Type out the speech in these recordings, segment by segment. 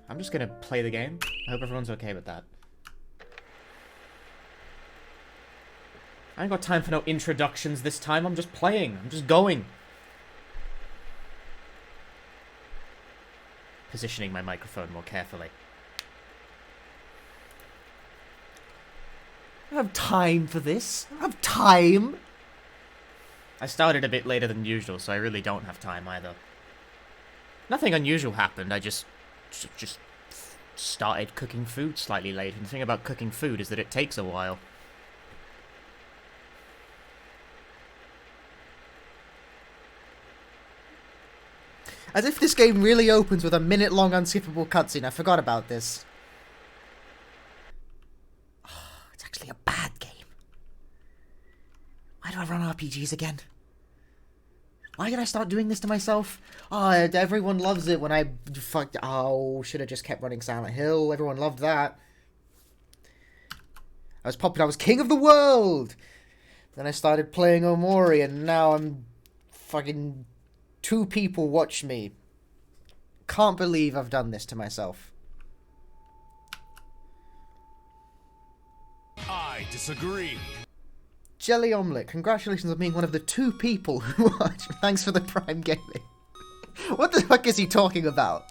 I'm just gonna play the game. I hope everyone's okay with that. I ain't got time for no introductions this time. I'm just playing. I'm just going. Positioning my microphone more carefully. I have time for this. I have time. I started a bit later than usual, so I really don't have time either. Nothing unusual happened. I just started cooking food slightly late. And the thing about cooking food is that it takes a while. As if this game really opens with a minute-long unskippable cutscene. I forgot about this. Oh, it's actually a bad game. Why do I run RPGs again? Why did I start doing this to myself? Oh, everyone loves it when I fucked... Oh, should have just kept running Silent Hill. Everyone loved that. I was popular. I was king of the world. Then I started playing Omori, and now I'm fucking... 2 people watch me. Can't believe I've done this to myself. I disagree. Jelly Omelette, congratulations on being one of the 2 people who watch. Thanks for the Prime Gaming. What the fuck is he talking about?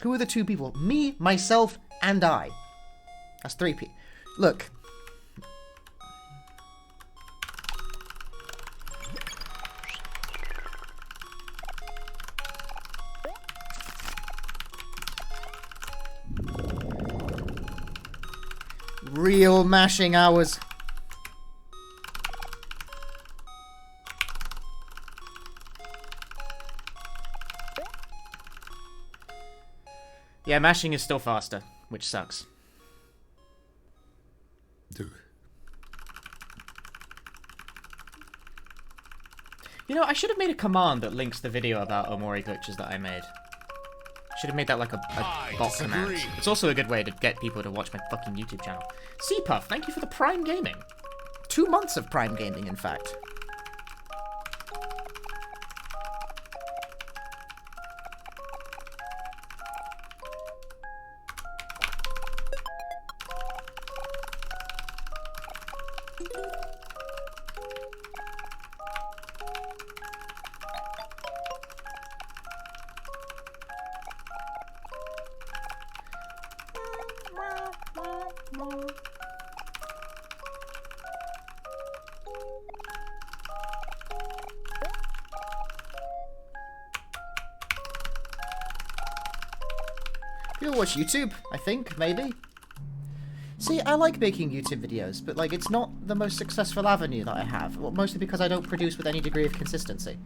Who are the 2 people? Me, myself, and I. That's 3 people. Look. Real mashing hours. Yeah, mashing is still faster, which sucks. You know, I should have made a command that links the video about Omori glitches that I made. Should have made that like a bot command. It's also a good way to get people to watch my fucking YouTube channel. C-Puff, thank you for the Prime Gaming. 2 months of Prime Gaming, in fact. You'll watch YouTube, I think, maybe. See, I like making YouTube videos, but, like, it's not the most successful avenue that I have. Well, mostly because I don't produce with any degree of consistency.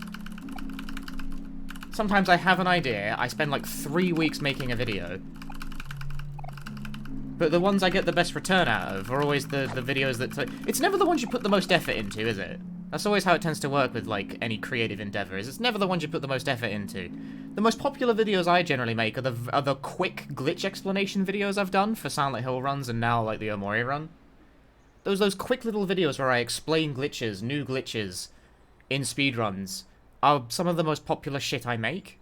Sometimes I have an idea, I spend like 3 weeks making a video, but the ones I get the best return out of are always the videos that... It's never the ones you put the most effort into, is it? That's always how it tends to work with, like, any creative endeavor, is it's never the ones you put the most effort into. The most popular videos I generally make are the quick glitch explanation videos I've done for Silent Hill runs and now, like, the Omori run. Those quick little videos where I explain glitches, new glitches, in speedruns, are some of the most popular shit I make.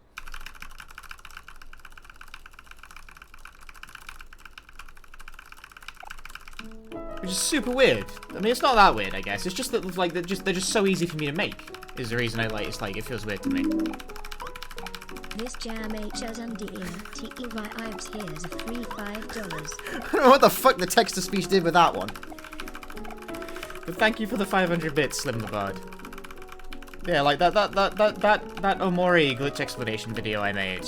Which is super weird. I mean, it's not that weird, I guess. It's just that, like, they're just so easy for me to make. Is the reason I like. It's like it feels weird to me. This jam HSNDE-TEYIBS here's a free $5. I don't know what the fuck the text-to-speech did with that one. But thank you for the 500 bits, Slim the Bard. Yeah, like that Omori glitch explanation video I made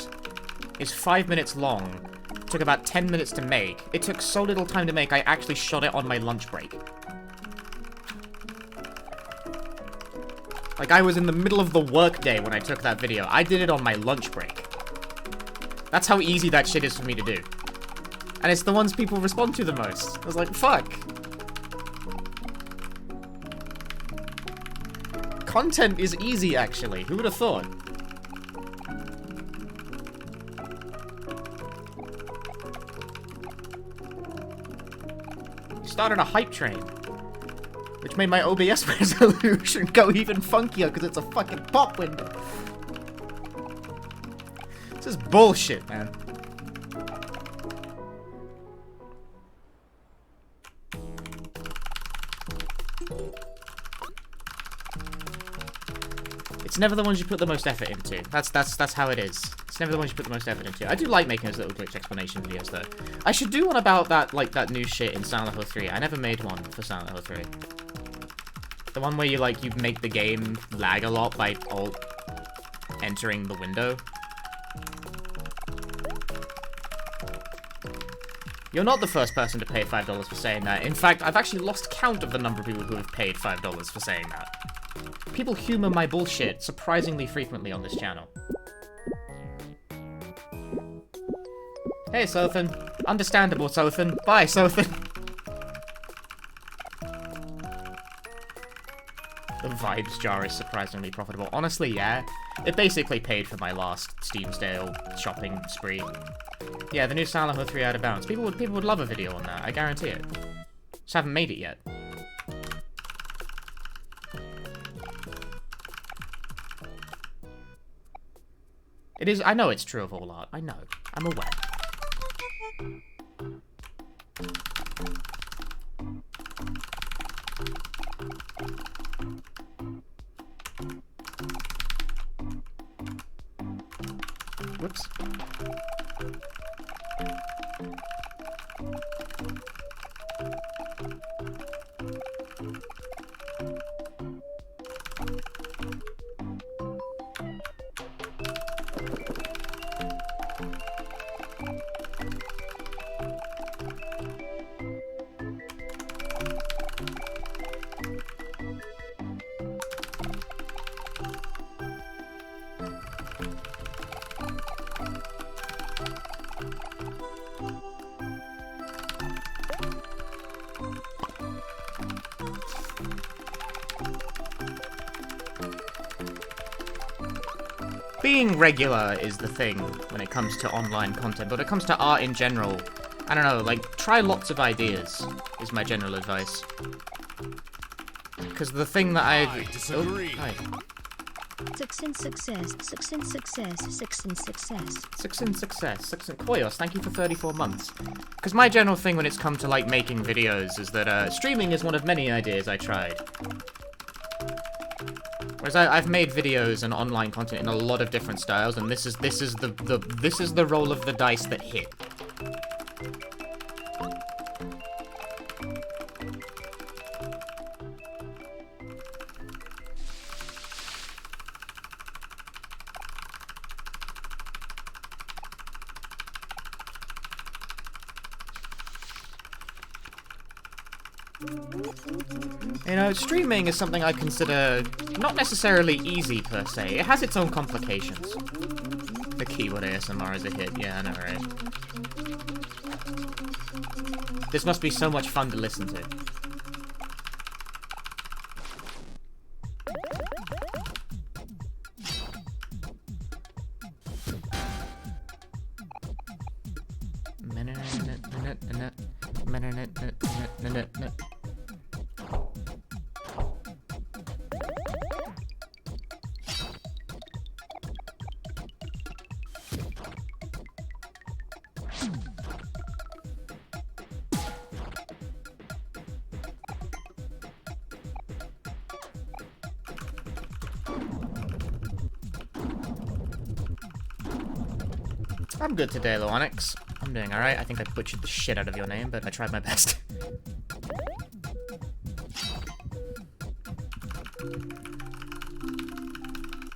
is 5 minutes long. Took about 10 minutes to make. It took so little time to make, I actually shot it on my lunch break. Like, I was in the middle of the workday when I took that video. I did it on my lunch break. That's how easy that shit is for me to do. And it's the ones people respond to the most. I was like, fuck. Content is easy, actually. Who would have thought? You started a hype train. Which made my OBS resolution go even funkier because it's a fucking pop window. This is bullshit, man. It's never the ones you put the most effort into. That's how it is. It's never the ones you put the most effort into. I do like making those little glitch explanation videos, though. I should do one about that, like, that new shit in Silent Hill 3. I never made one for Silent Hill 3. The one where you, like, you make the game lag a lot by entering the window. You're not the first person to pay $5 for saying that. In fact, I've actually lost count of the number of people who have paid $5 for saying that. People humor my bullshit surprisingly frequently on this channel. Hey, Sothan. Understandable, Sothan. Bye, Sothan. The Vibes jar is surprisingly profitable. Honestly, yeah. It basically paid for my last Steam sale shopping spree. Yeah, the new Silent Hill 3 Out of Bounds. People would love a video on that, I guarantee it. Just haven't made it yet. It is, I know it's true of all art. I know. I'm aware. Whoops. Being regular is the thing when it comes to online content, but when it comes to art in general, I don't know, like, try lots of ideas, is my general advice. Because the thing that I disagree. Oh, hi. Success, success, success, success, success, success. Success, success. Koyos, thank you for 34 months. Because my general thing when it's come to, like, making videos is that, streaming is one of many ideas I tried. Whereas I've made videos and online content in a lot of different styles, and this is the roll of the dice that hit. You know, streaming is something I consider not necessarily easy per se. It has its own complications. The keyboard ASMR is a hit, yeah, I know, right? This must be so much fun to listen to. I'm good today, Loonix. I'm doing alright. I think I butchered the shit out of your name, but I tried my best.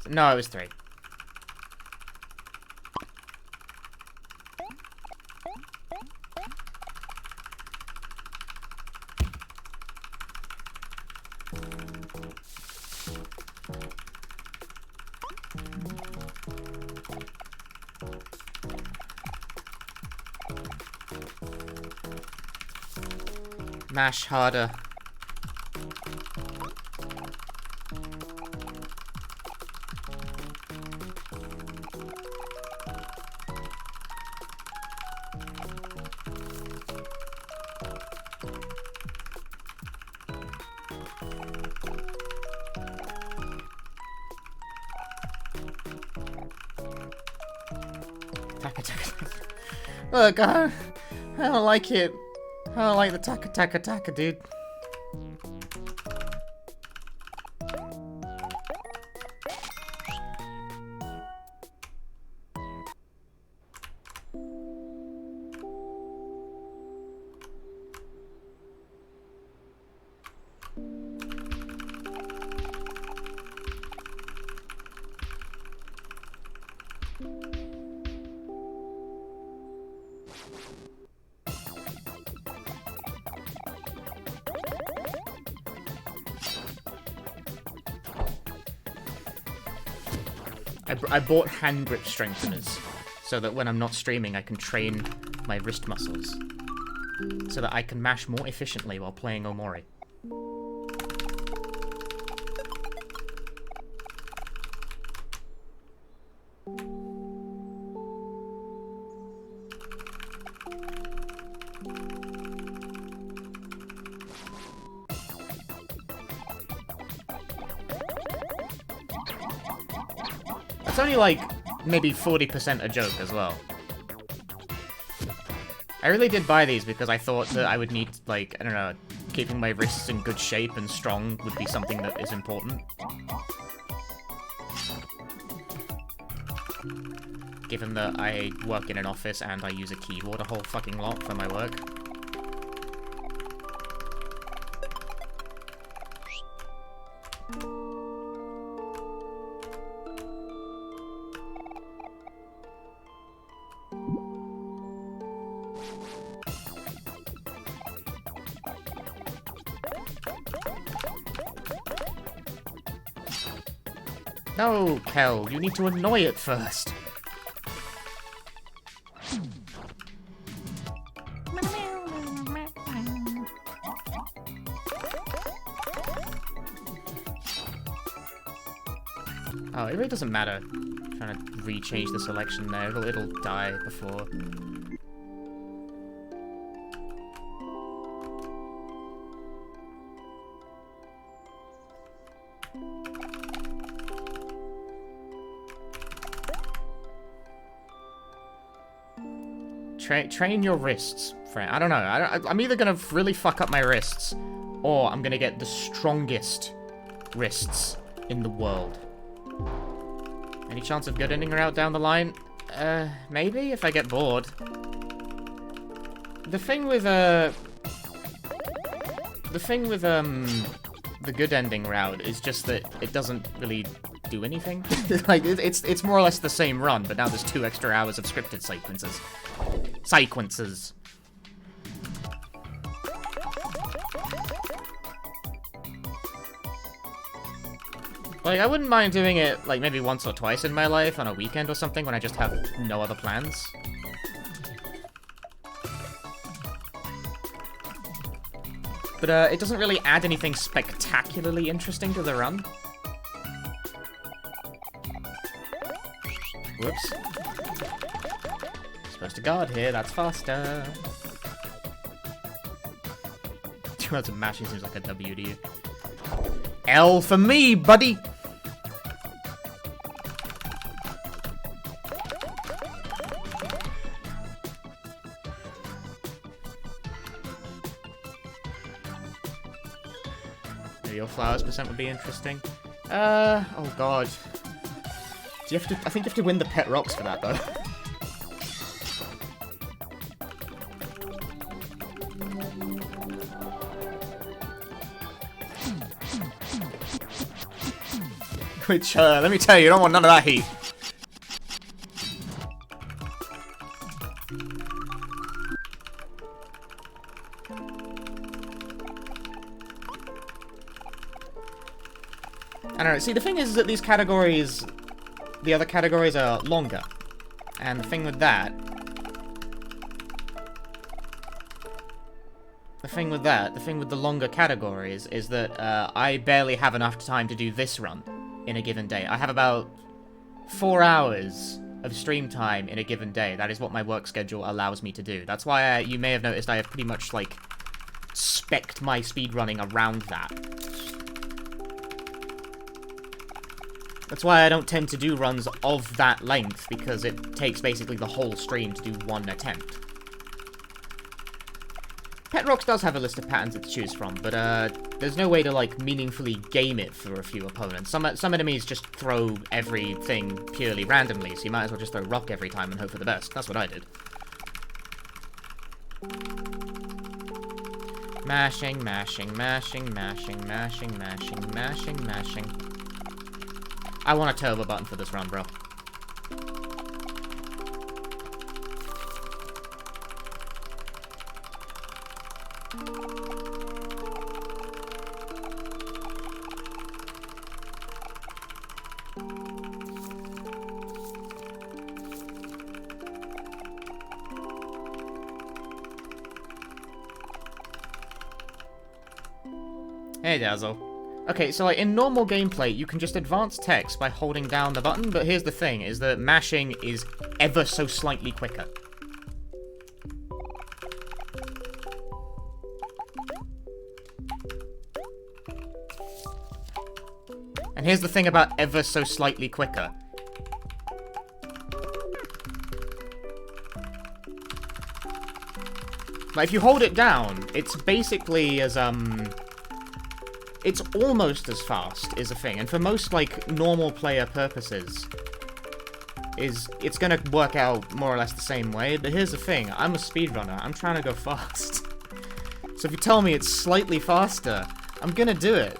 No, it was 3. Mash harder. Taka taka. Look, I don't like it. I don't like the taka taka taka, dude. I bought hand grip strengtheners so that when I'm not streaming I can train my wrist muscles so that I can mash more efficiently while playing Omori. It's only like maybe 40% a joke as well. I really did buy these because I thought that I would need, like, I don't know, keeping my wrists in good shape and strong would be something that is important. Given that I work in an office and I use a keyboard a whole fucking lot for my work. No, Kel, you need to annoy it first. Oh, it really doesn't matter. I'm trying to re-change the selection there. It'll die before. Train your wrists, friend. I don't know. I'm either gonna really fuck up my wrists, or I'm gonna get the strongest wrists in the world. Any chance of good ending her out down the line? Maybe, if I get bored. The thing with, the good ending route is just that it doesn't really do anything. Like, it's more or less the same run, but now there's 2 extra hours of scripted sequences. Like, I wouldn't mind doing it, like, maybe once or twice in my life on a weekend or something when I just have no other plans. But, it doesn't really add anything spectacularly interesting to the run. Whoops. Supposed to guard here, that's faster. 2 hours of mashing seems like a W to you. L for me, buddy! Maybe your flowers percent would be interesting. Oh god. Do you have to, I think you have to win the pet rocks for that, though. Which, let me tell you, you don't want none of that heat. I don't know, see, the thing is that these categories, the other categories are longer. And the thing with that... The thing with the longer categories is that I barely have enough time to do this run in a given day. I have about 4 hours of stream time in a given day. That is what my work schedule allows me to do. That's why you may have noticed I have pretty much, like, spec'd my speedrunning around that. That's why I don't tend to do runs of that length, because it takes basically the whole stream to do one attempt. Pet Rocks does have a list of patterns to choose from, but there's no way to, like, meaningfully game it for a few opponents. Some enemies just throw everything purely randomly, so you might as well just throw rock every time and hope for the best. That's what I did. Mashing, mashing, mashing, mashing, mashing, mashing, mashing, mashing. I want a turbo button for this run, bro. Hey, Dazzle. Okay, so like in normal gameplay, you can just advance text by holding down the button, but here's the thing, is that mashing is ever so slightly quicker. And here's the thing about ever so slightly quicker. Like, if you hold it down, it's basically as, it's almost as fast, is a thing. And for most, like, normal player purposes, it's gonna work out more or less the same way. But here's the thing, I'm a speedrunner. I'm trying to go fast. So if you tell me it's slightly faster, I'm gonna do it.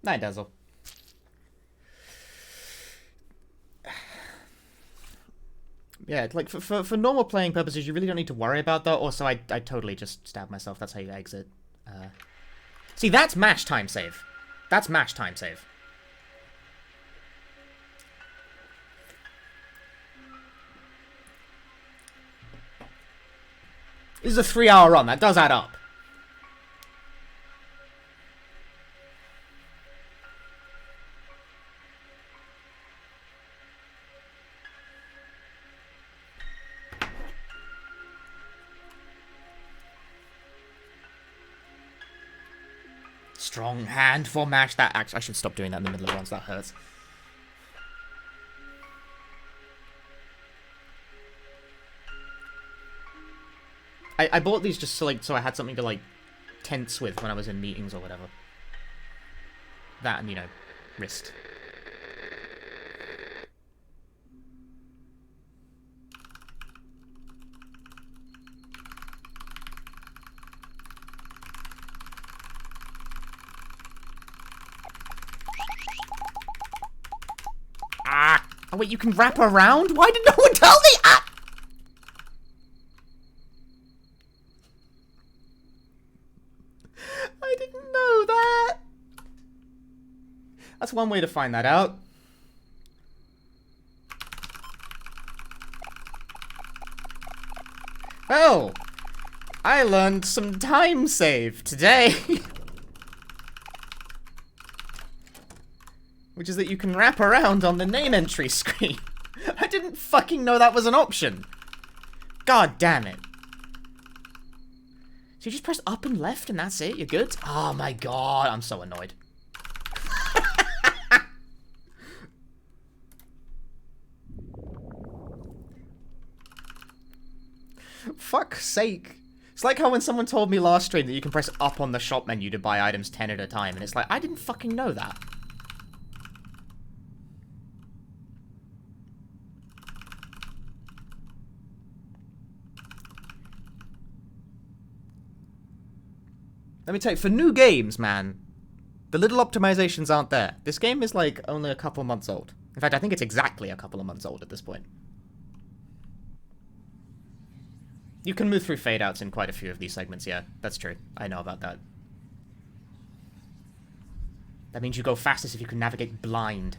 Night, Dazzle. Yeah, like, for normal playing purposes, you really don't need to worry about that. Also, I totally just stabbed myself. That's how you exit. See, that's mash time save. That's mash time save. This is a 3-hour run. That does add up. Strong hand for mash. That actually, I should stop doing that in the middle of runs. That hurts. I bought these just so I had something to like tense with when I was in meetings or whatever. That and, you know, wrist. Oh wait, you can wrap around? Why did no one tell me? Ah! I didn't know that. That's one way to find that out. Well, I learned some time save today. Which is that you can wrap around on the name entry screen. I didn't fucking know that was an option. God damn it. So you just press up and left and that's it? You're good? Oh my god, I'm so annoyed. Fuck's sake. It's like how when someone told me last stream that you can press up on the shop menu to buy items 10 at a time, and it's like, I didn't fucking know that. Let me tell you, for new games, man, the little optimizations aren't there. This game is, like, only a couple months old. In fact, I think it's exactly a couple of months old at this point. You can move through fade-outs in quite a few of these segments, yeah. That's true. I know about that. That means you go fastest if you can navigate blind.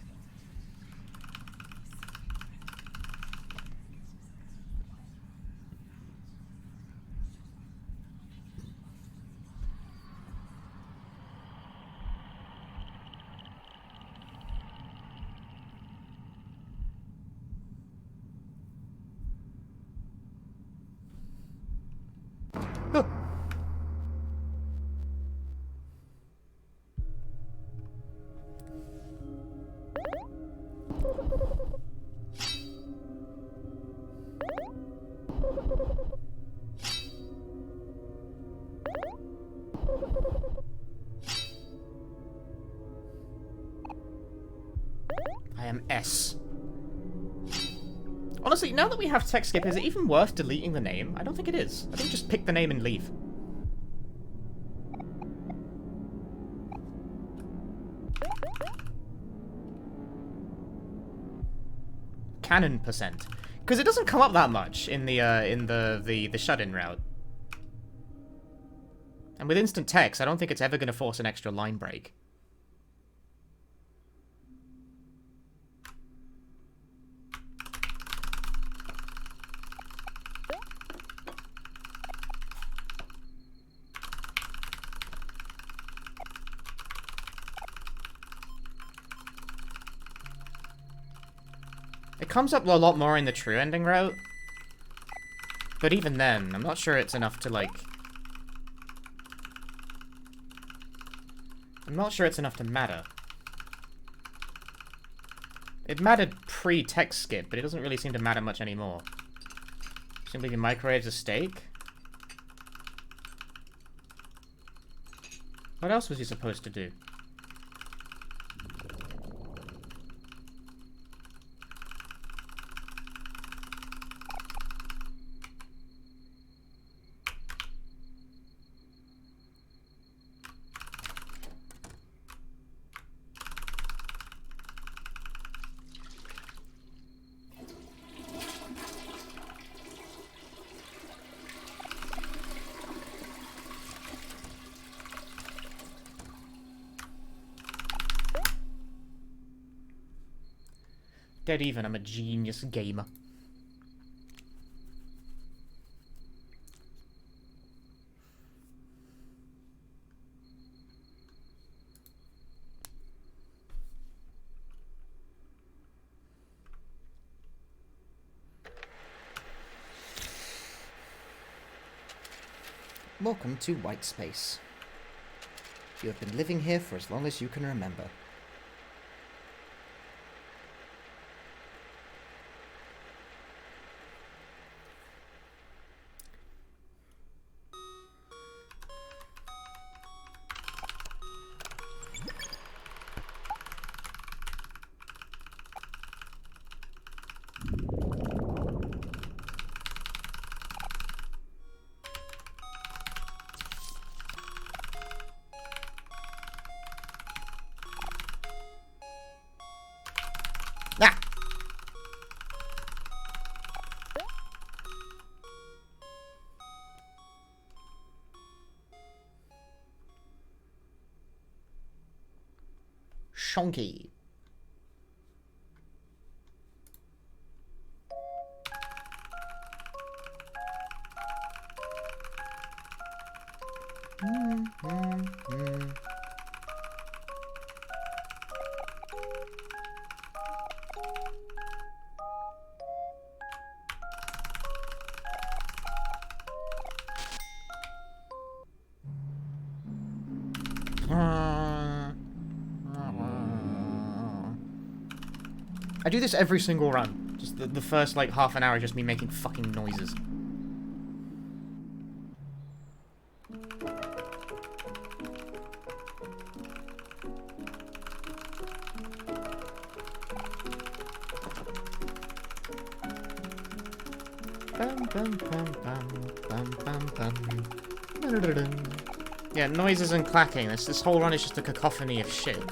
I am S. Honestly, now that we have text skip, is it even worth deleting the name? I don't think it is. I think just pick the name and leave. Canon percent. Because it doesn't come up that much in the shut-in route. And with instant text, I don't think it's ever going to force an extra line break. It comes up a lot more in the true ending route. But even then, I'm not sure it's enough to, like... I'm not sure it's enough to matter. It mattered pre-text skip, but it doesn't really seem to matter much anymore. Simply microwaves a steak? What else was he supposed to do? Dead even, I'm a genius gamer. Welcome to White Space. You have been living here for as long as you can remember. Ah! Shonky. I do this every single run. Just the first, like, half an hour just me making fucking noises. Yeah, noises and clacking. This whole run is just a cacophony of shit.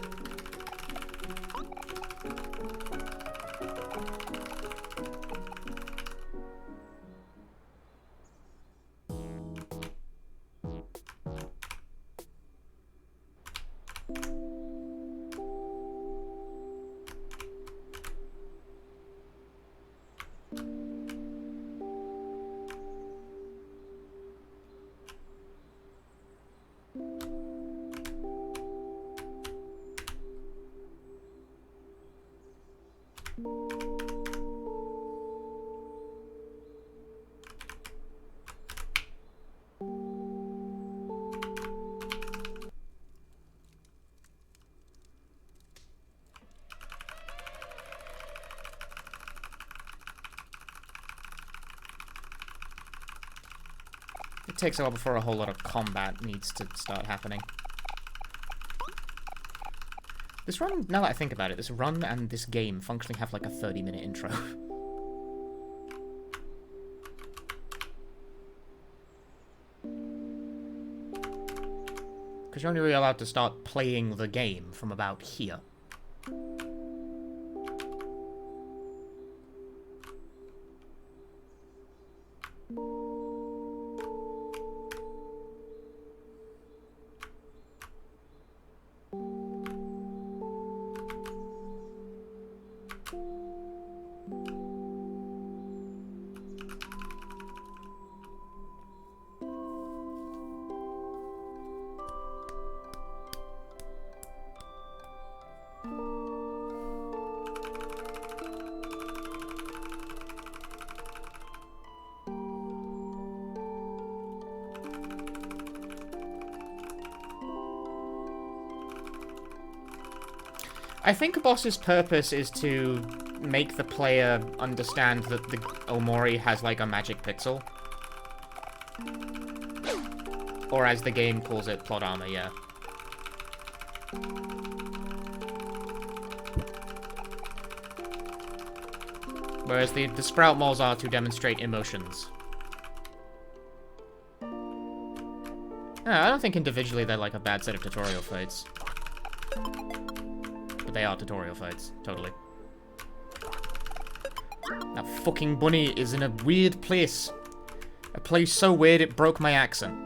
it takes a while before a whole lot of combat needs to start happening. This run, now that I think about it, this run and this game functionally have like a 30-minute intro. Because you're only really allowed to start playing the game from about here. I think a boss's purpose is to make the player understand that the Omori has like a magic pixel. Or as the game calls it, plot armor, yeah. Whereas the sprout moles are to demonstrate emotions. I don't think individually they're like a bad set of tutorial fights. But they are tutorial fights, totally. That fucking bunny is in a weird place. A place so weird it broke my accent.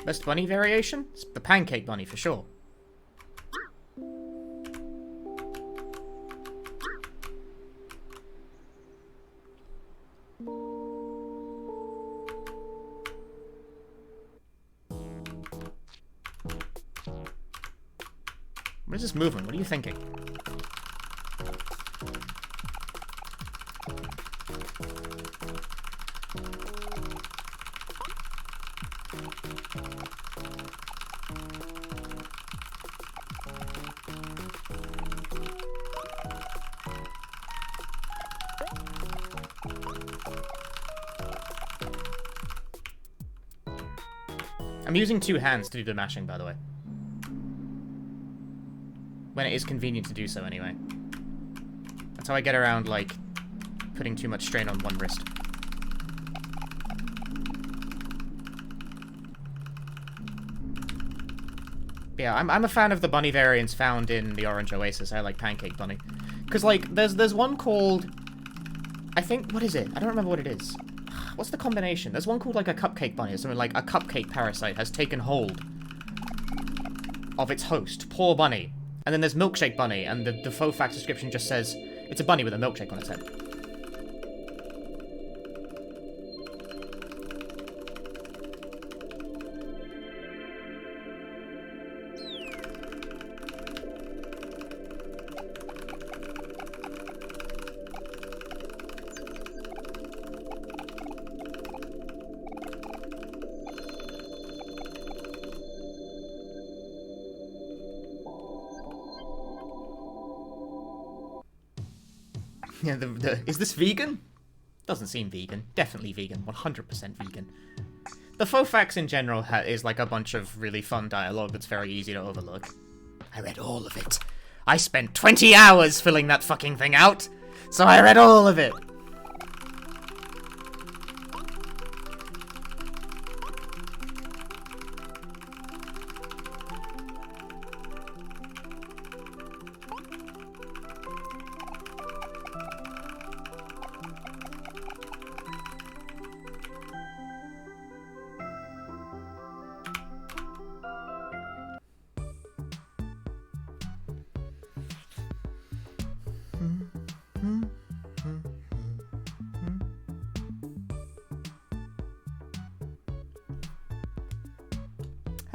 Best bunny variation? It's the pancake bunny for sure. What is this movement? What are you thinking? I'm using two hands to do the mashing, by the way. When it is convenient to do so, anyway. That's how I get around, like, putting too much strain on one wrist. Yeah, I'm a fan of the bunny variants found in the Orange Oasis. I like Pancake Bunny. Because, like, there's one called... I think... What is it? I don't remember what it is. What's the combination? There's one called, like, a Cupcake Bunny or something like a cupcake parasite has taken hold of its host, poor bunny. And then there's Milkshake Bunny, and the faux fact description just says it's a bunny with a milkshake on its head. Yeah, is this vegan? Doesn't seem vegan. Definitely vegan. 100% vegan. The faux facts in general is like a bunch of really fun dialogue that's very easy to overlook. I read all of it. I spent 20 hours filling that fucking thing out, so I read all of it.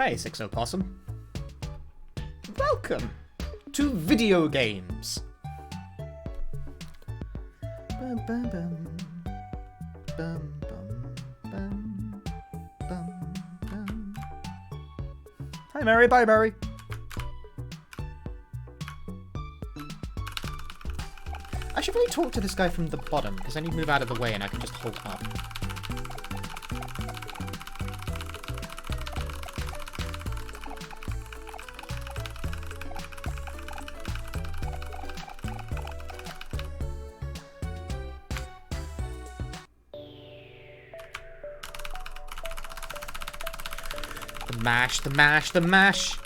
Hey, Six Opossum. Welcome to video games. Bum, bum, bum. Bum, bum, bum. Bum, bum. Hi, Mary. Bye, Mary. I should really talk to this guy from the bottom, because then he'd move out of the way and I can just hold up. The mash, the mash, the mash!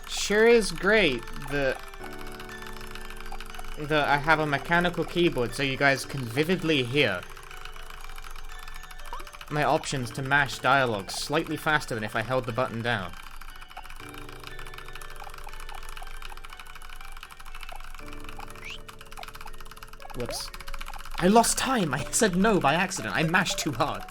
Sure is great that I have a mechanical keyboard so you guys can vividly hear my options to mash dialogue slightly faster than if I held the button down. Whoops. I lost time! I said no by accident. I mashed too hard.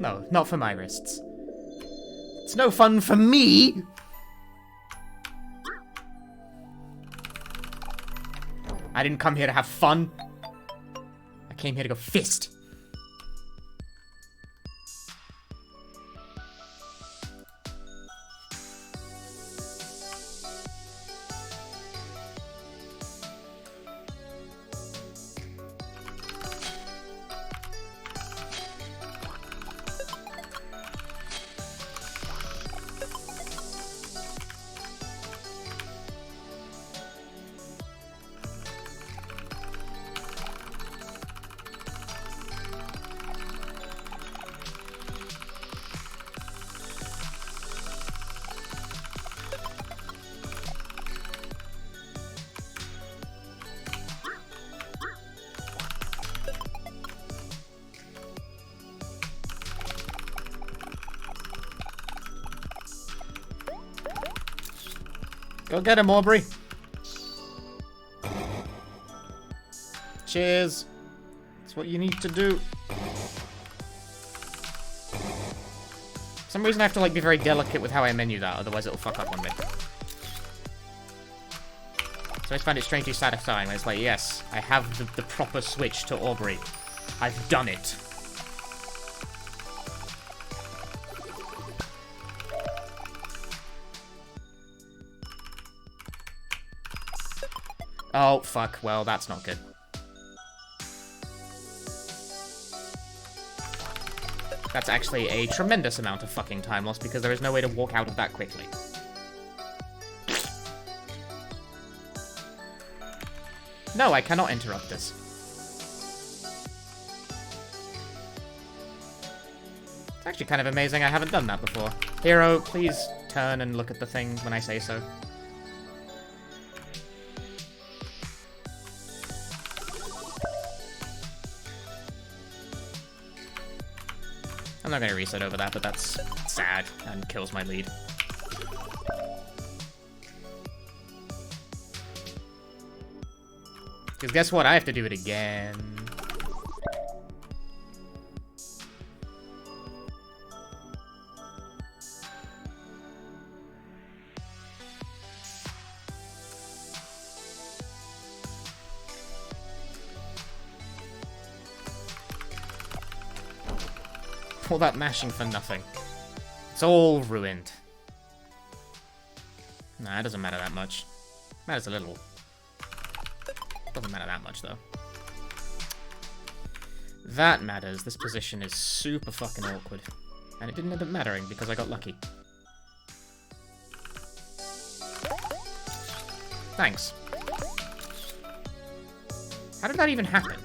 No, not for my wrists. It's no fun for me! I didn't come here to have fun. I came here to go fist. Go get him, Aubrey. Cheers. That's what you need to do. For some reason I have to like be very delicate with how I menu that, otherwise it'll fuck up on me. So I just find it strangely satisfying when it's like, yes, I have the proper switch to Aubrey. I've done it. Oh, fuck. Well, that's not good. That's actually a tremendous amount of fucking time lost because there is no way to walk out of that quickly. No, I cannot interrupt this. It's actually kind of amazing I haven't done that before. Hero, please turn and look at the thing when I say so. I'm not gonna reset over that, but that's sad and kills my lead. Because guess what? I have to do it again. All that mashing for nothing. It's all ruined. Nah, it doesn't matter that much. Matters a little. Doesn't matter that much, though. That matters. This position is super fucking awkward. And it didn't end up mattering because I got lucky. Thanks. How did that even happen?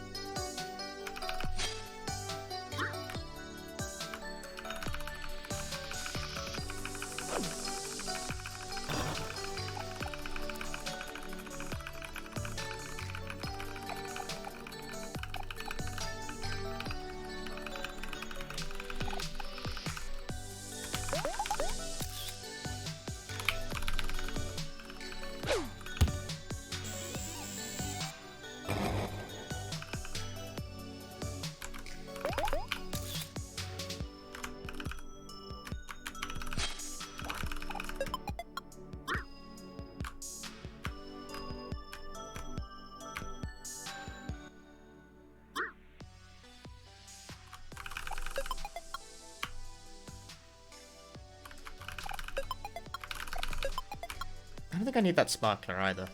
I don't think I need that sparkler either.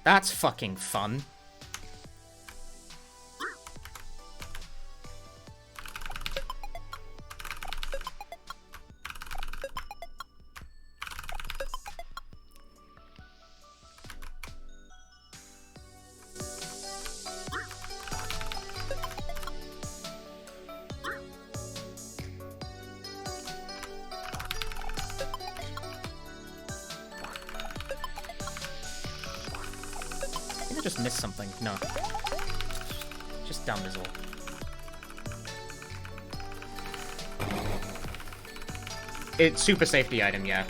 That's fucking fun. I just missed something. No. Just dumb is all. It's super safety item, yeah.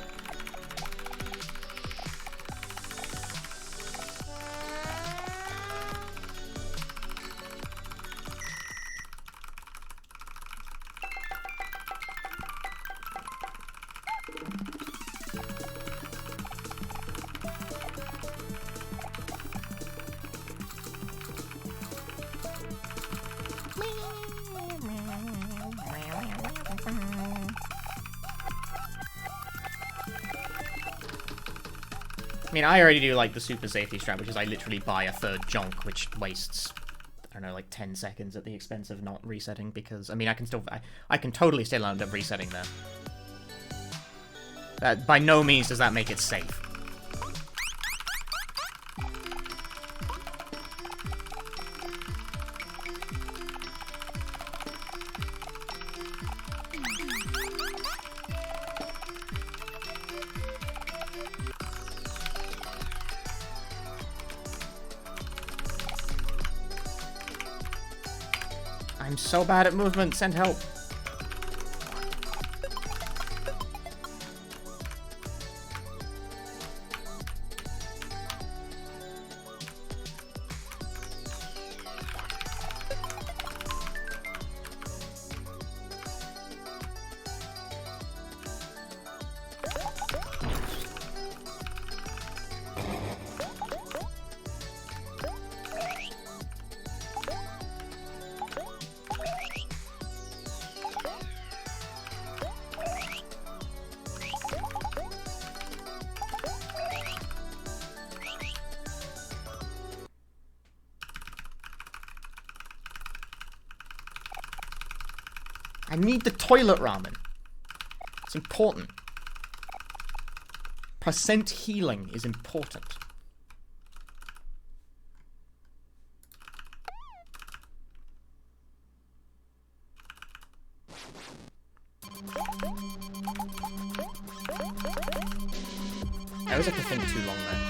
I mean, I already do, like, the super safety strat, which is I literally buy a third jonk, which wastes, I don't know, like 10 seconds at the expense of not resetting, because, I mean, I can totally still end up resetting there. That, by no means does that make it safe. I'm so bad at movement, send help. I need the toilet ramen. It's important. Percent healing is important. I always have to think too long there.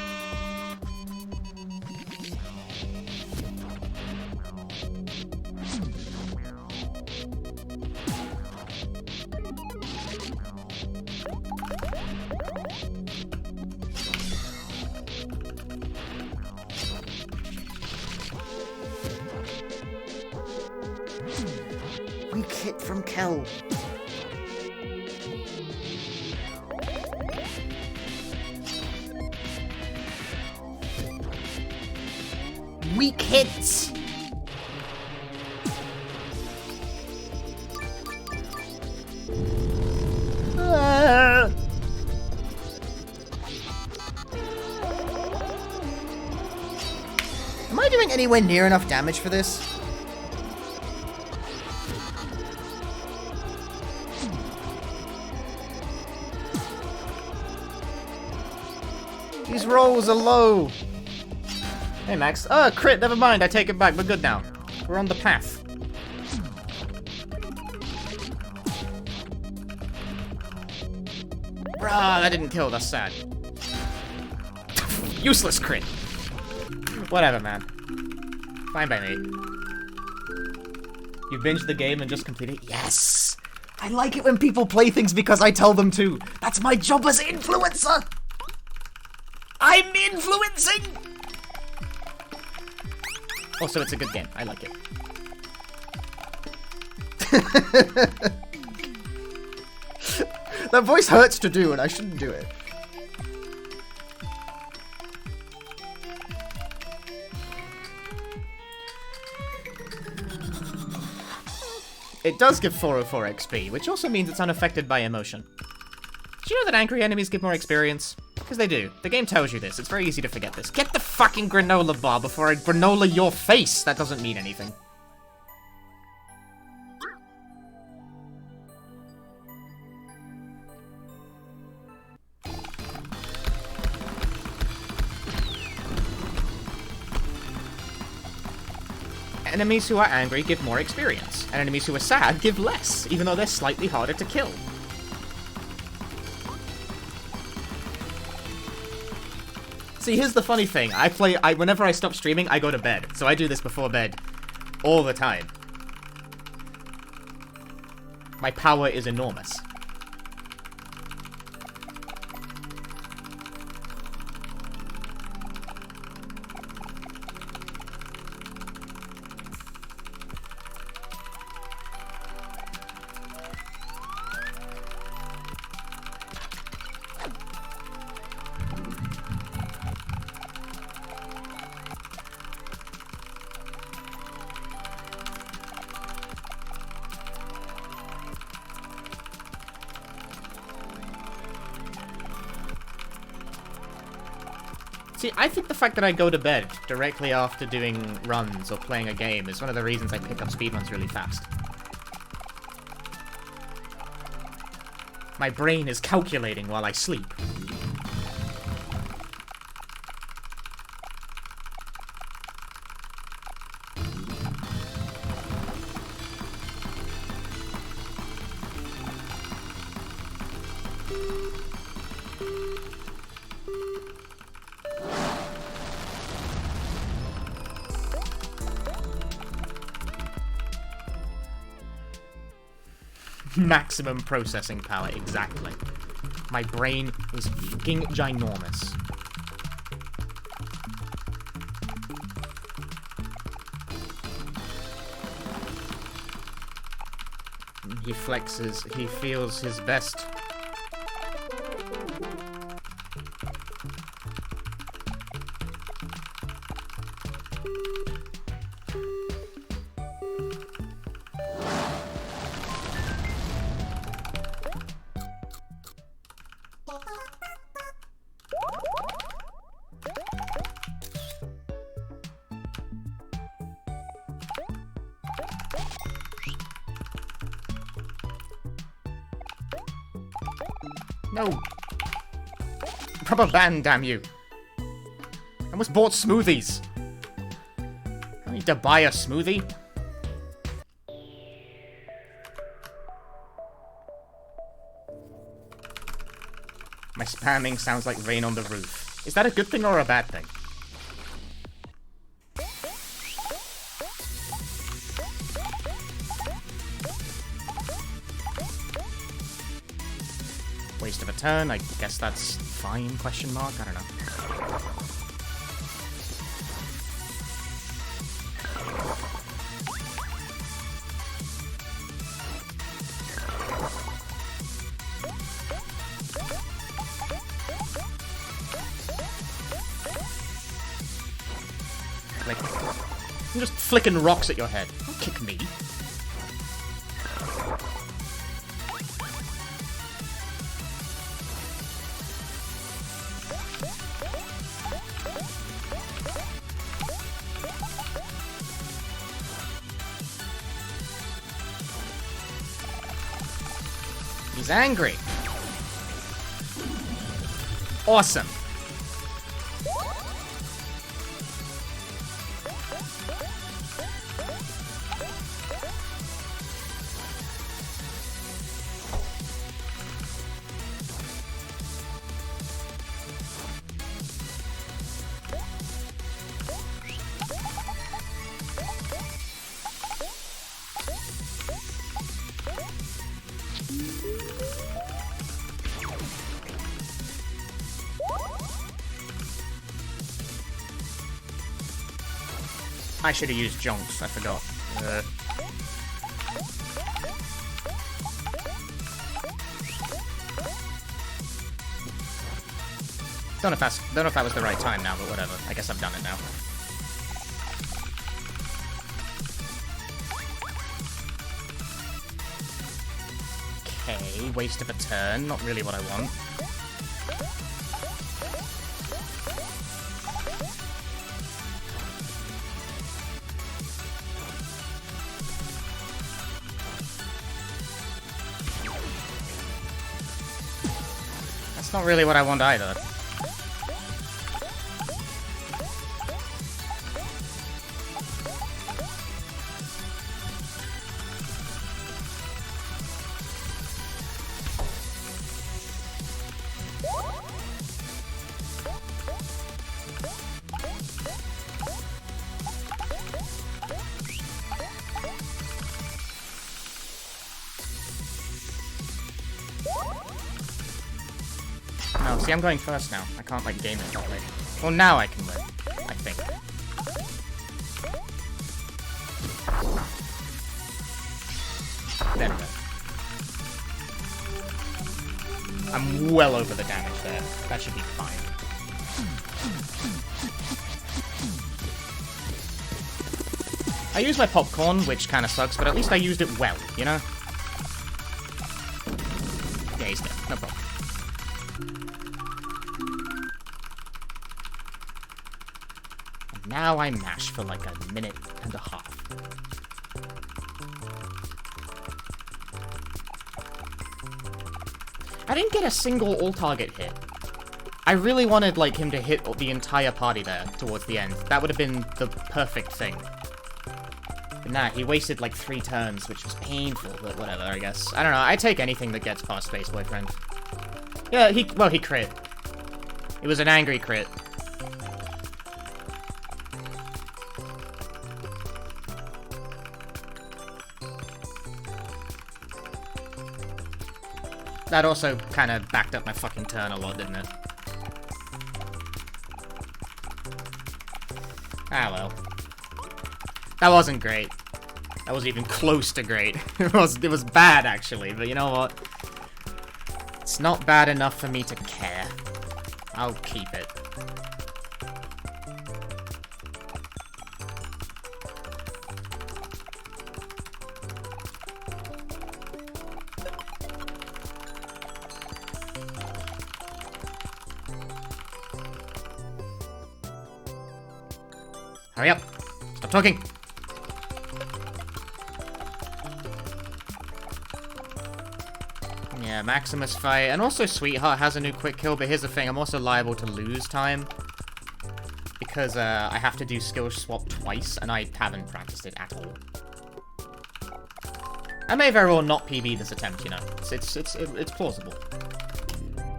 Weak hit from Kel. Weak hits! anywhere near enough damage for this. These rolls are low. Hey, Max. Oh, crit. Never mind. I take it back. We're good now. We're on the path. Ah, that didn't kill. That's sad. Useless crit. Whatever, man. Fine by me. You binged the game and just completed it? Yes! I like it when people play things because I tell them to. That's my job as an influencer! I'm influencing! Also, it's a good game. I like it. That voice hurts to do and I shouldn't do it. It does give 404 XP, which also means it's unaffected by emotion. Do you know that angry enemies give more experience? Because they do. The game tells you this. It's very easy to forget this. Get the fucking granola bar before I granola your face! That doesn't mean anything. Enemies who are angry give more experience, and enemies who are sad give less, even though they're slightly harder to kill. See, here's the funny thing. Whenever I stop streaming, I go to bed. So I do this before bed all the time. My power is enormous. See, I think the fact that I go to bed directly after doing runs or playing a game is one of the reasons I pick up speedruns really fast. My brain is calculating while I sleep. Maximum processing power, exactly. My brain is fucking ginormous. He flexes, he feels his best. No. Rubber band, damn you. I almost bought smoothies. I need to buy a smoothie. My spamming sounds like rain on the roof. Is that a good thing or a bad thing? Waste of a turn, I guess that's fine, question mark, I don't know. Like, I'm just flicking rocks at your head. Don't kick me. He's angry. Awesome. I should have used Jonks, I forgot. Don't know if that was the right time now, but whatever. I guess I've done it now. Okay, waste of a turn. Not really what I want. That's not really what I want either. No, see, I'm going first now. I can't, like, game it properly. Well, now I can win. I think. There we go. I'm well over the damage there. That should be fine. I used my popcorn, which kind of sucks, but at least I used it well, you know? Yeah, he's dead. No problem. Now I mash for like a minute and a half. I didn't get a single all-target hit. I really wanted like him to hit the entire party there towards the end. That would have been the perfect thing. But nah, he wasted like 3 turns, which was painful, but whatever, I guess. I don't know, I take anything that gets past Space Boyfriend. Yeah, he crit. It was an angry crit. That also kind of backed up my fucking turn a lot, didn't it? Ah, well. That wasn't great. That wasn't even close to great. It was bad, actually, but you know what? It's not bad enough for me to care. I'll keep it. Hurry up! Stop talking! Yeah, Maximus fight, and also Sweetheart has a new quick kill, but here's the thing, I'm also liable to lose time. Because, I have to do skill swap twice, and I haven't practiced it at all. I may very well not PB this attempt, you know. It's plausible.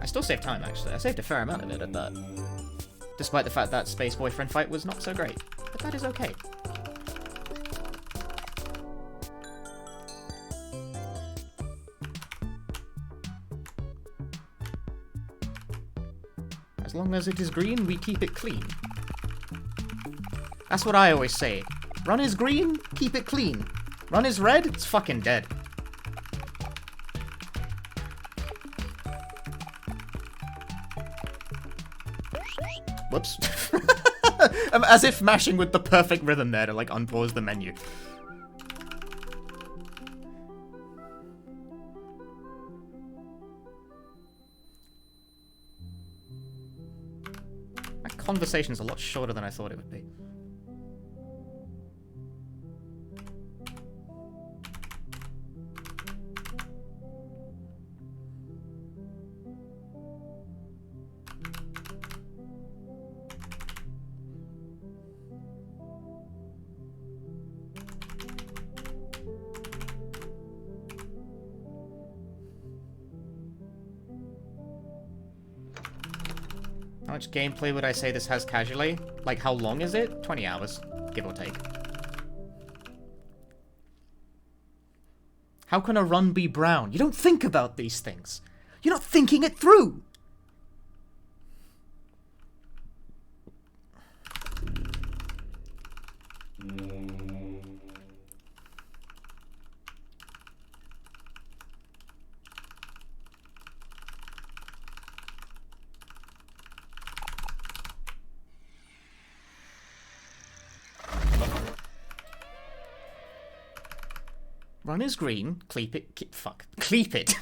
I still saved time, actually. I saved a fair amount of it at that. Despite the fact that Space Boyfriend fight was not so great. But that is okay. As long as it is green, we keep it clean. That's what I always say. Run is green, keep it clean. Run is red, it's fucking dead. Whoops. As if mashing with the perfect rhythm there to, like, unpause the menu. That conversation's a lot shorter than I thought it would be. How much gameplay would I say this has casually? Like, how long is it? 20 hours, give or take. How can a run be brown? You don't think about these things. You're not thinking it through. Run is green, cleep it, cleep it.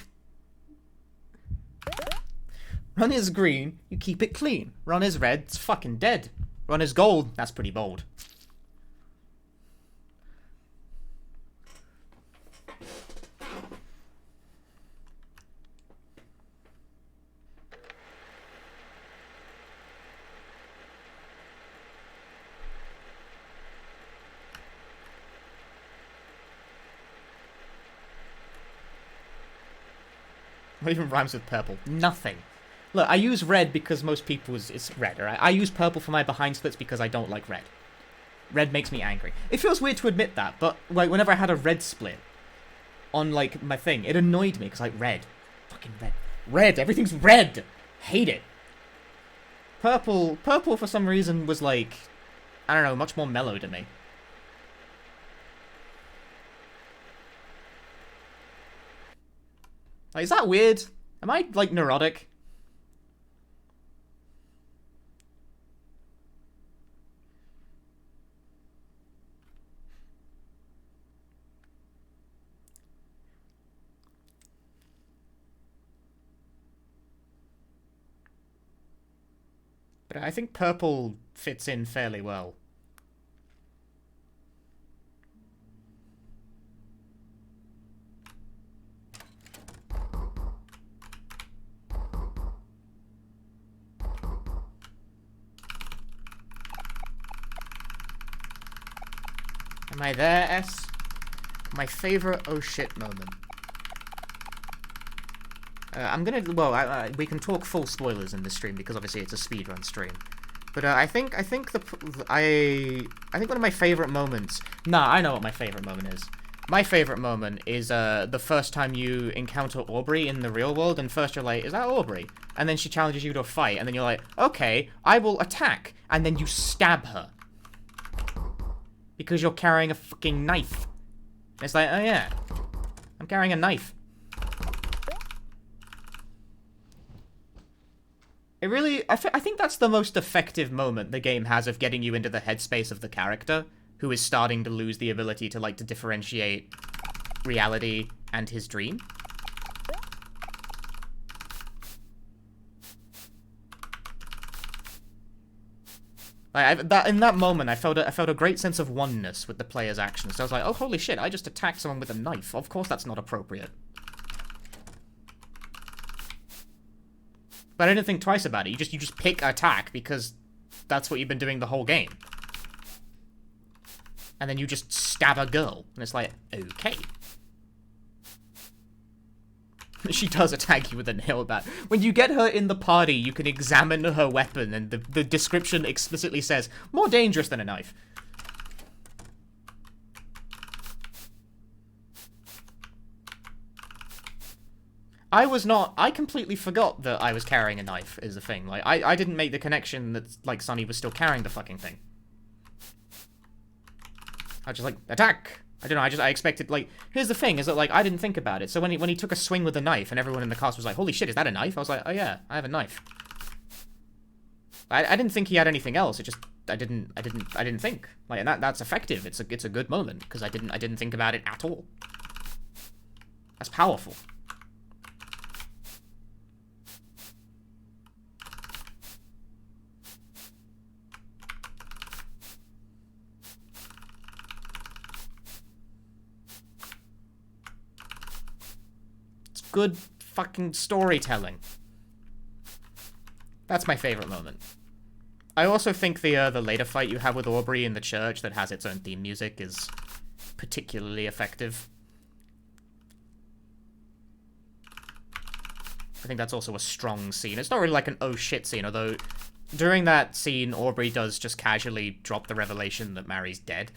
Run is green, you keep it clean. Run is red, it's fucking dead. Run is gold, that's pretty bold. What even rhymes with purple? Nothing. Look, I use red because most people it's red, alright? I use purple for my behind splits because I don't like red. Red makes me angry. It feels weird to admit that, but like whenever I had a red split on like my thing, it annoyed me because like red. Fucking red. Red, everything's red! Hate it. Purple for some reason was like, I don't know, much more mellow to me. Like, is that weird? Am I, like, neurotic? But I think purple fits in fairly well. Am I there, S? My favorite oh shit moment. I'm gonna, well, we can talk full spoilers in this stream because obviously it's a speedrun stream. But I think one of my favorite moments. Nah, I know what my favorite moment is. My favorite moment is the first time you encounter Aubrey in the real world, and first you're like, is that Aubrey? And then she challenges you to a fight, and then you're like, okay, I will attack, and then you stab her. Because you're carrying a fucking knife. And it's like, oh yeah, I'm carrying a knife. It really, I think that's the most effective moment the game has of getting you into the headspace of the character, who is starting to lose the ability to, like, to differentiate reality and his dream. In that moment, I felt a great sense of oneness with the player's actions. So I was like, oh, holy shit, I just attacked someone with a knife. Of course that's not appropriate. But I didn't think twice about it. You just pick attack because that's what you've been doing the whole game. And then you just stab a girl. And it's like, okay. She does attack you with a nail bat. When you get her in the party, you can examine her weapon, and the description explicitly says, more dangerous than a knife. I completely forgot that I was carrying a knife, is the thing. Like, I didn't make the connection that, like, Sonny was still carrying the fucking thing. I was just like, attack! I don't know, I expected, like, here's the thing, is that, like, I didn't think about it. So when he took a swing with a knife, and everyone in the cast was like, holy shit, is that a knife? I was like, oh yeah, I have a knife. I didn't think he had anything else, it just, I didn't think. Like, and that's effective, it's a good moment, because I didn't think about it at all. That's powerful. Good fucking storytelling. That's my favorite moment. I also think the later fight you have with Aubrey in the church that has its own theme music is particularly effective. I think that's also a strong scene. It's not really like an oh shit scene, although During that scene, Aubrey does just casually drop the revelation that Mary's dead.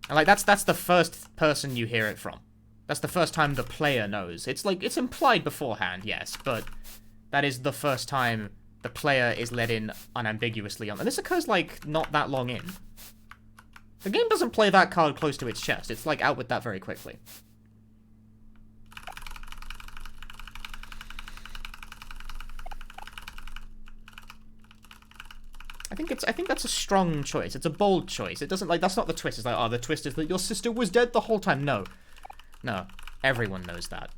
And, like, that's the first person you hear it from. That's the first time the player knows. It's, like, it's implied beforehand, yes, but that is the first time the player is let in unambiguously on. And this occurs, like, not that long in. The game doesn't play that card close to its chest. It's, like, out with that very quickly. I think that's a strong choice. It's a bold choice. It doesn't, like, that's not the twist. It's like, oh, the twist is that your sister was dead the whole time. No. No. Everyone knows that.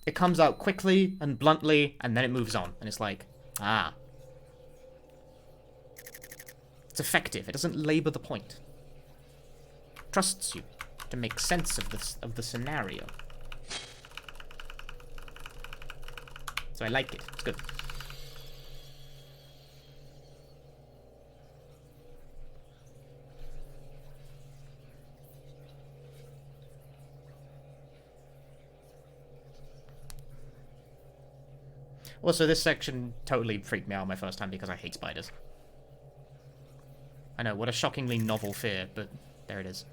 It comes out quickly and bluntly, and then it moves on. And it's like, ah. It's effective. It doesn't labor the point. It trusts you to make sense of the scenario. So I like it. It's good. Also, this section totally freaked me out my first time because I hate spiders. I know, what a shockingly novel fear, but there it is.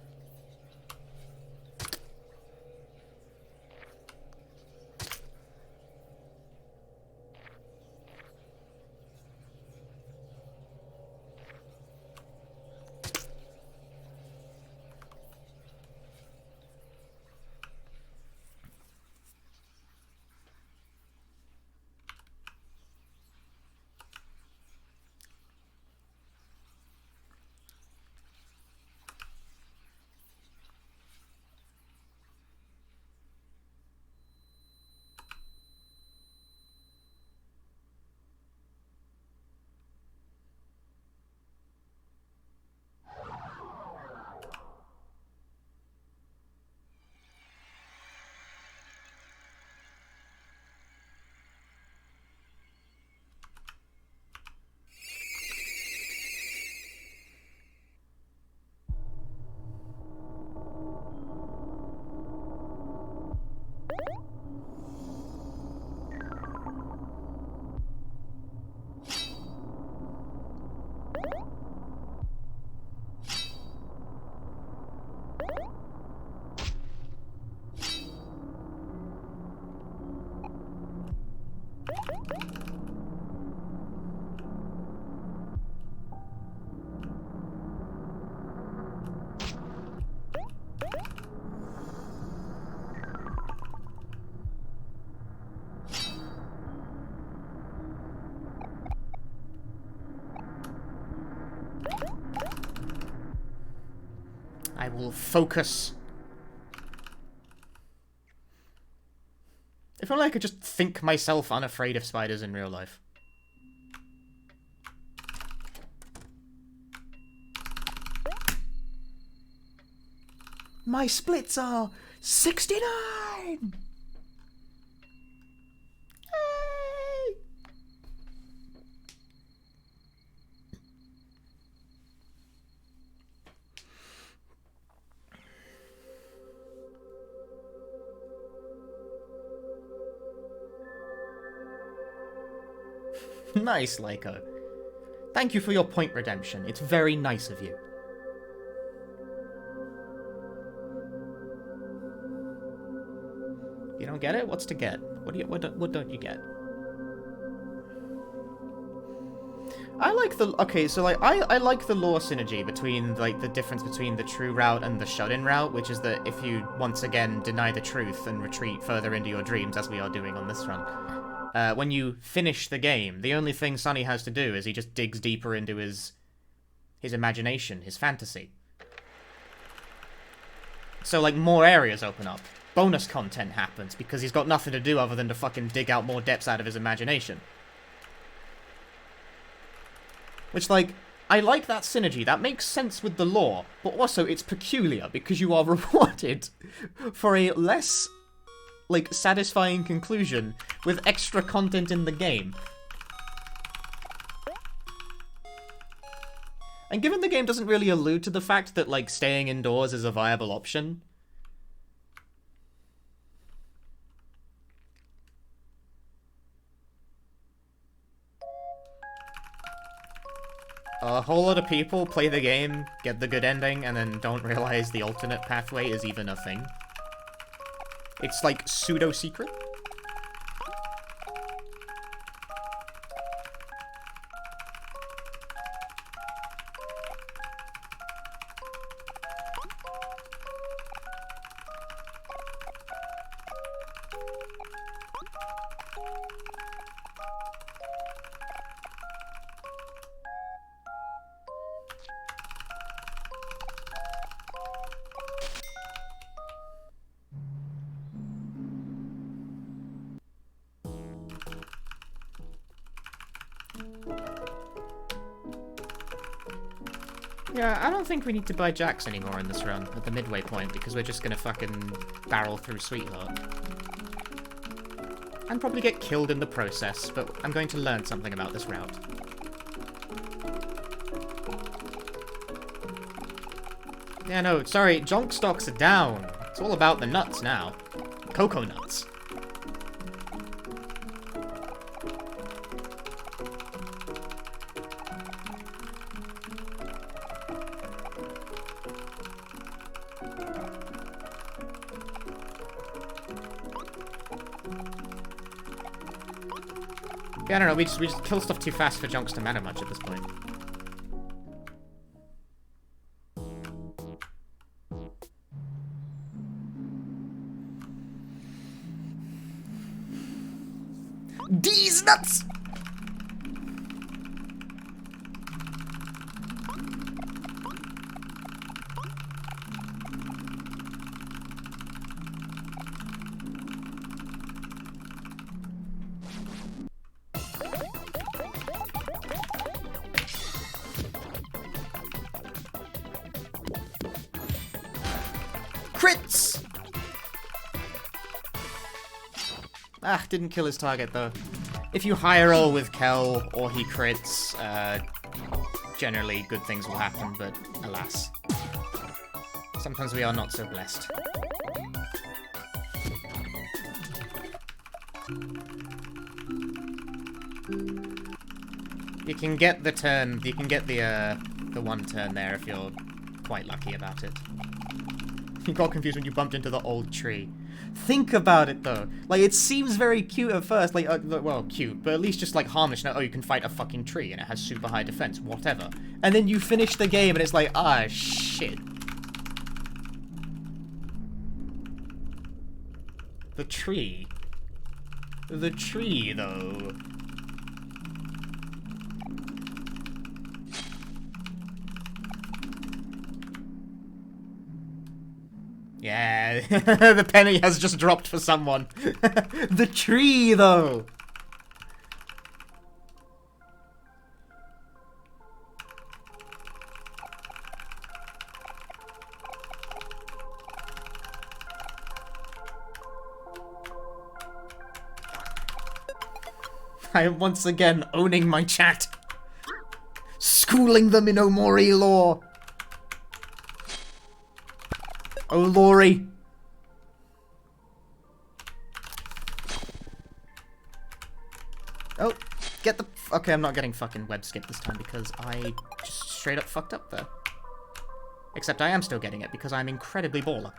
I will focus. If only I could just think myself unafraid of spiders in real life. My splits are 69! Nice, Lyco. Thank you for your point redemption. It's very nice of you. You don't get it? What's to get? What don't you get? I like the... Okay, so, like, I like the lore synergy between, like, the difference between the true route and the shut-in route, which is that if you, once again, deny the truth and retreat further into your dreams, as we are doing on this run, when you finish the game, the only thing Sonny has to do is he just digs deeper into his imagination, his fantasy. So, like, more areas open up. Bonus content happens, because he's got nothing to do other than to fucking dig out more depths out of his imagination. Which, like, I like that synergy. That makes sense with the lore, but also it's peculiar, because you are rewarded for a less, like, satisfying conclusion with extra content in the game. And given the game doesn't really allude to the fact that, like, staying indoors is a viable option, A whole lot of people play the game, get the good ending, and then don't realize the alternate pathway is even a thing. It's like pseudo-secret. Yeah, I don't think we need to buy jacks anymore in this run at the midway point because we're just gonna fucking barrel through Sweetheart. And probably get killed in the process, but I'm going to learn something about this route. Yeah, no, sorry, junk stocks are down. It's all about the nuts now. Cocoa nuts. Yeah, I don't know, we just kill stuff too fast for junks to matter much at this point. These nuts! Crits! Ah, didn't kill his target though. If you high roll with Kel or he crits, generally good things will happen, but alas. Sometimes we are not so blessed. You can get the turn, you can get the one turn there if you're quite lucky about it. You got confused when you bumped into the old tree. Think about it though. Like, it seems very cute at first, like, well, cute, but at least just like harmless. Now, oh, you can fight a fucking tree and it has super high defense, whatever. And then you finish the game and it's like, ah, shit. The tree. The tree, though. Yeah, the penny has just dropped for someone. The tree, though. I am once again owning my chat. Schooling them in Omori lore. Oh, Lori. Oh, get the... Okay, I'm not getting fucking web skip this time because I just straight up fucked up there. Except I am still getting it because I'm incredibly baller.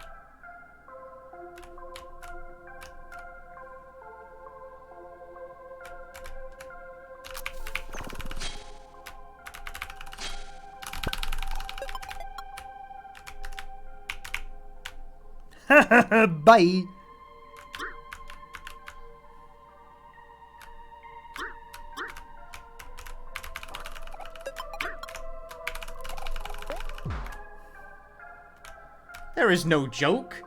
Bye. There is no joke.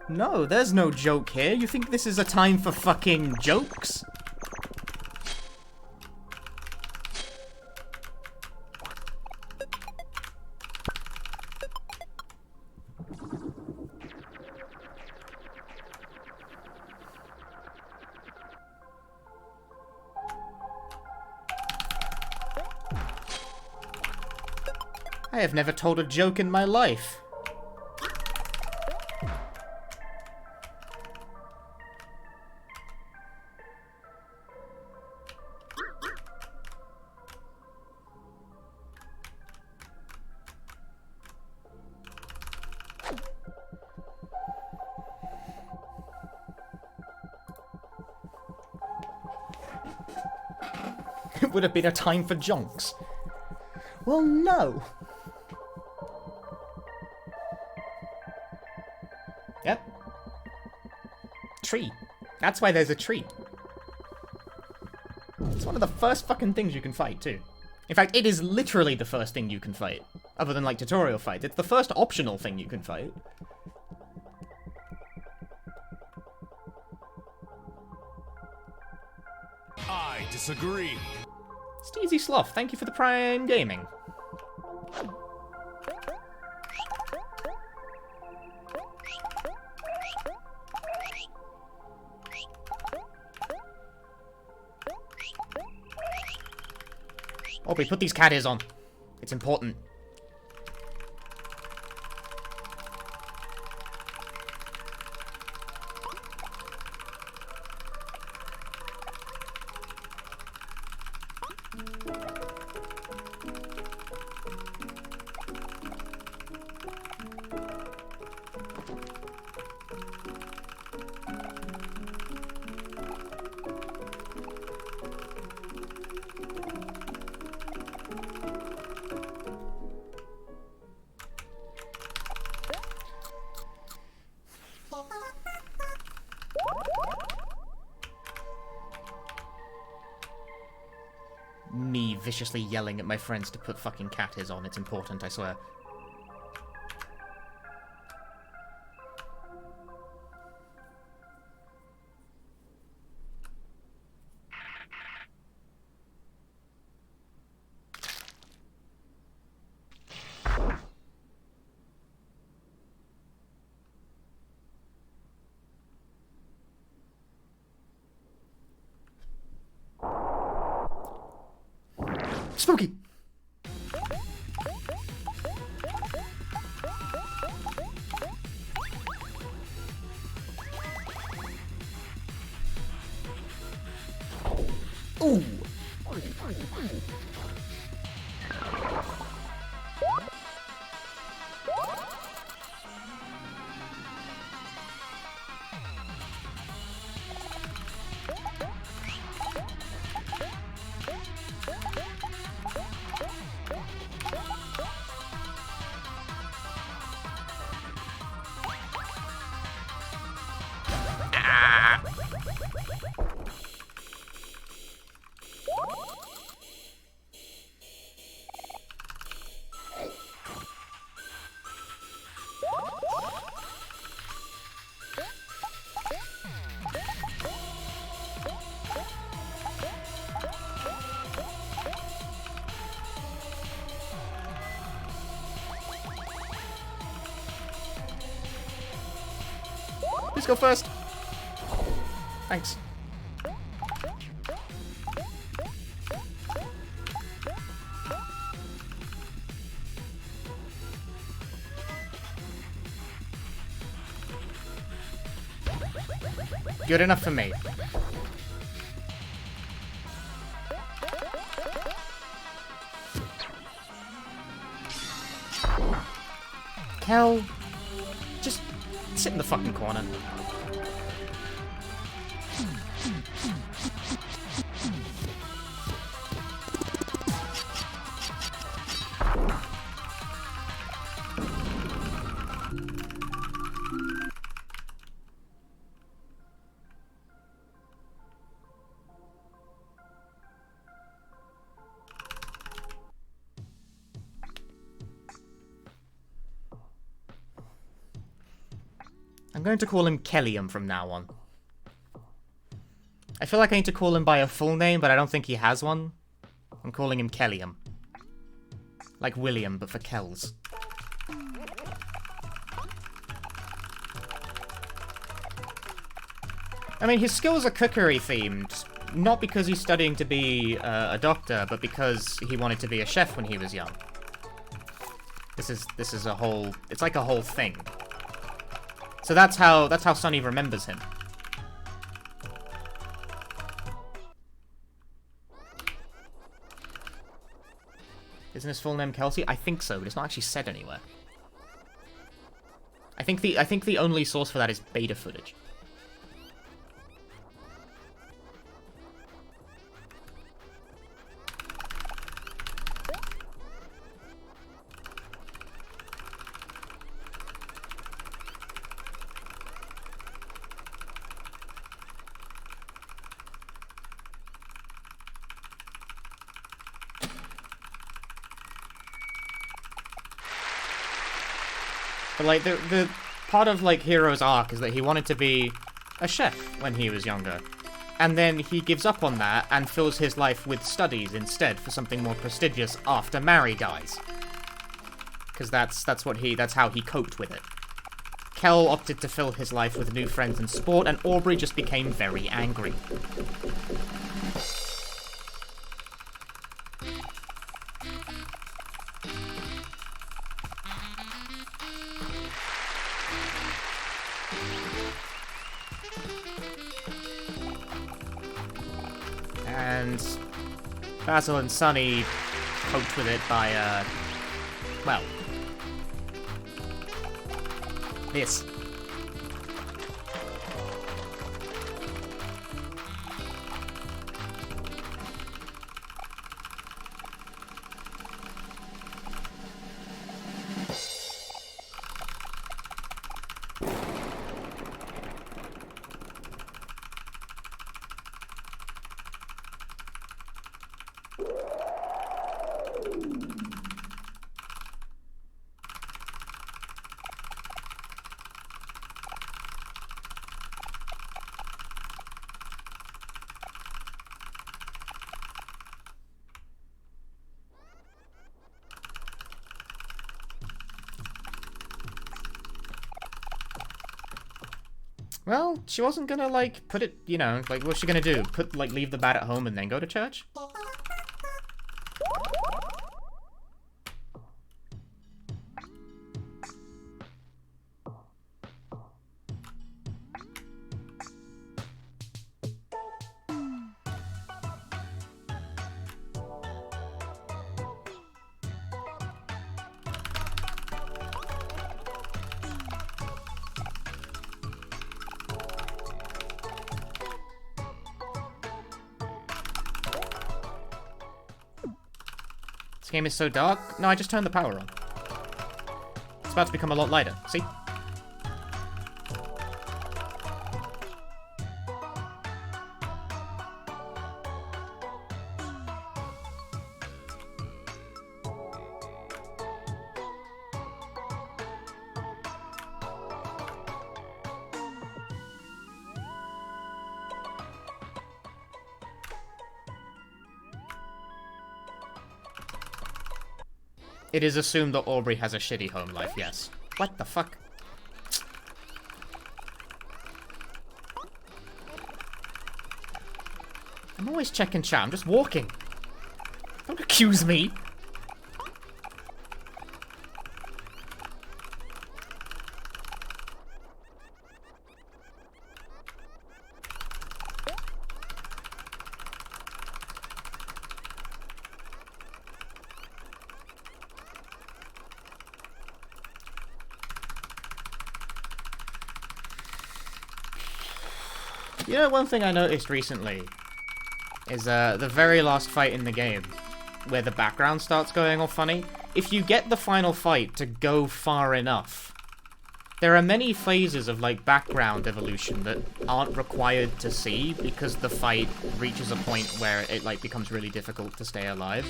No, there's no joke here. You think this is a time for fucking jokes? I have never told a joke in my life. would have been a time for jonks. Well, no. Yep. Tree. That's why there's a tree. It's one of the first fucking things you can fight, too. In fact, it is literally the first thing you can fight. Other than, like, tutorial fights. It's the first optional thing you can fight. I disagree. Steezy Sloth, thank you for the Prime Gaming. Aubrey, put these cat ears on. It's important. Me viciously yelling at my friends to put fucking cat ears on. It's important, I swear. Spooky! Ooh! Please go first. Thanks. Good enough for me. Kel, just sit in the fucking corner. I'm going to call him Kellium from now on. I feel like I need to call him by a full name, but I don't think he has one. I'm calling him Kellium. Like William, but for Kells. I mean, his skills are cookery themed, not because he's studying to be a doctor, but because he wanted to be a chef when he was young. This is a whole, it's like a whole thing. So that's how Sonny remembers him. Isn't his full name Kelsey? I think so, but it's not actually said anywhere. I think the only source for that is beta footage. But, like, the part of, like, Hiro's arc is that he wanted to be a chef when he was younger. And then he gives up on that and fills his life with studies instead for something more prestigious after Mary dies. Because that's how he coped with it. Kel opted to fill his life with new friends and sport, and Aubrey just became very angry. And Basil and Sunny coped with it by, well, this. Well, she wasn't gonna, like, put it, you know, like, what's she gonna do? Leave the bat at home and then go to church? This game is so dark. No, I just turned the power on. It's about to become a lot lighter. See? It is assumed that Aubrey has a shitty home life, yes. What the fuck? I'm always checking chat, I'm just walking. Don't accuse me. You know, one thing I noticed recently is the very last fight in the game, where the background starts going all funny. If you get the final fight to go far enough, there are many phases of, like, background evolution that aren't required to see because the fight reaches a point where it, like, becomes really difficult to stay alive.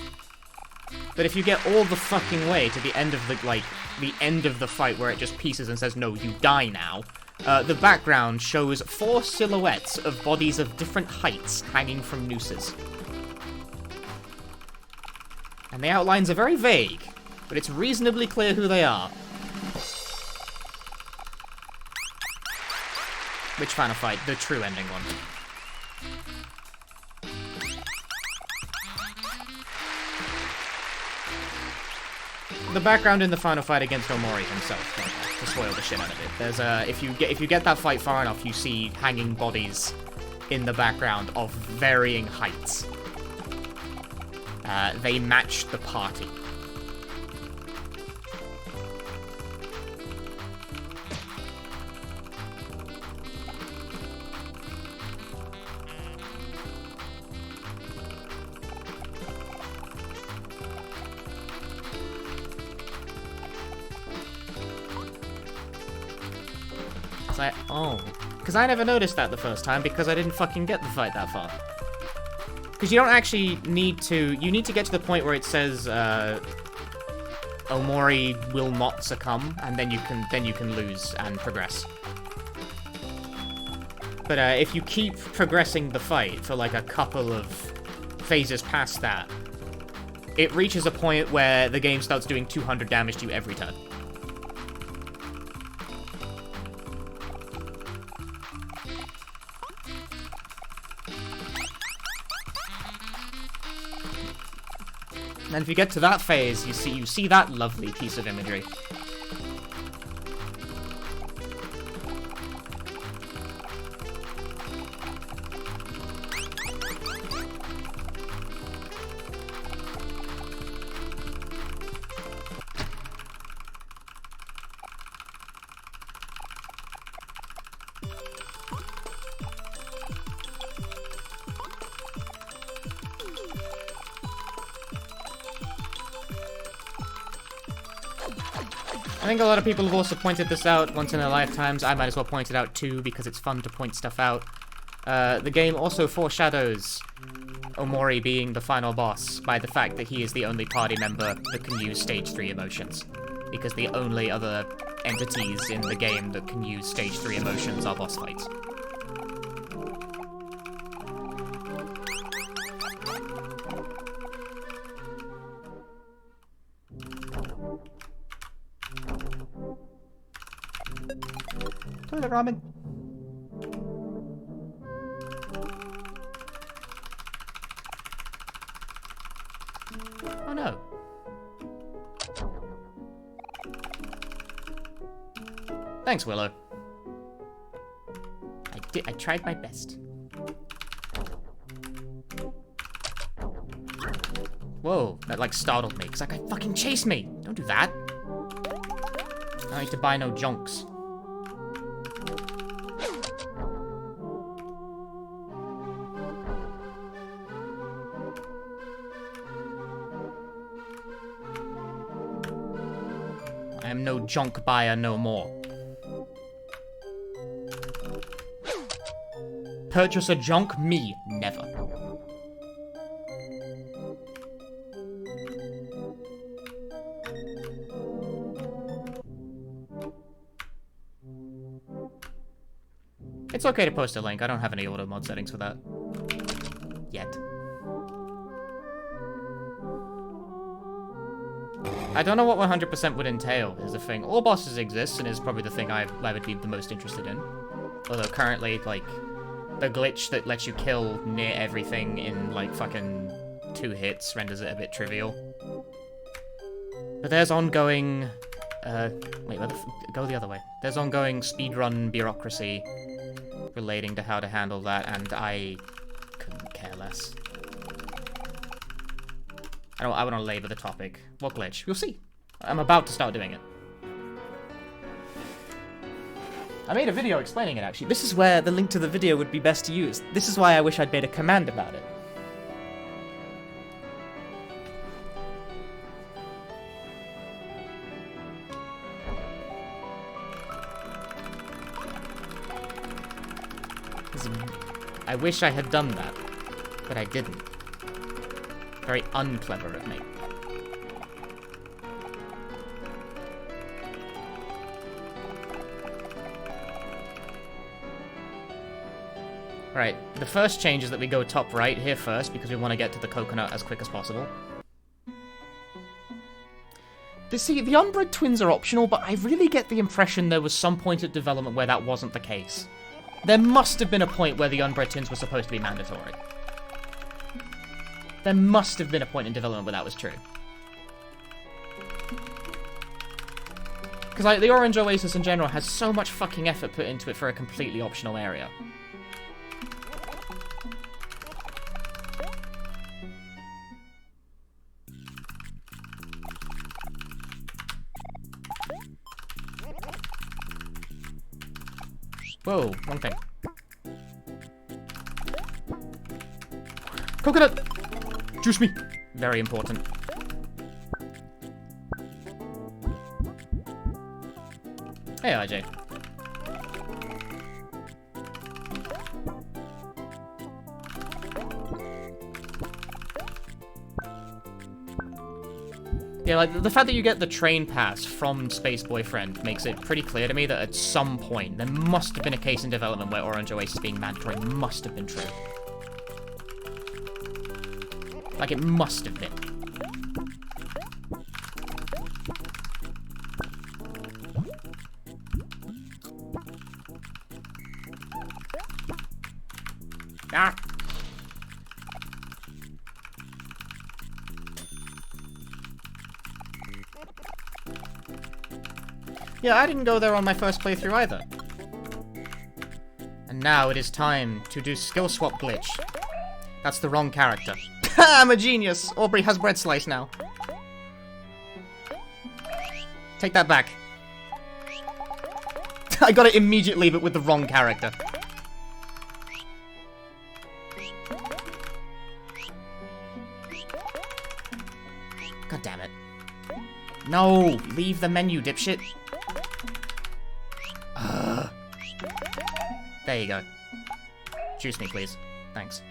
But if you get all the fucking way to the end of the, like, the end of the fight where it just pieces and says, no, you die now, the background shows 4 silhouettes of bodies of different heights hanging from nooses. And the outlines are very vague, but it's reasonably clear who they are. Which final fight? The true ending one. The background in the final fight against Omori himself, to spoil the shit out of it. There's if you get that fight far enough, you see hanging bodies in the background of varying heights. They match the party. It's like, oh. Because I never noticed that the first time because I didn't fucking get the fight that far. Because you don't actually need to... You need to get to the point where it says, Omori will not succumb, and then you can lose and progress. But if you keep progressing the fight for like a couple of phases past that, it reaches a point where the game starts doing 200 damage to you every turn. And if you get to that phase, you see that lovely piece of imagery. I think a lot of people have also pointed this out once in their lifetimes. I might as well point it out too, because it's fun to point stuff out. The game also foreshadows Omori being the final boss by the fact that he is the only party member that can use Stage 3 emotions. Because the only other entities in the game that can use Stage 3 emotions are boss fights. Toilet ramen. Oh no. Thanks, Willow. I tried my best. Whoa, that like startled me. It's like, fucking chase me. Don't do that. I don't need to buy no junks. I am no junk buyer no more. Purchase a junk? Me, never. It's okay to post a link. I don't have any auto mod settings for that. Yet. I don't know what 100% would entail, is the thing. All bosses exist, and is probably the thing I would be the most interested in. Although currently, like, the glitch that lets you kill near everything in, like, fucking 2 hits renders it a bit trivial. But there's ongoing... wait, go the other way. There's ongoing speedrun bureaucracy relating to how to handle that, and I couldn't care less. I want to labor the topic. What glitch? You'll see. I'm about to start doing it. I made a video explaining it, actually. This is where the link to the video would be best to use. This is why I wish I'd made a command about it. I wish I had done that, but I didn't. Very unclever of me. Right, the first change is that we go top right here first, because we want to get to the coconut as quick as possible. See, the Unbred twins are optional, but I really get the impression there was some point at development where that wasn't the case. There must have been a point where the Unbred twins were supposed to be mandatory. There must have been a point in development where that was true. Because like, the Orange Oasis in general has so much fucking effort put into it for a completely optional area. Whoa, wrong thing. Coconut! Juice me! Very important. Hey, RJ. Yeah, like, the fact that you get the train pass from Space Boyfriend makes it pretty clear to me that at some point there must have been a case in development where Orange Oasis being mandatory must have been true. Like, it must have been. Ah! Yeah, I didn't go there on my first playthrough either. And now it is time to do skill swap glitch. That's the wrong character. I'm a genius! Aubrey has bread slice now. Take that back. I got it immediately, but with the wrong character. God damn it. No! Leave the menu, dipshit. There you go. Juice me, please. Thanks.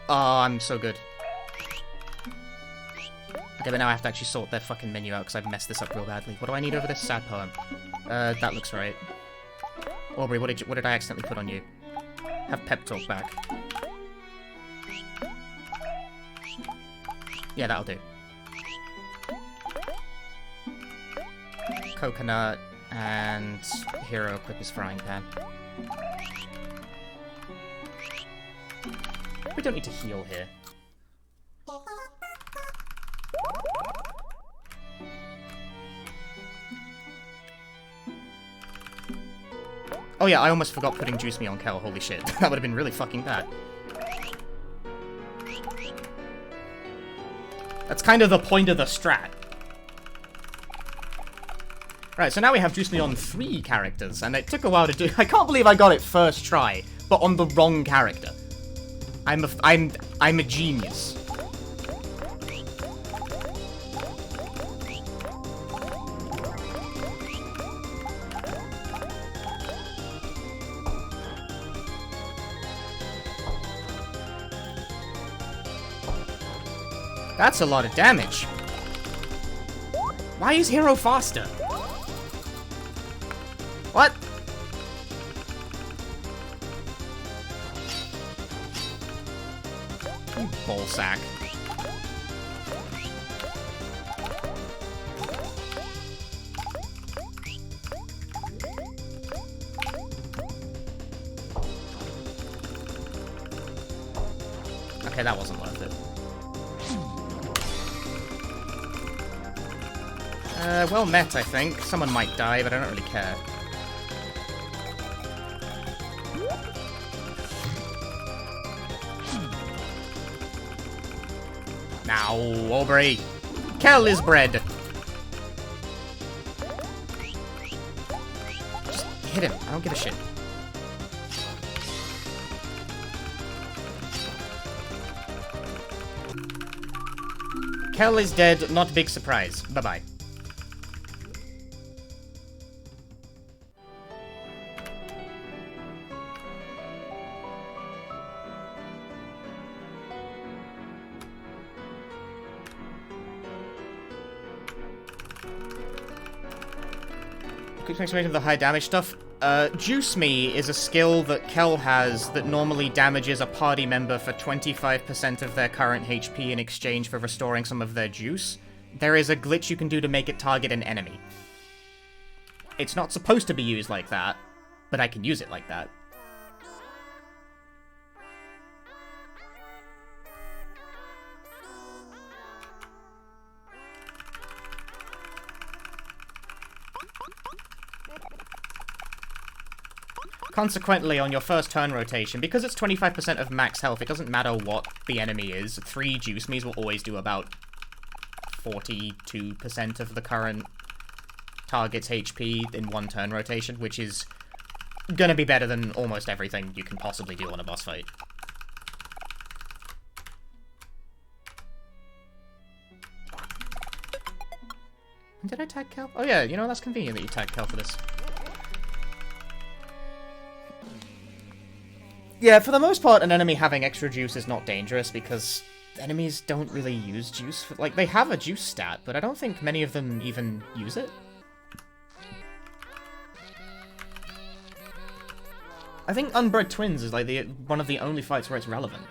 Oh, I'm so good. Okay, but now I have to actually sort their fucking menu out because I've messed this up real badly. What do I need over this? Sad poem. That looks right. Aubrey, what did I accidentally put on you? Have pep talk back. Yeah, that'll do. Coconut and hero equip his frying pan. We don't need to heal here. Oh yeah, I almost forgot putting Juice Me on Kel, holy shit. That would have been really fucking bad. That's kind of the point of the strat. Right, so now we have Juice Me on 3 characters, and it took a while to do. I can't believe I got it first try, but on the wrong character. I'm a genius. That's a lot of damage. Why is Hero faster? What? You ballsack. Okay, that wasn't worth it. Well met, I think. Someone might die, but I don't really care. Now, Aubrey. Kel is bread. Just hit him. I don't give a shit. Kel is dead. Not a big surprise. Bye-bye. Quick explanation of the high damage stuff. Juice Me is a skill that Kel has that normally damages a party member for 25% of their current HP in exchange for restoring some of their juice. There is a glitch you can do to make it target an enemy. It's not supposed to be used like that, but I can use it like that. Consequently, on your first turn rotation, because it's 25% of max health, it doesn't matter what the enemy is. 3 Juice Me's will always do about 42% of the current target's HP in 1 turn rotation, which is gonna be better than almost everything you can possibly do on a boss fight. Did I tag Kel? Oh yeah, you know, that's convenient that you tagged Kel for this. Yeah, for the most part, an enemy having extra juice is not dangerous because enemies don't really use juice. Like, they have a juice stat, but I don't think many of them even use it. I think Unbred Twins is like one of the only fights where it's relevant.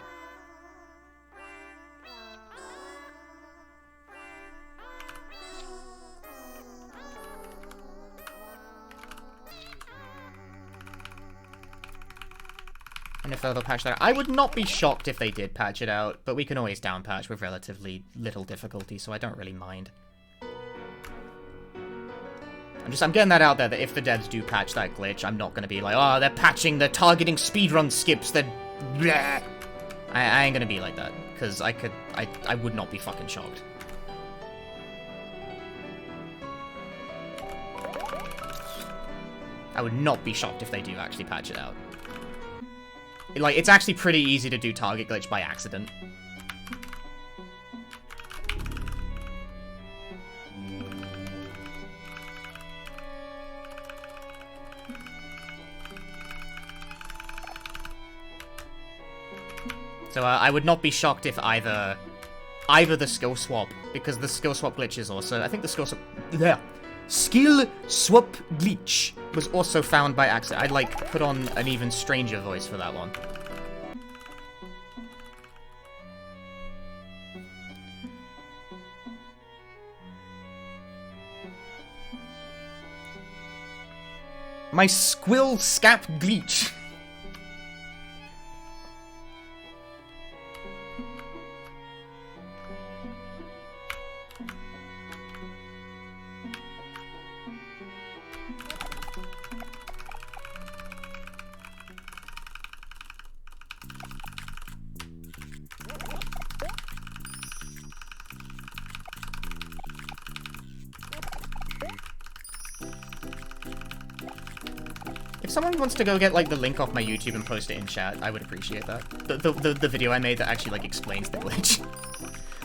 And if they'll patch that out. I would not be shocked if they did patch it out, but we can always down patch with relatively little difficulty, so I don't really mind. I'm getting that out there, that if the devs do patch that glitch, I'm not gonna be like, oh, they're targeting speedrun skips, they're bleh. I ain't gonna be like that, because I would not be fucking shocked. I would not be shocked if they do actually patch it out. Like, it's actually pretty easy to do target glitch by accident. So I would not be shocked if either the skill swap, because the skill swap glitch is also, I think the skill swap glitch was also found by accident. I'd like put on an even stranger voice for that one. My squill scap glitch. If someone wants to go get, like, the link off my YouTube and post it in chat, I would appreciate that. The video I made that actually, like, explains the glitch.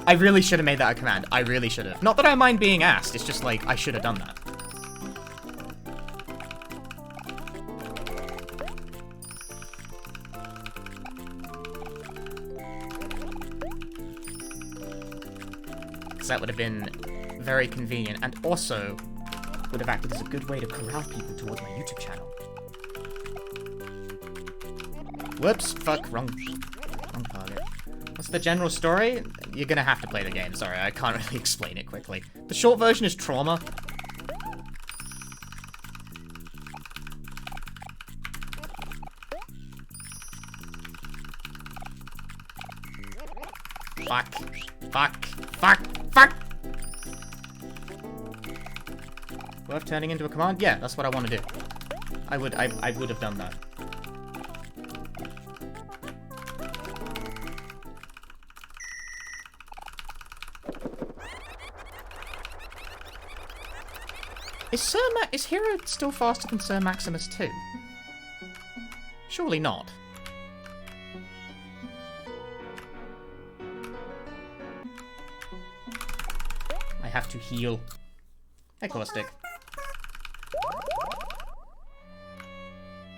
I really should have made that a command. I really should have. Not that I mind being asked, it's just, like, I should have done that. Because that would have been very convenient, and also would have acted as a good way to corral people towards my YouTube channel. Whoops, fuck, wrong target. What's the general story? You're gonna have to play the game, sorry, I can't really explain it quickly. The short version is trauma. Fuck, fuck, fuck, fuck! Worth turning into a command? Yeah, that's what I want to do. I would have done that. Is Hero still faster than Sir Maximus too? Surely not. I have to heal. Hey, Caustic.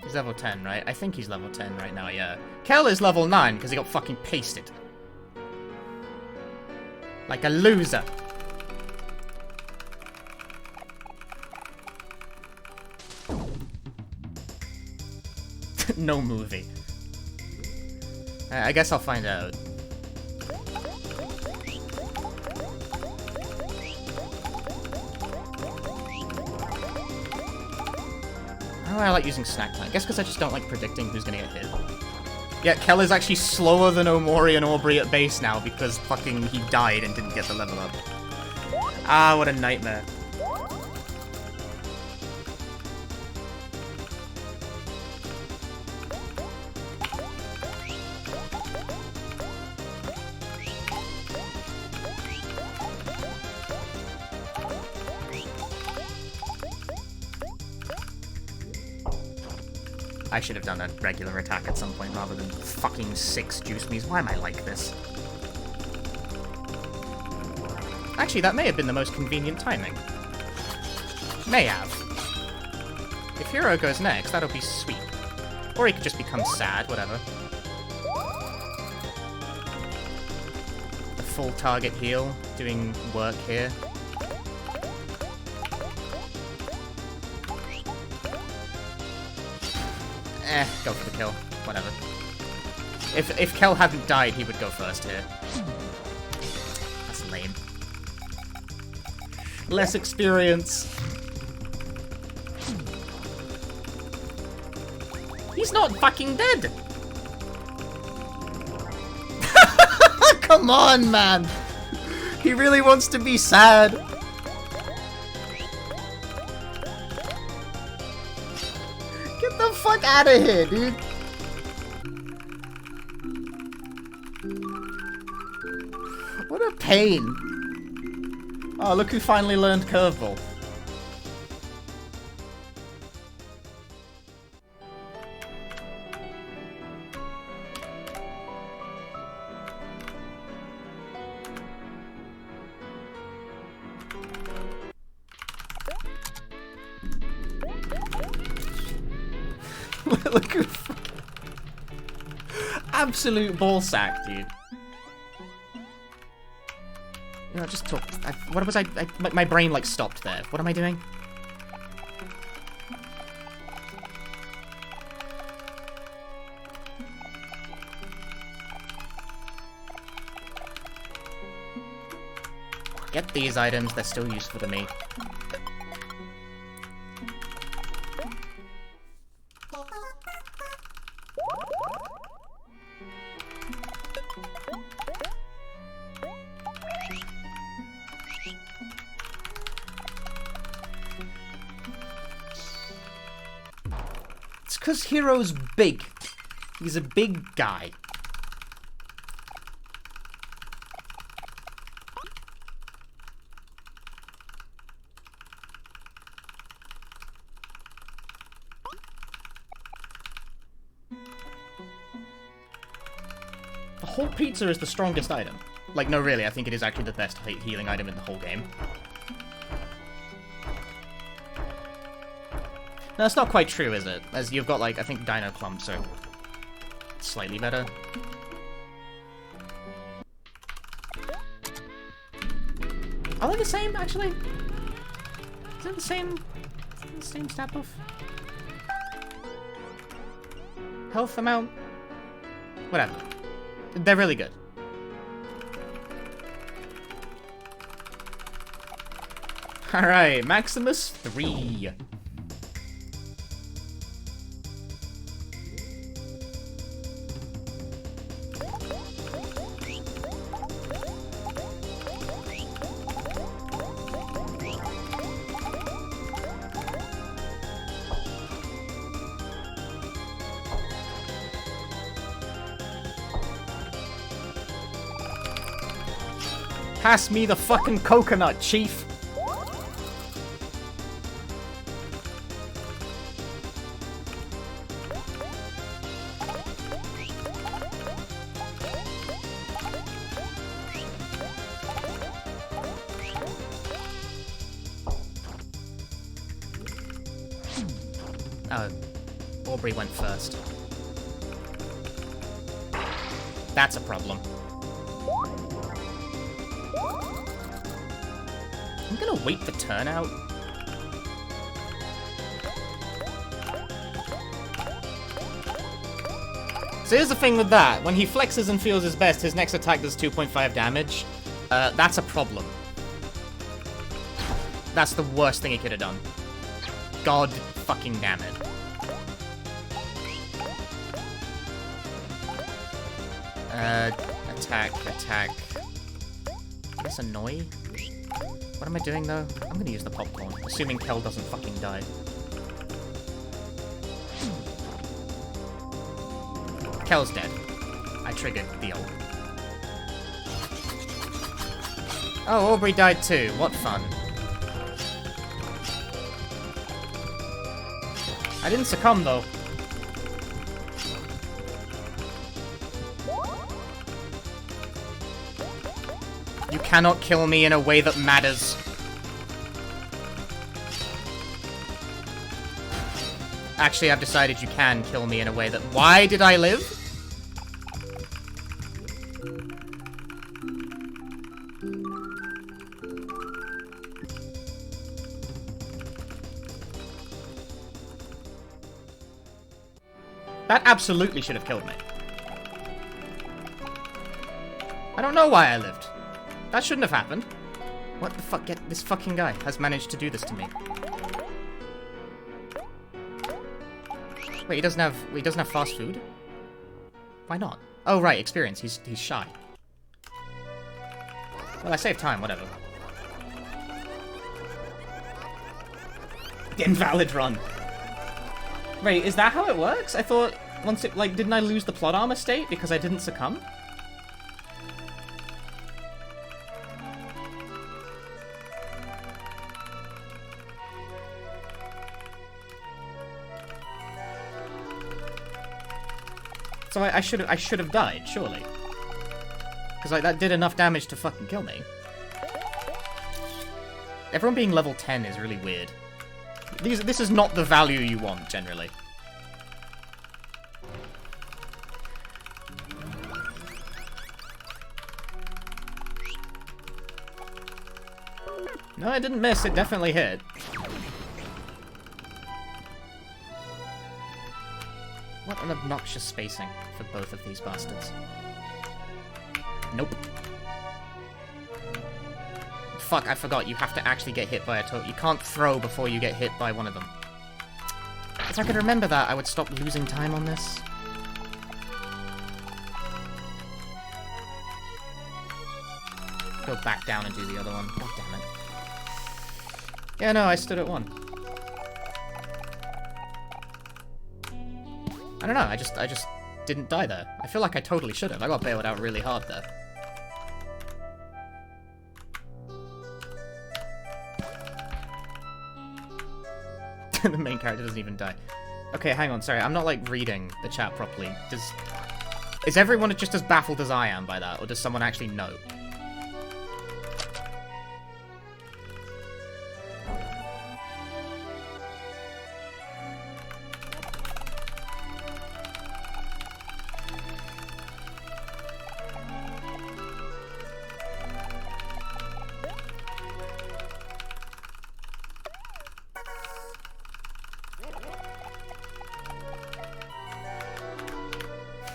He's level 10, right? I think he's level 10 right now, yeah. Kel is level 9 because he got fucking pasted. Like a loser. No movie. I guess I'll find out. How do I like using snack time? I guess because I just don't like predicting who's gonna get hit. Yeah, Kel is actually slower than Omori and Aubrey at base now because fucking he died and didn't get the level up. Ah, what a nightmare. I should have done a regular attack at some point rather than fucking 6 juice me's. Why am I like this? Actually, that may have been the most convenient timing. May have. If Hero goes next, that'll be sweet. Or he could just become sad, whatever. full target heal doing work here. Go for the kill. Whatever. If Kel hadn't died, he would go first here. That's lame. Less experience. He's not fucking dead! Come on, man! He really wants to be sad. Get the fuck out of here, dude. What a pain. Oh, look who finally learned curveball. Look who fucking... Absolute ballsack, dude. You know, just talk. What was my brain, like, stopped there. What am I doing? Get these items, they're still useful to me. It's because Hero's big. He's a big guy. The whole pizza is the strongest item. Like, no, really, I think it is actually the best healing item in the whole game. No, that's not quite true, is it? As you've got, like, I think Dino Clumps are slightly better. Are they the same, actually? Is it the same? Is it the same stat buff? Health amount? Whatever. They're really good. Alright, Maximus 3. Pass me the fucking coconut, Chief. Oh, Aubrey went first. That's a problem. I'm gonna wait the turnout. So here's the thing with that. When he flexes and feels his best, his next attack does 2.5 damage. That's a problem. That's the worst thing he could have done. God fucking damn it. Attack. That's annoy. What am I doing, though? I'm gonna use the popcorn, assuming Kel doesn't fucking die. Kel's dead. I triggered the ult. Oh, Aubrey died too. What fun. I didn't succumb, though. You cannot kill me in a way that matters. Actually, I've decided you can kill me in a way that... Why did I live? That absolutely should have killed me. I don't know why I lived. That shouldn't have happened. What the fuck? This fucking guy has managed to do this to me. Wait, he doesn't have fast food? Why not? Oh right, experience. He's shy. Well, I saved time, whatever. Invalid run. Wait, is that how it works? I thought once it, like, didn't I lose the plot armor state because I didn't succumb? So I should have died, surely. Because like that did enough damage to fucking kill me. Everyone being level 10 is really weird. This is not the value you want, generally. No, I didn't miss. It definitely hit. What an obnoxious spacing for both of these bastards. Nope. Fuck, I forgot. You have to actually get hit by a toad. You can't throw before you get hit by one of them. If I could remember that, I would stop losing time on this. Go back down and do the other one. God damn it. Yeah, no, I stood at 1. I don't know, I just didn't die there. I feel like I totally should have. I got bailed out really hard there. The main character doesn't even die. Okay, hang on, sorry, I'm not, like, reading the chat properly. Is everyone just as baffled as I am by that, or does someone actually know?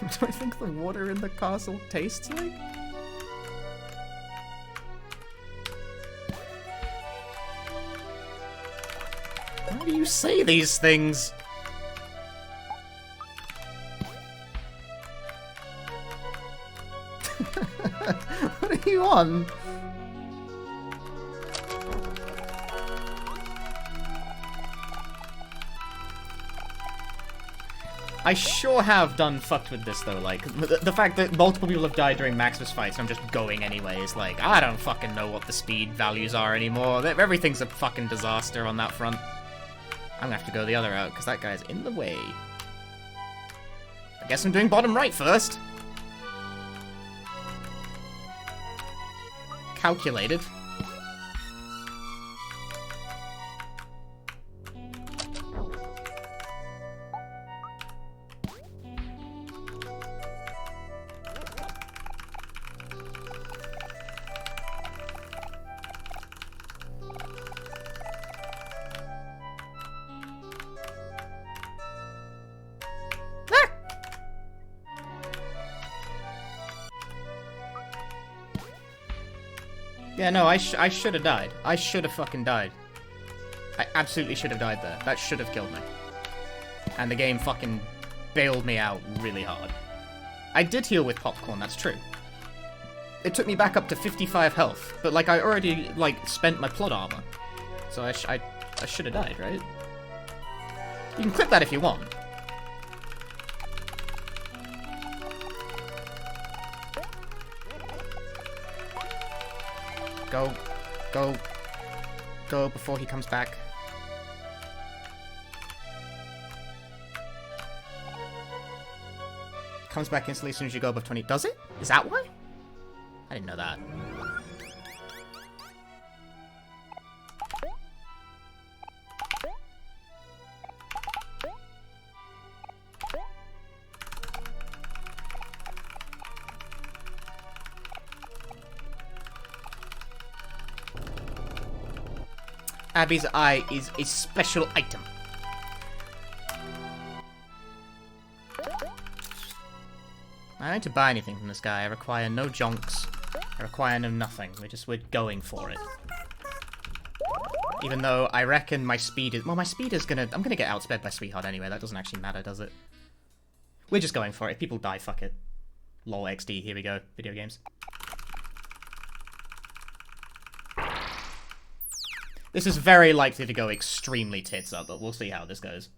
What do I think the water in the castle tastes like? Why do you say these things? What are you on? I sure have done fucked with this, though. Like, the fact that multiple people have died during Maximus fights and I'm just going anyway is like, I don't fucking know what the speed values are anymore. Everything's a fucking disaster on that front. I'm gonna have to go the other route, because that guy's in the way. I guess I'm doing bottom right first. Calculated. Yeah, no, I should have died. I should have fucking died. I absolutely should have died there. That should have killed me. And the game fucking bailed me out really hard. I did heal with popcorn, that's true. It took me back up to 55 health, but like I already like spent my plot armor. So I should have died, right? You can clip that if you want. Go. Go. Go before he comes back. Comes back instantly as soon as you go above 20. Does it? Is that why? I didn't know that. Abby's eye is a special item. I don't need to buy anything from this guy. I require no jonks. I require no nothing. We're going for it. Even though I reckon my speed is... Well, my speed is gonna... I'm gonna get outsped by Sweetheart anyway. That doesn't actually matter, does it? We're just going for it. If people die, fuck it. LOL XD, here we go. Video games. This is very likely to go extremely tits up, but we'll see how this goes.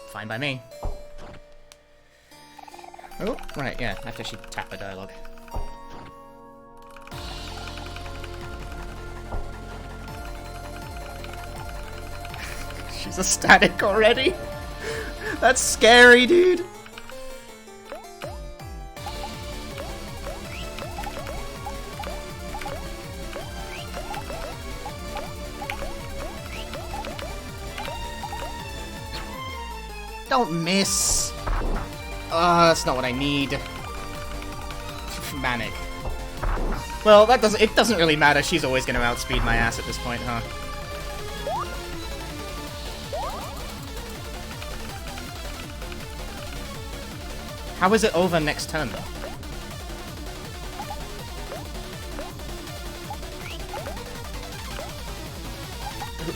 Fine by me. Oh, right, yeah, after she tapped the dialogue. She's a static already? That's scary, dude. Don't miss. That's not what I need. Manic. Well, it doesn't really matter. She's always going to outspeed my ass at this point, huh? How is it over next turn, though?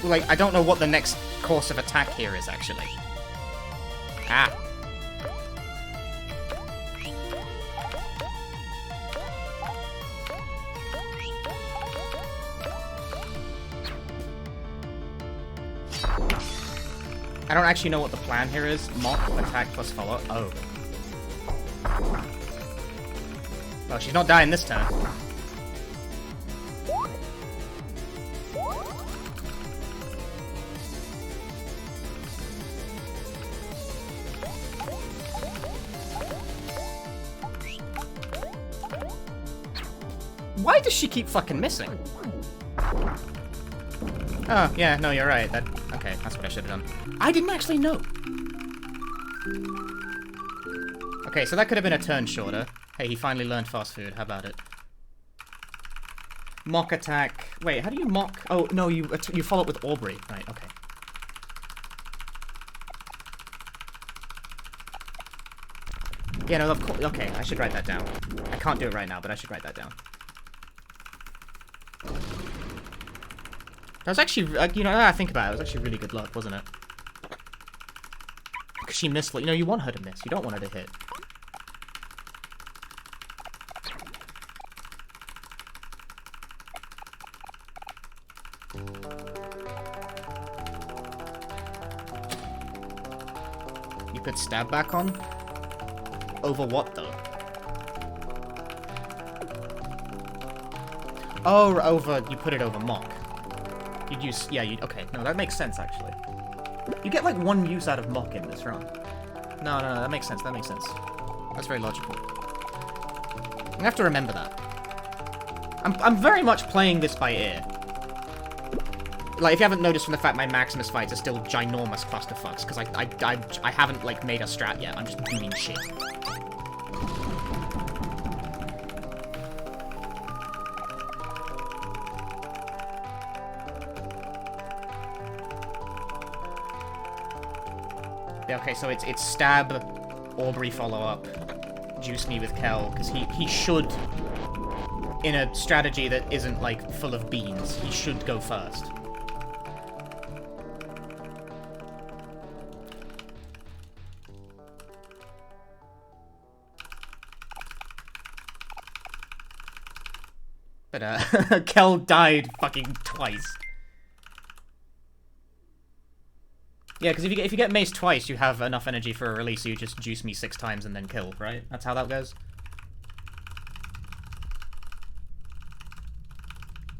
Like, I don't know what the next course of attack here is, actually. Ah. I don't actually know what the plan here is. Mock, attack, plus follow. Oh. Well, she's not dying this turn. Why does she keep fucking missing? Oh, yeah, no, you're right. Okay, that's what I should have done. I didn't actually know. Okay, so that could have been a turn shorter. Hey, he finally learned fast food. How about it? Mock attack. Wait, how do you mock? Oh, no, you follow up with Aubrey. Right, okay. Yeah, no, of course. Okay, I should write that down. I can't do it right now, but I should write that down. That was actually, you know, now I think about it, it was actually really good luck, wasn't it? Because she missed, you know, you want her to miss. You don't want her to hit. You put stab back on? Over what, though? Oh, over, you put it over mock. You'd use, yeah, okay, no, that makes sense, actually. You get, like, one use out of mock in this run. No, that makes sense, That's very logical. I have to remember that. I'm very much playing this by ear. Like, if you haven't noticed from the fact my Maximus fights are still ginormous clusterfucks, because I haven't, like, made a strat yet, I'm just doing shit. Okay, so it's stab, Aubrey follow-up, juice me with Kel, because he should, in a strategy that isn't, like, full of beans, he should go first. But, Kel died fucking twice. Yeah, because if you get maced twice, you have enough energy for a release, so you just juice me 6 times and then kill, right? That's how that goes?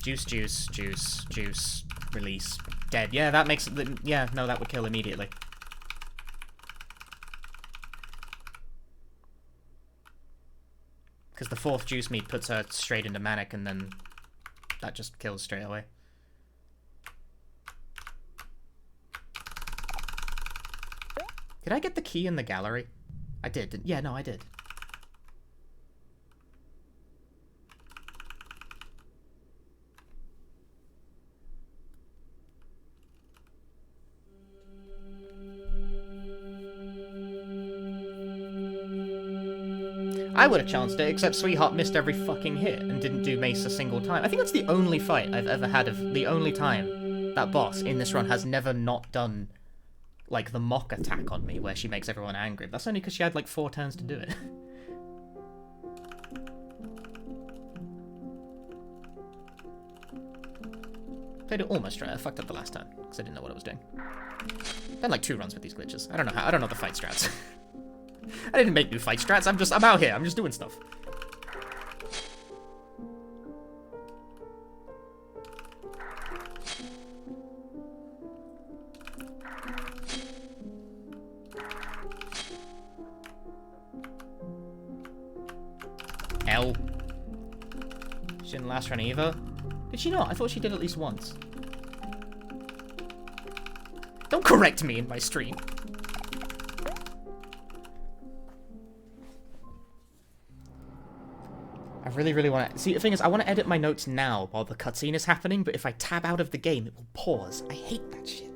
Juice, release, dead. Yeah, that makes it... Yeah, no, that would kill immediately. Because the 4th juice meat puts her straight into manic, and then that just kills straight away. Did I get the key in the gallery? I did. Yeah, no, I did. I would have chanced it, except Sweetheart missed every fucking hit and didn't do Mace a single time. I think that's the only fight I've ever had of the only time that boss in this run has never not done, like, the mock attack on me where she makes everyone angry. But that's only because she had, like, 4 turns to do it. Played it almost right. I fucked up the last time because I didn't know what I was doing. Done like 2 runs with these glitches. I don't know the fight strats. I didn't make new fight strats. I'm out here. I'm just doing stuff. L. She didn't last run either. Did she not? I thought she did at least once. Don't correct me in my stream. I really want to... See, the thing is, I want to edit my notes now while the cutscene is happening, but if I tab out of the game, it will pause. I hate that shit.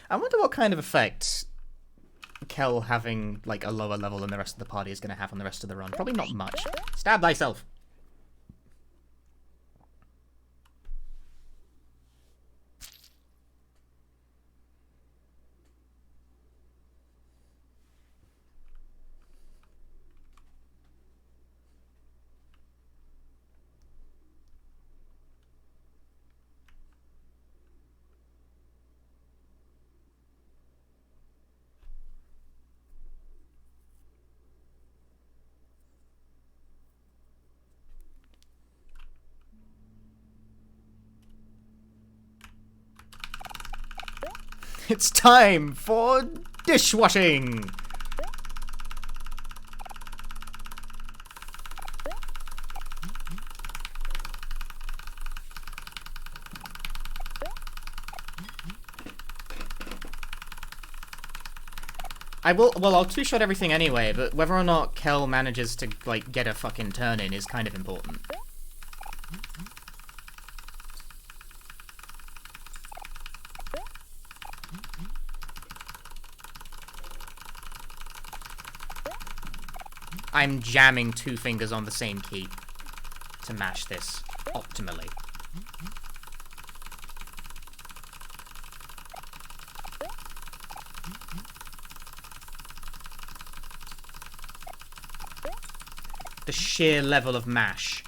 I wonder what kind of effect Kel having, like, a lower level than the rest of the party is going to have on the rest of the run. Probably not much. Stab thyself. It's time for dishwashing! I'll two-shot everything anyway, but whether or not Kel manages to, like, get a fucking turn in is kind of important. I'm jamming 2 fingers on the same key to mash this optimally. The sheer level of mash.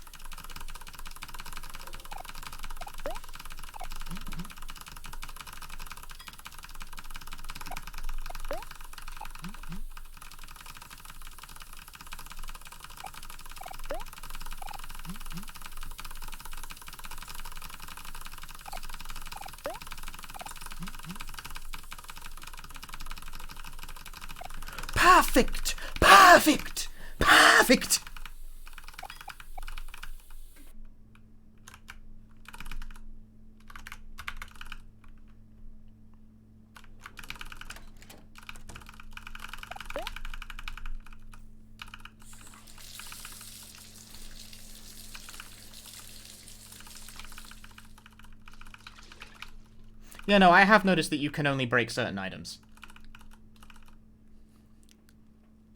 Perfect! Perfect! Perfect! Yeah, no, I have noticed that you can only break certain items.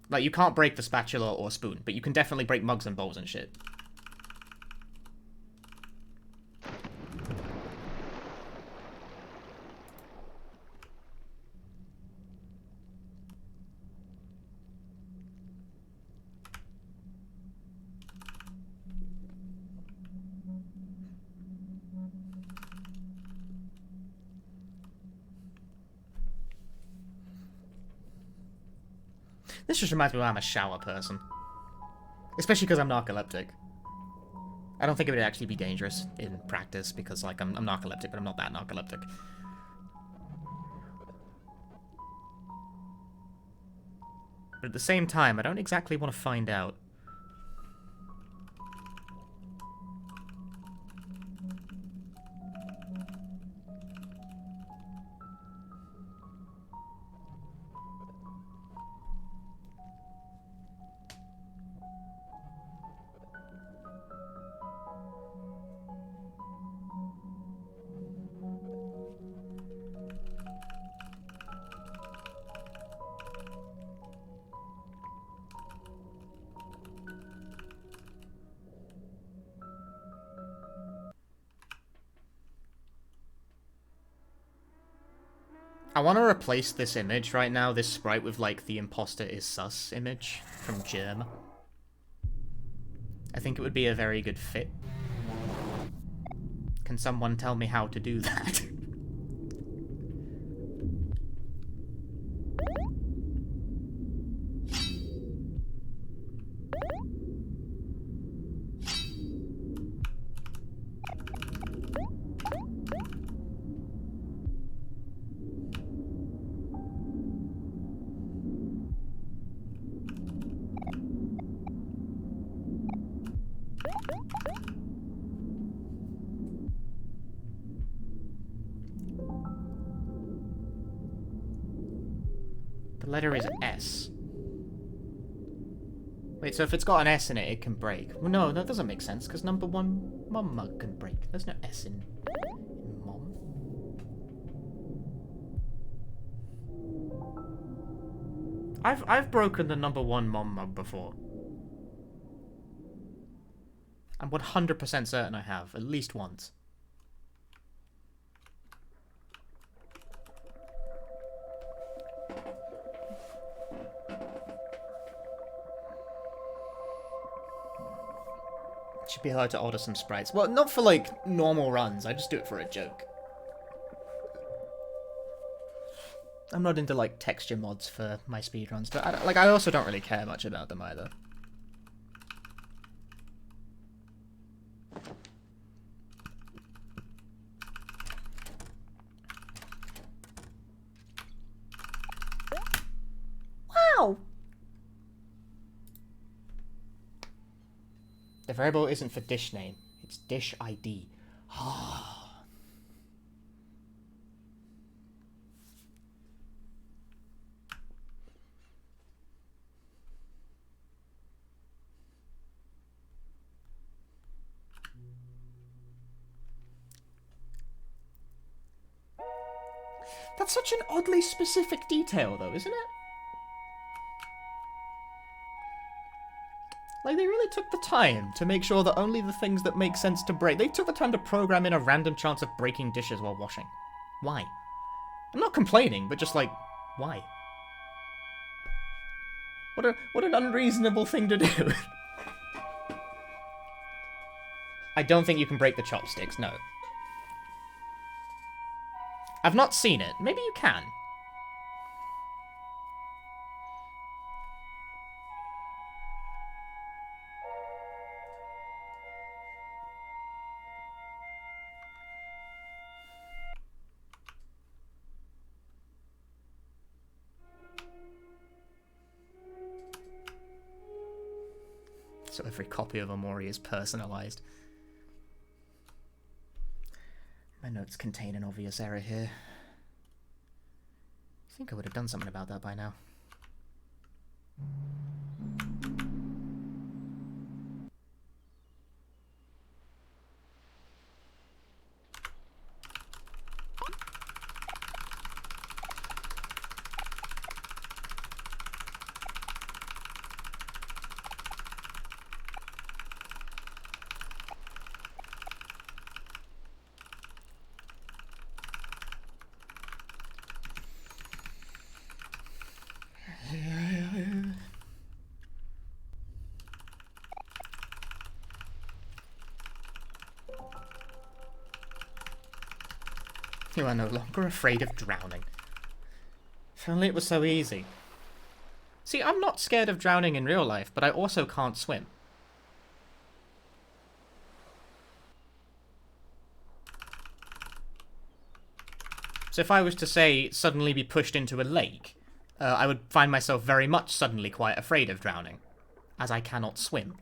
Like, you can't break the spatula or spoon, but you can definitely break mugs and bowls and shit. This just reminds me why I'm a shower person. Especially because I'm narcoleptic. I don't think it would actually be dangerous in practice because, like, I'm narcoleptic, but I'm not that narcoleptic. But at the same time, I don't exactly want to find out. I want to replace this image right now, this sprite, with, like, the imposter is sus image from Germ. I think it would be a very good fit. Can someone tell me how to do that? The letter is S. Wait, so if it's got an S in it, it can break. Well, no, that doesn't make sense, because number one mom mug can break. There's no S in mom. I've broken the number one mom mug before. I'm 100% certain I have, at least once. Should be allowed to order some sprites. Well, not for, like, normal runs. I just do it for a joke. I'm not into, like, texture mods for my speedruns, but, I also don't really care much about them either. Wow! The variable isn't for dish name, it's dish ID. That's such an oddly specific detail, though, isn't it? Like, they really took the time to make sure that only the things that make sense to break... They took the time to program in a random chance of breaking dishes while washing. Why? I'm not complaining, but just, like, why? What an unreasonable thing to do. I don't think you can break the chopsticks, no. I've not seen it. Maybe you can. So every copy of Omori is personalized. My notes contain an obvious error here. I think I would have done something about that by now. You are no longer afraid of drowning. If only it was so easy. See, I'm not scared of drowning in real life, but I also can't swim. So if I was to, say, suddenly be pushed into a lake, I would find myself very much suddenly quite afraid of drowning, as I cannot swim.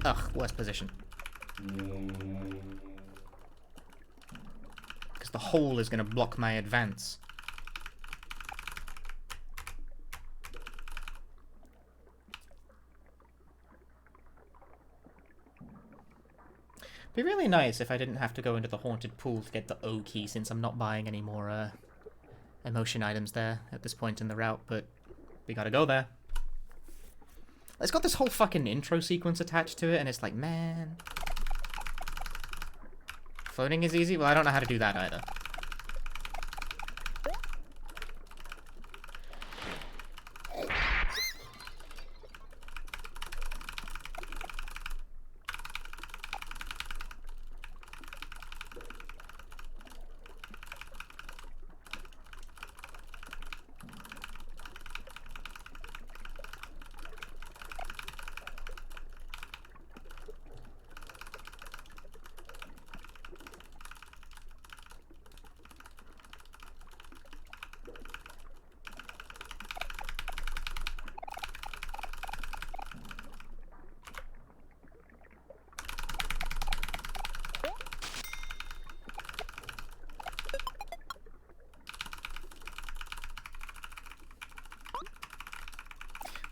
Ugh, worst position. Because the hole is going to block my advance. Be really nice if I didn't have to go into the haunted pool to get the O key, since I'm not buying any more emotion items there at this point in the route, but we gotta go there. It's got this whole fucking intro sequence attached to it, and it's like, man. Floating is easy? Well, I don't know how to do that either.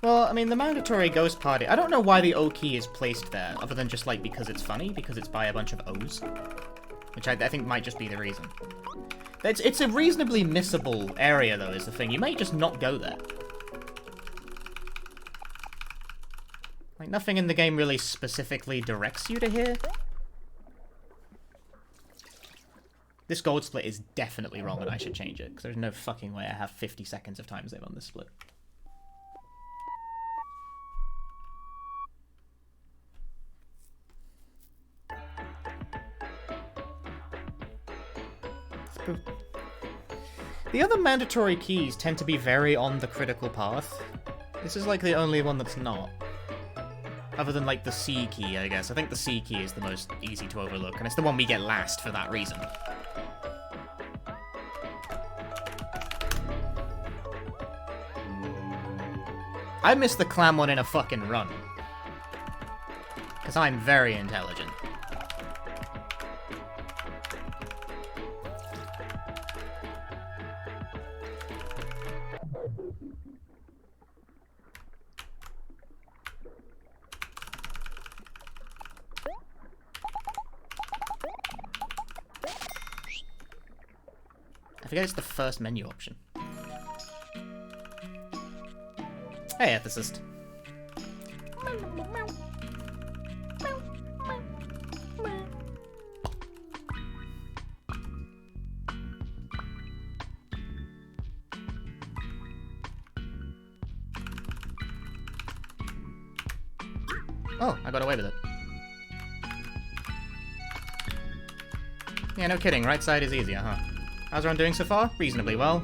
Well, I mean, the mandatory ghost party... I don't know why the O key is placed there, other than just, like, because it's funny, because it's by a bunch of O's. Which I think might just be the reason. It's a reasonably missable area, though, is the thing. You may just not go there. Like, nothing in the game really specifically directs you to here. This gold split is definitely wrong, and I should change it, because there's no fucking way I have 50 seconds of time save on this split. The other mandatory keys tend to be very on the critical path. This is like the only one that's not. Other than like the C key, I guess. I think the C key is the most easy to overlook, and it's the one we get last for that reason. I missed the clam one in a fucking run. Because I'm very intelligent. I forget it's the first menu option. Hey, ethicist. Oh, I got away with it. Yeah, no kidding. Right side is easier, huh? How's everyone doing so far? Reasonably well.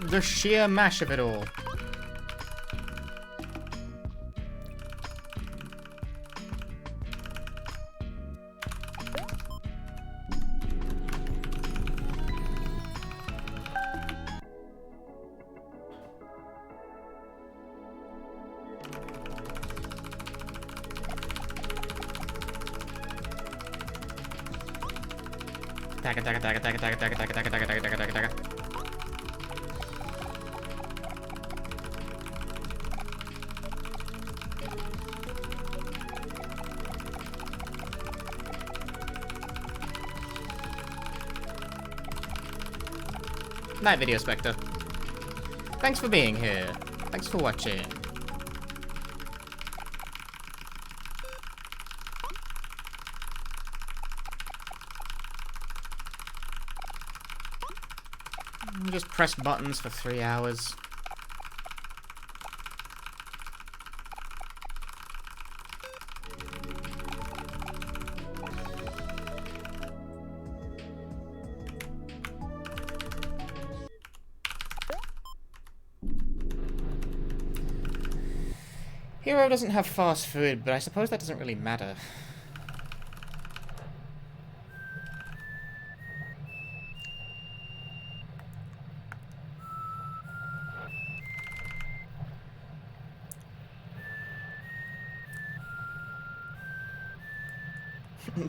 the sheer mash of it all. Tagga, tagga, tagga, tagga, tagga, tagga, tagga, tagga, tagga, tagga, tagga, tagga. Night Video Spectre. Thanks for being here. Thanks for watching. Just press buttons for 3 hours. Hero doesn't have fast food, but I suppose that doesn't really matter.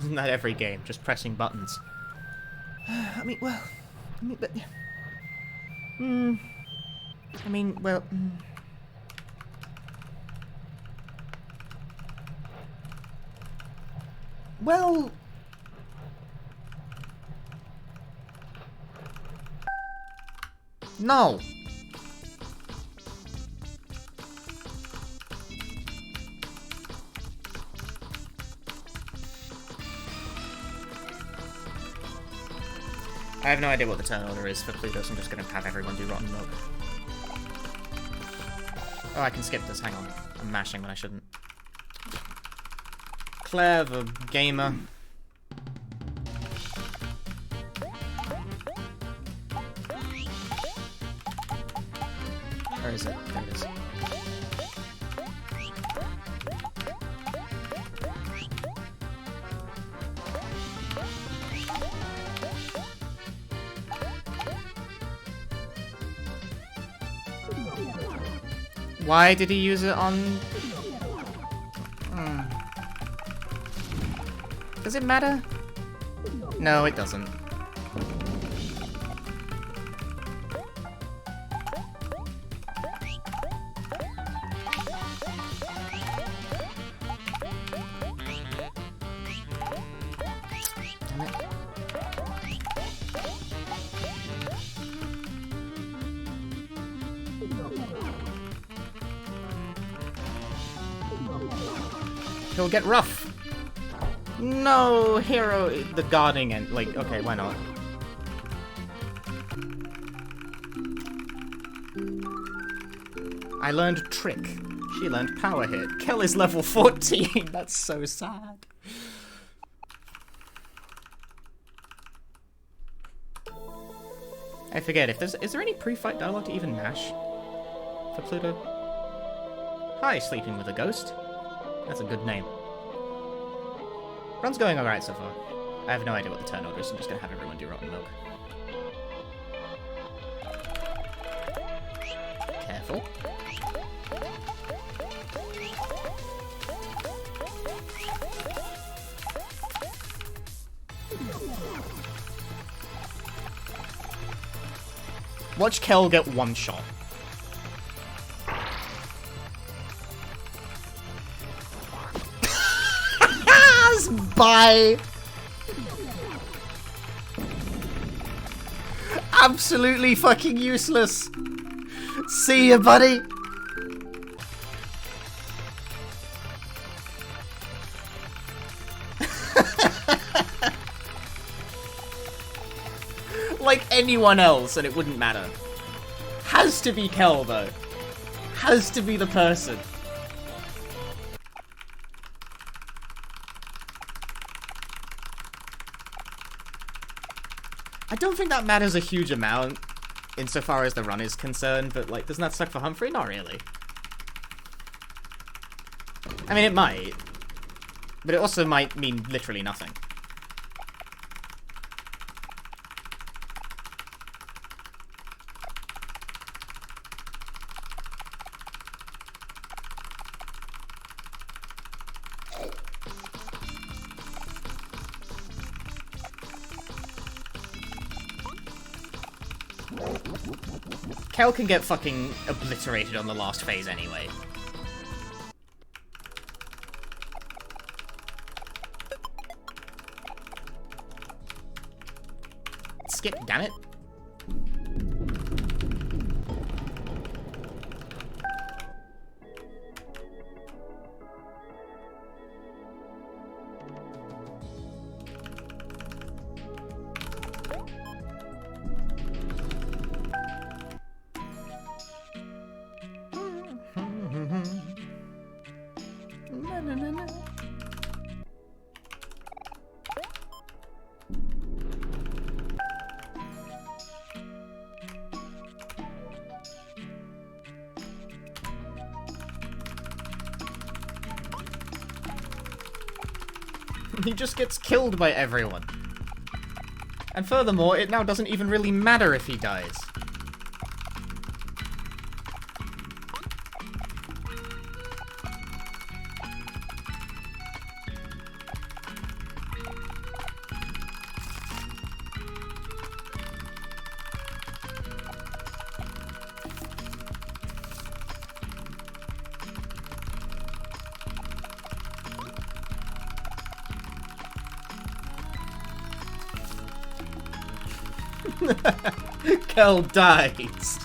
Not every game, just pressing buttons. I mean, well... I mean, but... I mean, well... Well... No! I have no idea what the turn order is for Pluto, so I'm just gonna have everyone do Rotten Milk. Oh, I can skip this, hang on. I'm mashing when I shouldn't. Claire, the gamer. Where is it? There it is. Why did he use it on... Does it matter? No, it doesn't. Damn it. He'll get rough. No, hero, the guarding and like, okay, why not? I learned trick. She learned power hit. Kel is level 14. That's so sad. I forget if is there any pre-fight dialogue to even mash for Pluto? Hi, sleeping with a ghost. That's a good name. Run's going alright so far. I have no idea what the turn order is, so I'm just gonna have everyone do Rotten Milk. Careful. Watch Kel get one shot. Bye. Absolutely fucking useless. See ya, buddy. Like anyone else, and it wouldn't matter. Has to be Kel, though. Has to be the person. I don't think that matters a huge amount. insofar as the run is concerned, but, like, doesn't that suck for Humphrey? Not really. I mean, it might. But it also might mean literally nothing. Kel can get fucking obliterated on the last phase anyway. Skip, damn it. He just gets killed by everyone. And furthermore, it now doesn't even really matter if he dies. Kel dies.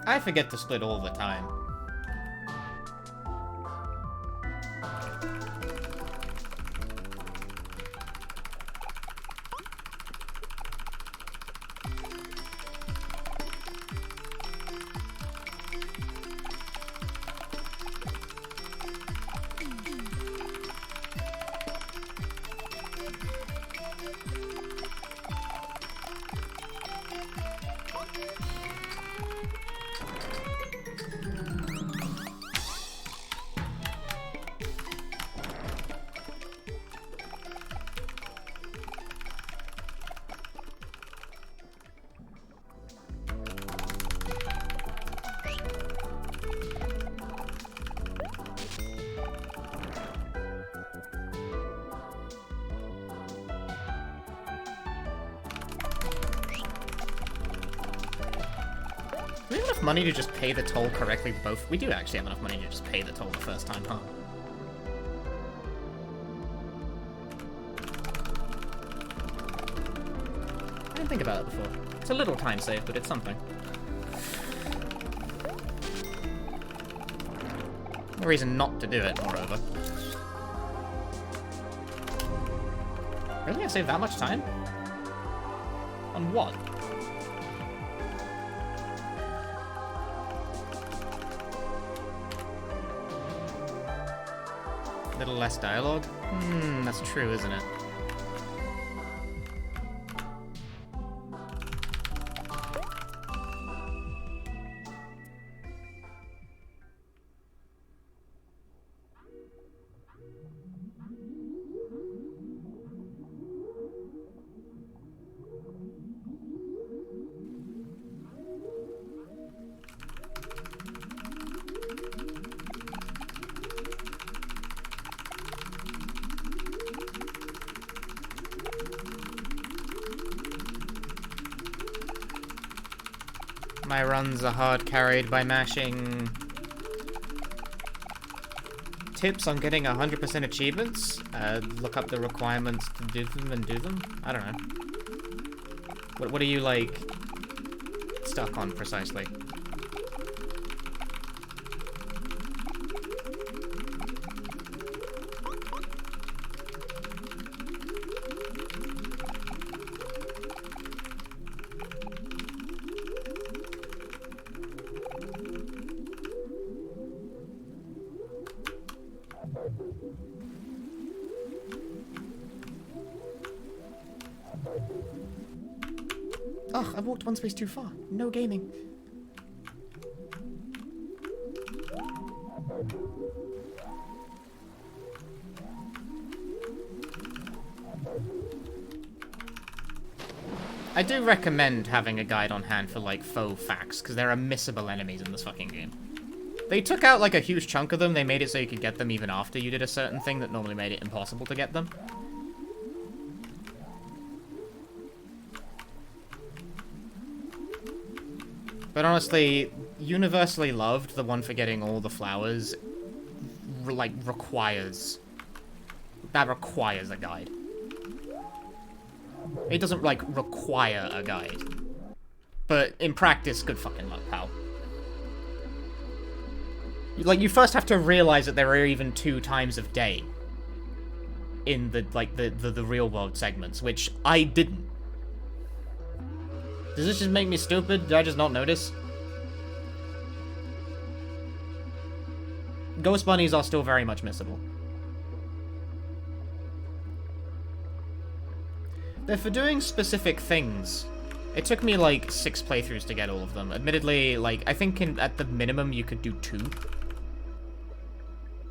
I forget to split all the time. Do we have enough money to just pay the toll correctly both? We do actually have enough money to just pay the toll the first time, huh? I didn't think about it before. It's a little time save, but it's something. No reason not to do it, moreover. Really? I saved that much time? On what? A little less dialogue? That's true, isn't it? My runs are hard carried by mashing. Tips on getting 100% achievements? Look up the requirements to do them and do them? I don't know. What are you, like, stuck on precisely? Oh, I walked one space too far. No gaming. I do recommend having a guide on hand for, like, faux facts, because there are missable enemies in this fucking game. They took out, like, a huge chunk of them. They made it so you could get them even after you did a certain thing that normally made it impossible to get them. But honestly, universally loved, the one for getting all the flowers, like, requires... That requires a guide. It doesn't, like, require a guide. But in practice, good fucking luck, pal. Like, you first have to realize that there are even 2 times of day in the, like, the real-world segments, which I didn't. Does this just make me stupid? Did I just not notice? Ghost bunnies are still very much missable. They're for doing specific things. It took me, like, 6 playthroughs to get all of them. Admittedly, like, I think at the minimum you could do 2.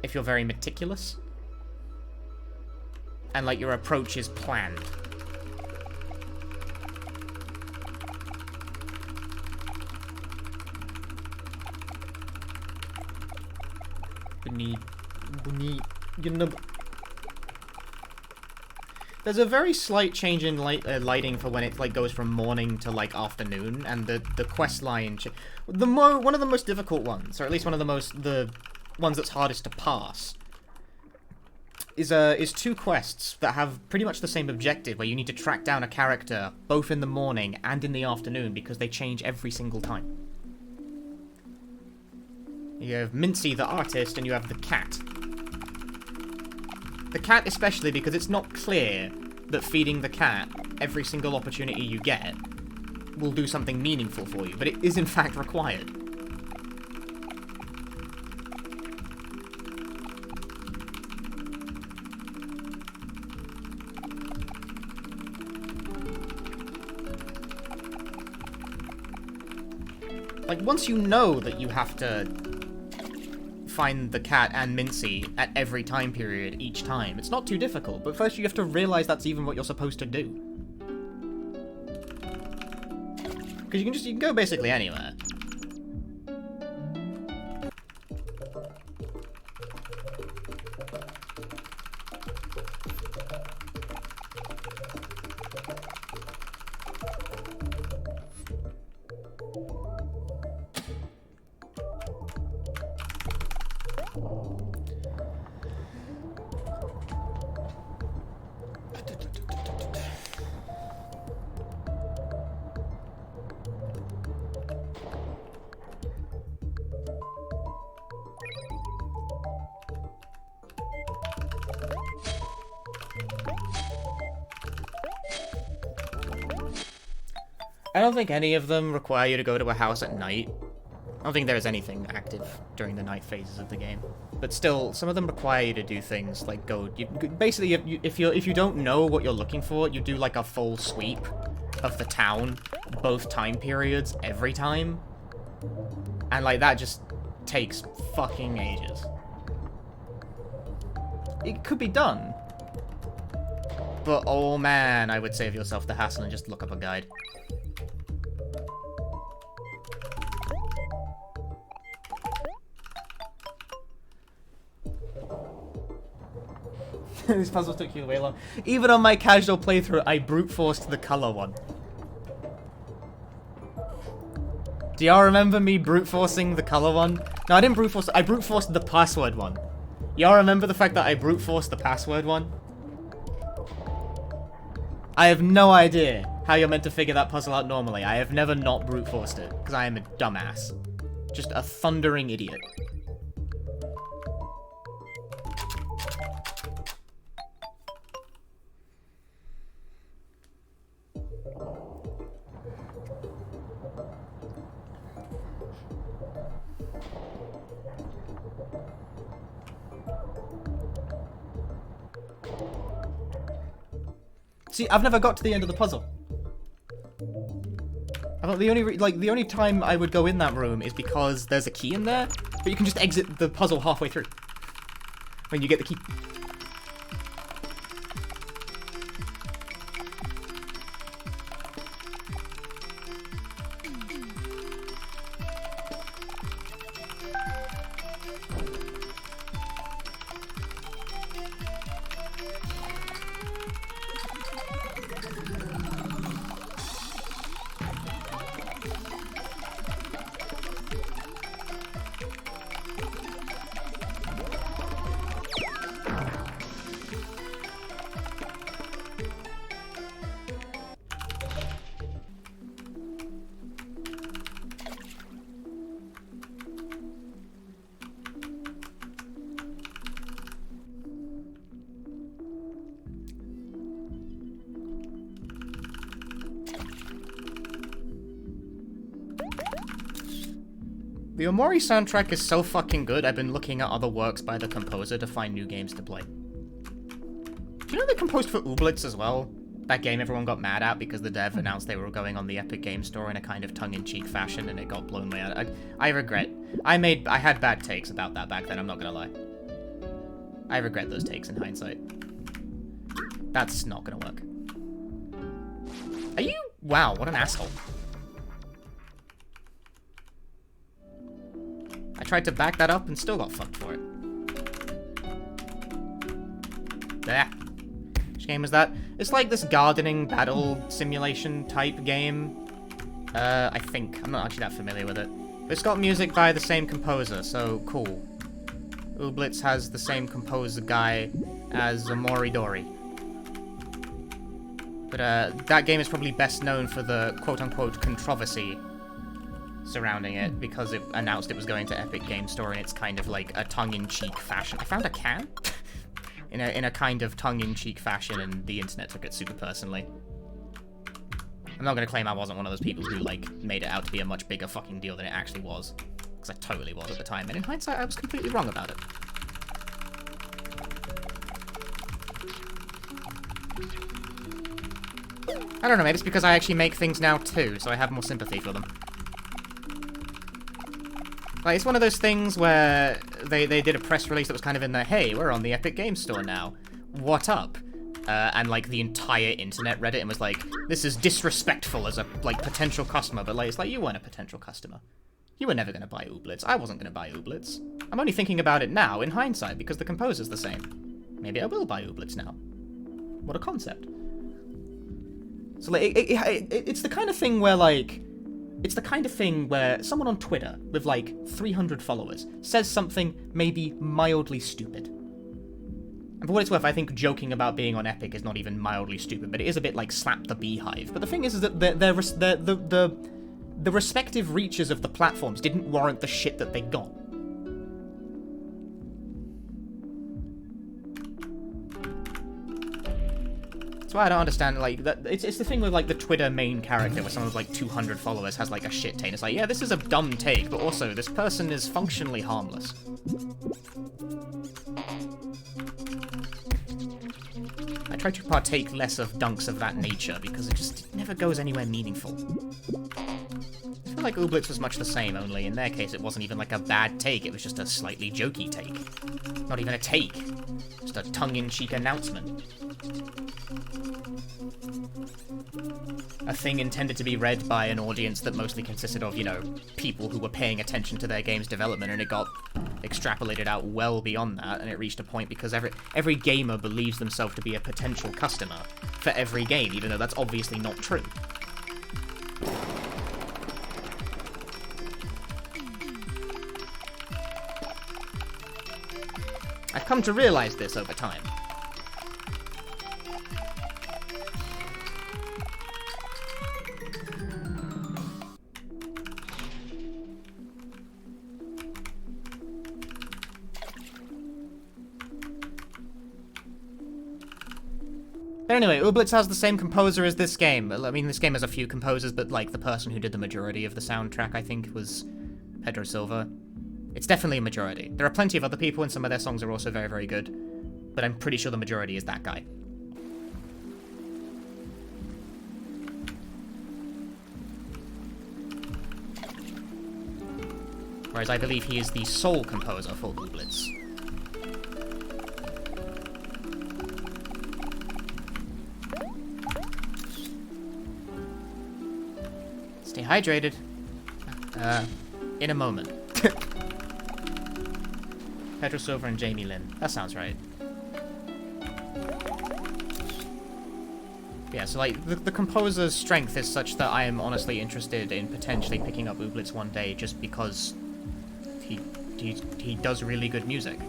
If you're very meticulous. And, like, your approach is planned. There's a very slight change in lighting for when it, like, goes from morning to, like, afternoon, and the quest line... one of the most difficult ones, or at least one of the ones that's hardest to pass, is 2 quests that have pretty much the same objective, where you need to track down a character both in the morning and in the afternoon, because they change every single time. You have Mincy, the artist, and you have the cat. The cat especially, because it's not clear that feeding the cat every single opportunity you get will do something meaningful for you, but it is in fact required. Like, once you know that you have to find the cat and Mincy at every time period each time, it's not too difficult, but first you have to realize that's even what you're supposed to do. Because you can go basically anywhere. I don't think any of them require you to go to a house at night. I don't think there is anything active during the night phases of the game. But still, some of them require you to do things like basically, if you don't know what you're looking for, you do like a full sweep of the town, both time periods, every time. And like that just takes fucking ages. It could be done. But oh man, I would save yourself the hassle and just look up a guide. These puzzles took you way long. Even on my casual playthrough, I brute forced the color one. Do y'all remember me brute forcing the color one? No, I didn't brute force. I brute forced the password one. Y'all remember the fact that I brute forced the password one? I have no idea how you're meant to figure that puzzle out normally. I have never not brute forced it, because I am a dumbass. Just a thundering idiot. See, I've never got to the end of the puzzle. I thought the only time I would go in that room is because there's a key in there, but you can just exit the puzzle halfway through when you get the key. The OMORI soundtrack is so fucking good, I've been looking at other works by the composer to find new games to play. Do you know they composed for Ooblets as well? That game everyone got mad at because the dev announced they were going on the Epic Game Store in a kind of tongue-in-cheek fashion and it got blown way out. I regret. I had bad takes about that back then, I'm not gonna lie. I regret those takes in hindsight. That's not gonna work. Are you? Wow, what an asshole. I tried to back that up and still got fucked for it. There. Which game is that? It's like this gardening battle simulation type game. I think. I'm not actually that familiar with it. But it's got music by the same composer, so cool. Ooblets has the same composer guy as OMORI Dori. But that game is probably best known for the quote-unquote controversy surrounding it, because it announced it was going to Epic Game Store in its kind of like a tongue-in-cheek fashion. I found a can? in a kind of tongue-in-cheek fashion, and the internet took it super personally. I'm not gonna claim I wasn't one of those people who like made it out to be a much bigger fucking deal than it actually was, because I totally was at the time, and in hindsight I was completely wrong about it. I don't know, maybe it's because I actually make things now too, so I have more sympathy for them. Like, it's one of those things where they did a press release that was kind of in there, hey, we're on the Epic Games Store now. What up? And, like, the entire internet read it and was like, this is disrespectful as a, like, potential customer. But, like, it's like, you weren't a potential customer. You were never going to buy Ooblets. I wasn't going to buy Ooblets. I'm only thinking about it now, in hindsight, because the composer's the same. Maybe I will buy Ooblets now. What a concept. So, like, it's the kind of thing where, like... It's the kind of thing where someone on Twitter with like 300 followers says something maybe mildly stupid. And for what it's worth, I think joking about being on Epic is not even mildly stupid, but it is a bit like slap the beehive. But the thing is that the respective reaches of the platforms didn't warrant the shit that they got. That's why I don't understand, like, that. It's the thing with, like, the Twitter main character, where someone with, like, 200 followers has, like, a shit take. It's like, yeah, this is a dumb take, but also, this person is functionally harmless. I try to partake less of dunks of that nature, because it never goes anywhere meaningful. I feel like Ooblets was much the same, only in their case it wasn't even, like, a bad take, it was just a slightly jokey take. Not even a take. Just a tongue-in-cheek announcement. A thing intended to be read by an audience that mostly consisted of, you know, people who were paying attention to their game's development, and it got extrapolated out well beyond that, and it reached a point because every gamer believes themselves to be a potential customer for every game, even though that's obviously not true. I've come to realize this over time. But anyway, Ooblets has the same composer as this game. I mean, this game has a few composers, but, like, the person who did the majority of the soundtrack, I think, was Pedro Silva. It's definitely a majority. There are plenty of other people, and some of their songs are also very, very good. But I'm pretty sure the majority is that guy. Whereas I believe he is the sole composer for Ooblets. Stay hydrated. In a moment. Pedro Silva and Jamie Lynn. That sounds right. Yeah, so like, the composer's strength is such that I am honestly interested in potentially picking up Ooblets one day just because he does really good music.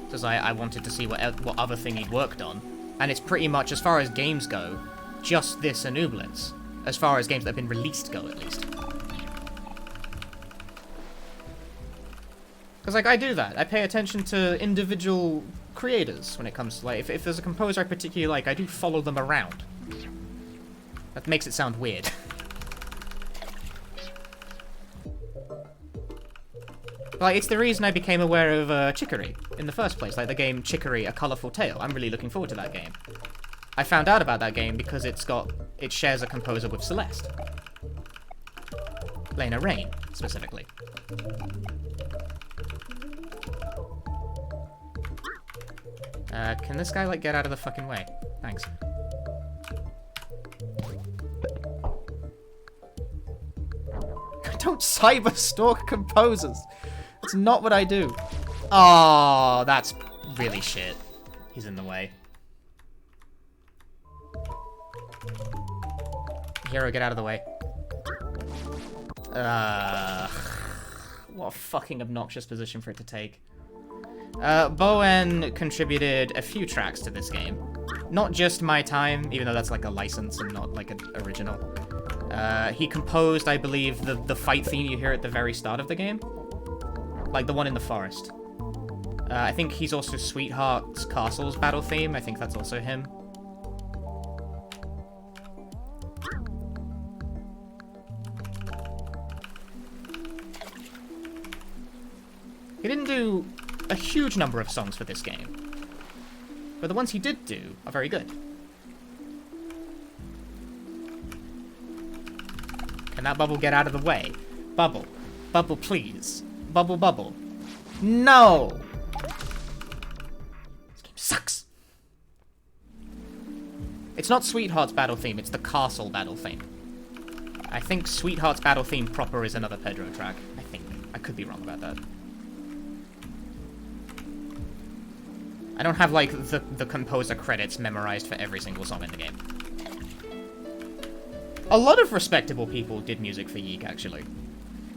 Because I wanted to see what other thing he'd worked on. And it's pretty much, as far as games go, just this and Ooblets. As far as games that have been released go, at least. Because, like, I do that. I pay attention to individual creators when it comes to, like, if there's a composer I particularly like, I do follow them around. That makes it sound weird. Like, it's the reason I became aware of Chicory in the first place. Like, the game Chicory, A Colorful Tale. I'm really looking forward to that game. I found out about that game because it shares a composer with Celeste. Lena Raine, specifically. Can this guy, like, get out of the fucking way? Thanks. Don't cyber-stalk composers! That's not what I do. Oh, that's really shit. He's in the way. Hero, get out of the way. What a fucking obnoxious position for it to take. Bowen contributed a few tracks to this game. Not just My Time, even though that's like a license and not like an original. He composed, I believe, the fight theme you hear at the very start of the game. Like the one in the forest. I think he's also Sweetheart's Castle's battle theme. I think that's also him. He didn't do a huge number of songs for this game, but the ones he did do are very good. Can that bubble get out of the way? Bubble. Bubble, please. Bubble, bubble. No! This game sucks. It's not Sweetheart's battle theme, it's the Castle battle theme. I think Sweetheart's battle theme proper is another Pedro track. I think. I could be wrong about that. I don't have, like, the composer credits memorized for every single song in the game. A lot of respectable people did music for Yeek, actually.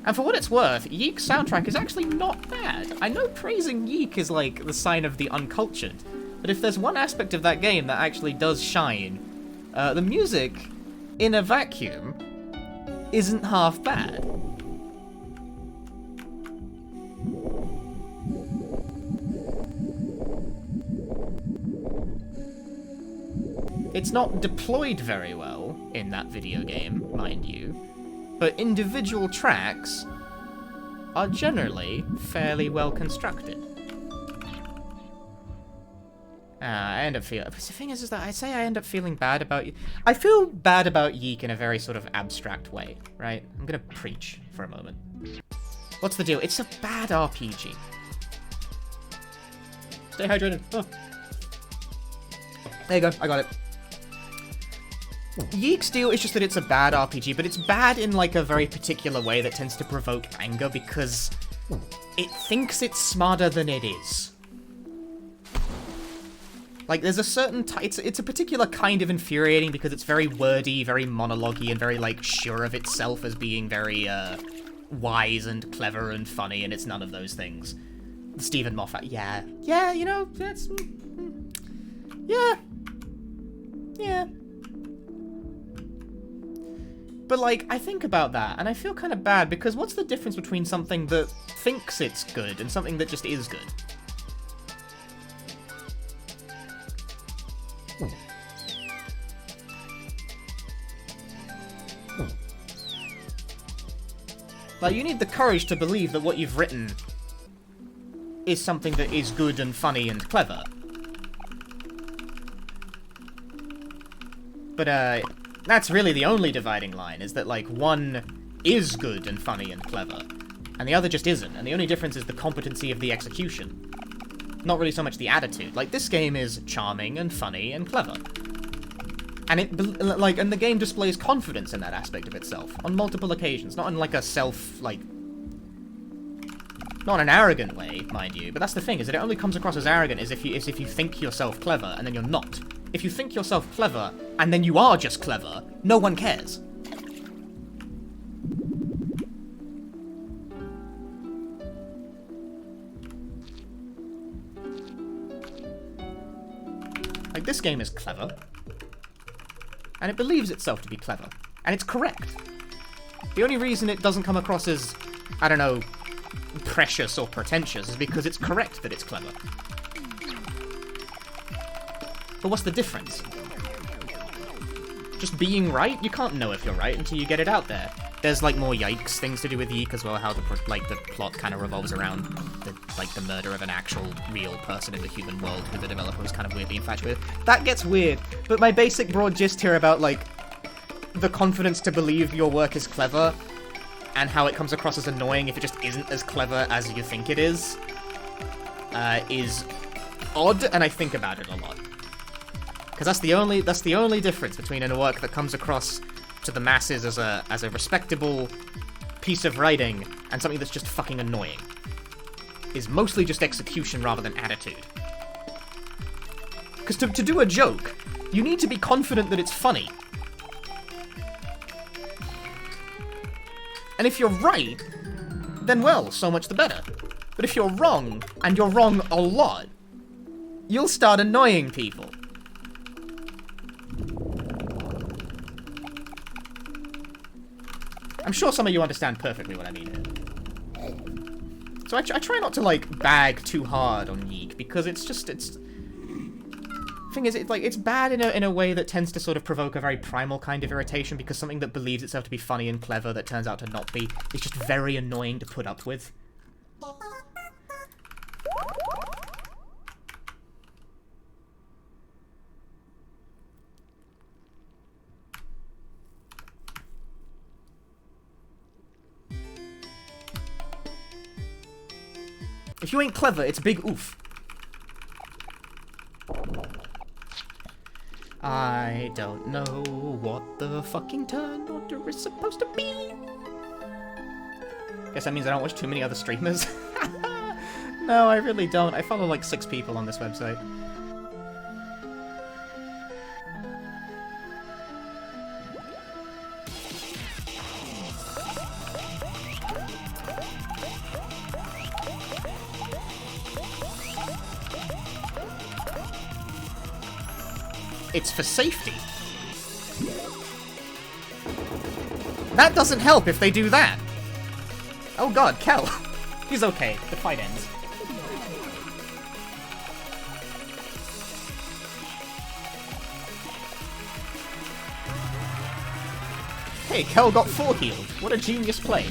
And for what it's worth, Yeek's soundtrack is actually not bad. I know praising Yeek is, like, the sign of the uncultured, but if there's one aspect of that game that actually does shine, the music, in a vacuum, isn't half bad. It's not deployed very well in that video game, mind you, but individual tracks are generally fairly well constructed. I end up feeling... But the thing is that I say I end up feeling bad about... I feel bad about Yeek in a very sort of abstract way, right? I'm gonna preach for a moment. What's the deal? It's a bad RPG. Stay hydrated. Oh. There you go, I got it. Yeek's deal is just that it's a bad RPG, but it's bad in, like, a very particular way that tends to provoke anger because it thinks it's smarter than it is. Like, there's a certain it's a particular kind of infuriating because it's very wordy, very monologue-y, and very, like, sure of itself as being very, wise and clever and funny, and it's none of those things. Stephen Moffat, yeah. Yeah, you know, that's... Yeah. Yeah. But, like, I think about that, and I feel kind of bad, because what's the difference between something that thinks it's good and something that just is good? Like, you need the courage to believe that what you've written is something that is good and funny and clever. But, that's really the only dividing line, is that, like, one is good and funny and clever, and the other just isn't, and the only difference is the competency of the execution. Not really so much the attitude. Like, this game is charming and funny and clever. And and the game displays confidence in that aspect of itself, on multiple occasions, not in, like, a not in an arrogant way, mind you, but that's the thing, is that it only comes across as arrogant as if you think yourself clever, and then you're not. If you think yourself clever, and then you are just clever, no one cares. Like, this game is clever. And it believes itself to be clever. And it's correct. The only reason it doesn't come across as, I don't know, precious or pretentious is because it's correct that it's clever. But what's the difference? Just being right? You can't know if you're right until you get it out there. There's, like, more yikes things to do with Yeek as well, how the plot kind of revolves around the murder of an actual real person in the human world who the developer was kind of weirdly infatuated with. That gets weird, but my basic broad gist here about, like, the confidence to believe your work is clever and how it comes across as annoying if it just isn't as clever as you think it is odd, and I think about it a lot. Because that's the only difference between a work that comes across to the masses as a respectable piece of writing and something that's just fucking annoying. Is mostly just execution rather than attitude. Because to do a joke, you need to be confident that it's funny. And if you're right, then well, so much the better. But if you're wrong, and you're wrong a lot, you'll start annoying people. I'm sure some of you understand perfectly what I mean here. So I try not to, like, bag too hard on Yeek, because it's... Thing is, it's bad in a way that tends to sort of provoke a very primal kind of irritation, because something that believes itself to be funny and clever that turns out to not be is just very annoying to put up with. If you ain't clever, it's a big oof. I don't know what the fucking turn order is supposed to be. Guess that means I don't watch too many other streamers. No, I really don't. I follow like 6 people on this website. It's for safety. That doesn't help if they do that. Oh god, Kel. He's okay. The fight ends. Hey, Kel got 4 healed. What a genius play.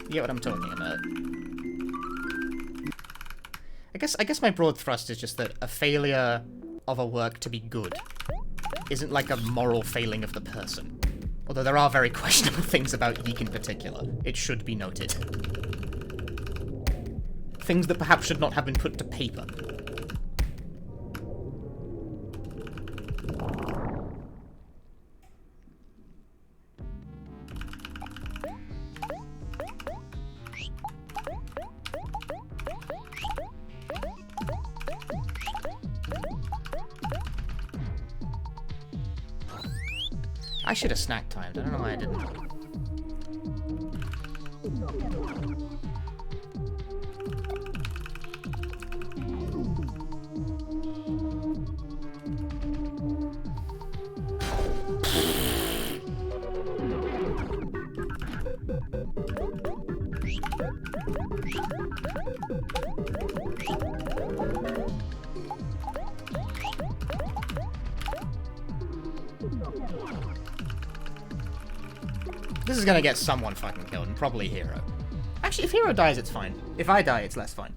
You get what I'm talking about. I guess my broad thrust is just that a failure of a work to be good isn't like a moral failing of the person. Although there are very questionable things about Yeek in particular. It should be noted. Things that perhaps should not have been put to paper. I should have snack timed. I don't know why I didn't. This is gonna get someone fucking killed, and probably Hero. Actually, if Hero dies, it's fine. If I die, it's less fine.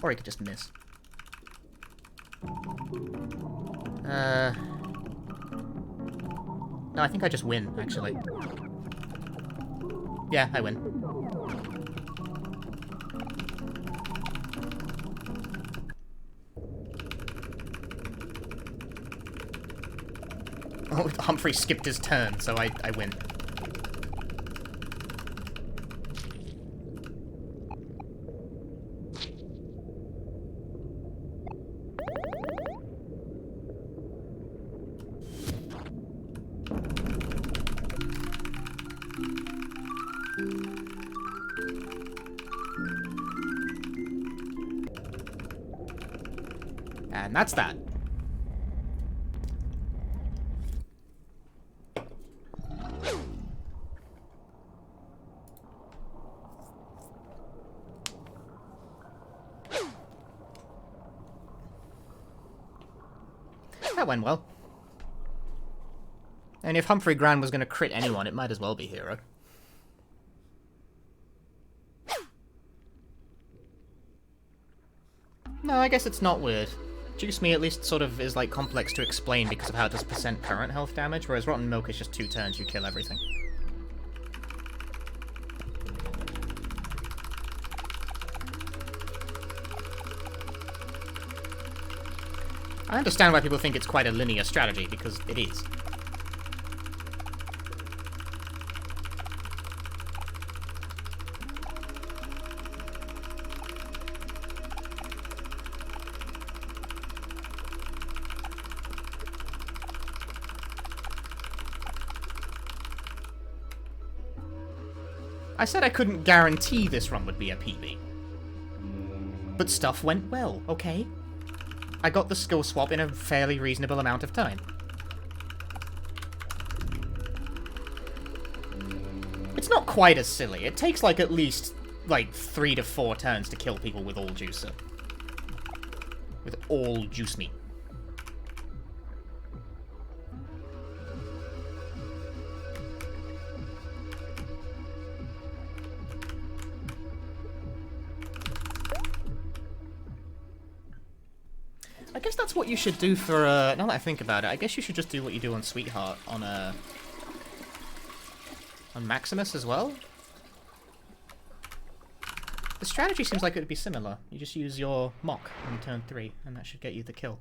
Or he could just miss. No, I think I just win, actually. Yeah, I win. Oh, Humphrey skipped his turn, so I win. And that's that. That went well. And if Humphrey Grand was going to crit anyone, it might as well be Hero. No, I guess it's not weird. Juice Me at least sort of is like complex to explain because of how it does percent current health damage, whereas Rotten Milk is just 2 turns, you kill everything. I understand why people think it's quite a linear strategy, because it is. I said I couldn't guarantee this run would be a PB. But stuff went well, okay? I got the skill swap in a fairly reasonable amount of time. It's not quite as silly. It takes like at least like 3 to 4 turns to kill people with all juicer. With all juice meat. I guess that's what you should do for, now that I think about it, I guess you should just do what you do on Sweetheart on Maximus as well. The strategy seems like it would be similar. You just use your mock on turn 3, and that should get you the kill.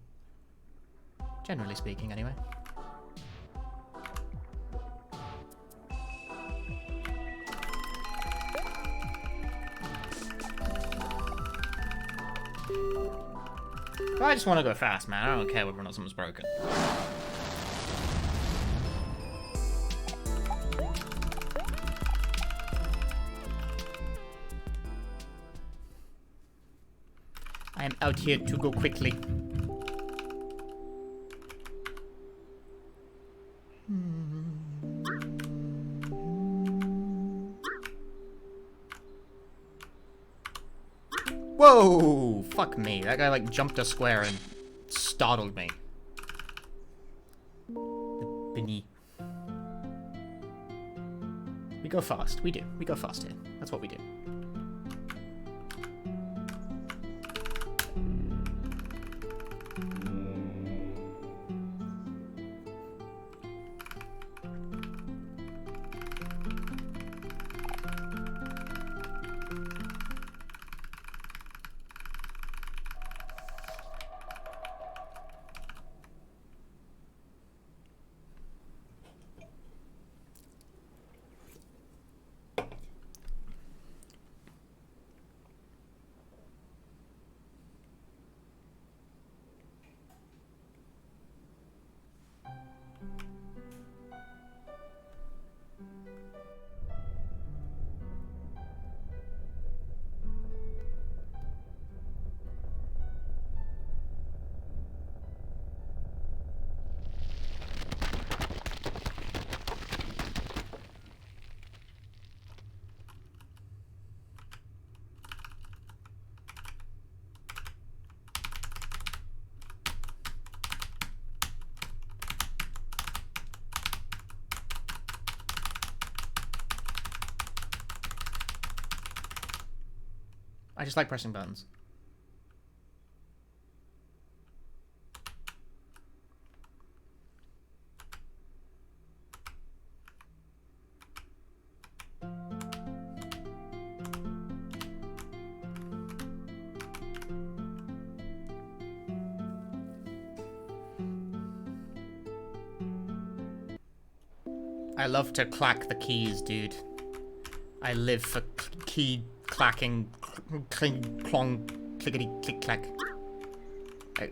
Generally speaking, anyway. I just want to go fast, man. I don't care whether or not something's broken. I am out here to go quickly. Whoa! Fuck me. That guy, like, jumped a square and startled me. The Benny. We go fast. We do. We go fast here. That's what we do. I just like pressing buttons. I love to clack the keys, dude. I live for key clacking, cling, clong, clickety, click, clack.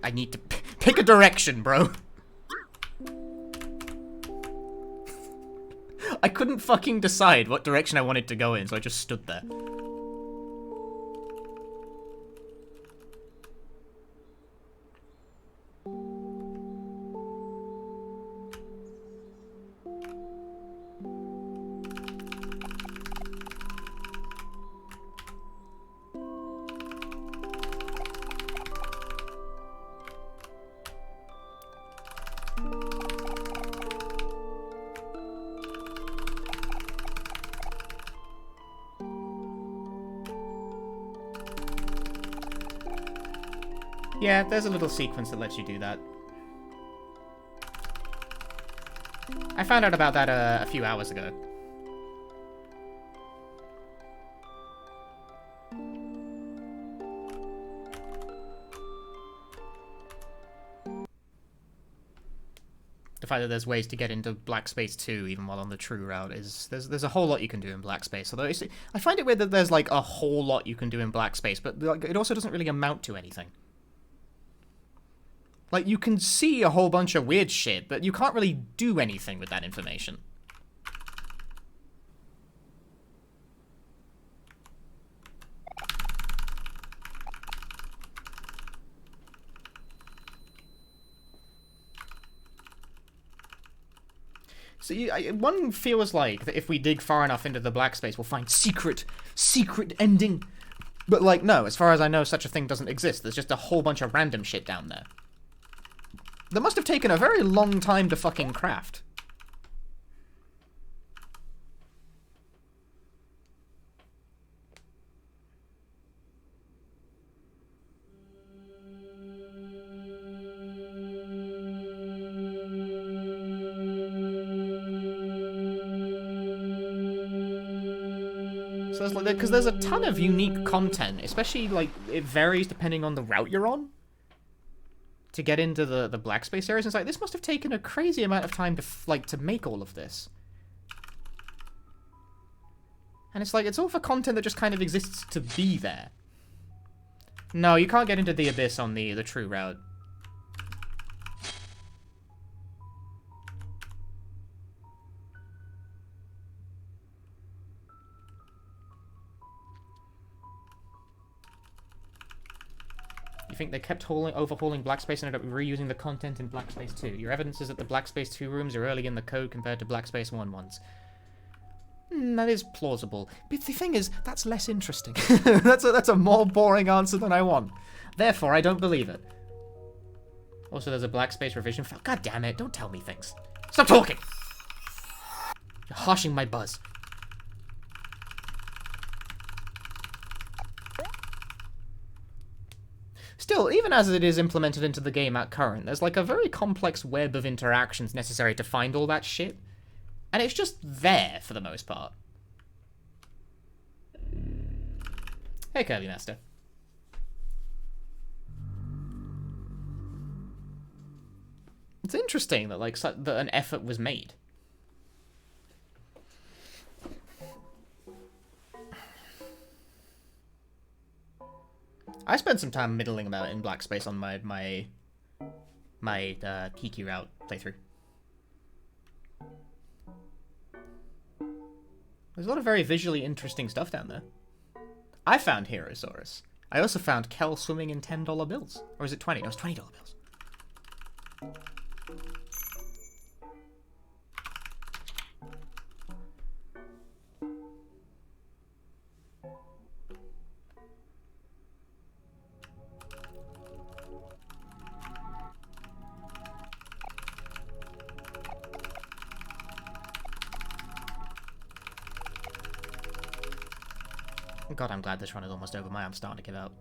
I need to pick a direction, bro. I couldn't fucking decide what direction I wanted to go in, so I just stood there. Yeah, there's a little sequence that lets you do that. I found out about that a few hours ago. The fact that there's ways to get into Black Space 2 even while on the true route is... There's a whole lot you can do in Black Space, although I find it weird that there's like a whole lot you can do in Black Space, but like, it also doesn't really amount to anything. Like, you can see a whole bunch of weird shit, but you can't really do anything with that information. So one feels like that if we dig far enough into the black space, we'll find secret ending. But, like, no, as far as I know, such a thing doesn't exist. There's just a whole bunch of random shit down there. That must have taken a very long time to fucking craft. So it's like, because there's a ton of unique content, especially, like, it varies depending on the route you're on. To get into the black space areas, it's like, this must have taken a crazy amount of time to make all of this. And it's like, it's all for content that just kind of exists to be there. No, you can't get into the abyss on the true route. You think they kept overhauling Black Space and ended up reusing the content in Black Space 2? Your evidence is that the Black Space 2 rooms are early in the code compared to Black Space 1 ones. That is plausible. But the thing is, that's less interesting. that's a more boring answer than I want. Therefore, I don't believe it. Also, there's a Black Space revision file. God damn it, don't tell me things. Stop talking! You're harshing my buzz. Still, even as it is implemented into the game at current, there's like a very complex web of interactions necessary to find all that shit. And it's just there, for the most part. Hey, Kirby Master. It's interesting that, like, that an effort was made. I spent some time middling about it in Black Space on my Kiki route playthrough. There's a lot of very visually interesting stuff down there. I found Herosaurus. I also found Kel swimming in $10 bills. Or is it 20? No, it's $20 bills. God, I'm glad this run is almost over. I'm starting to give out.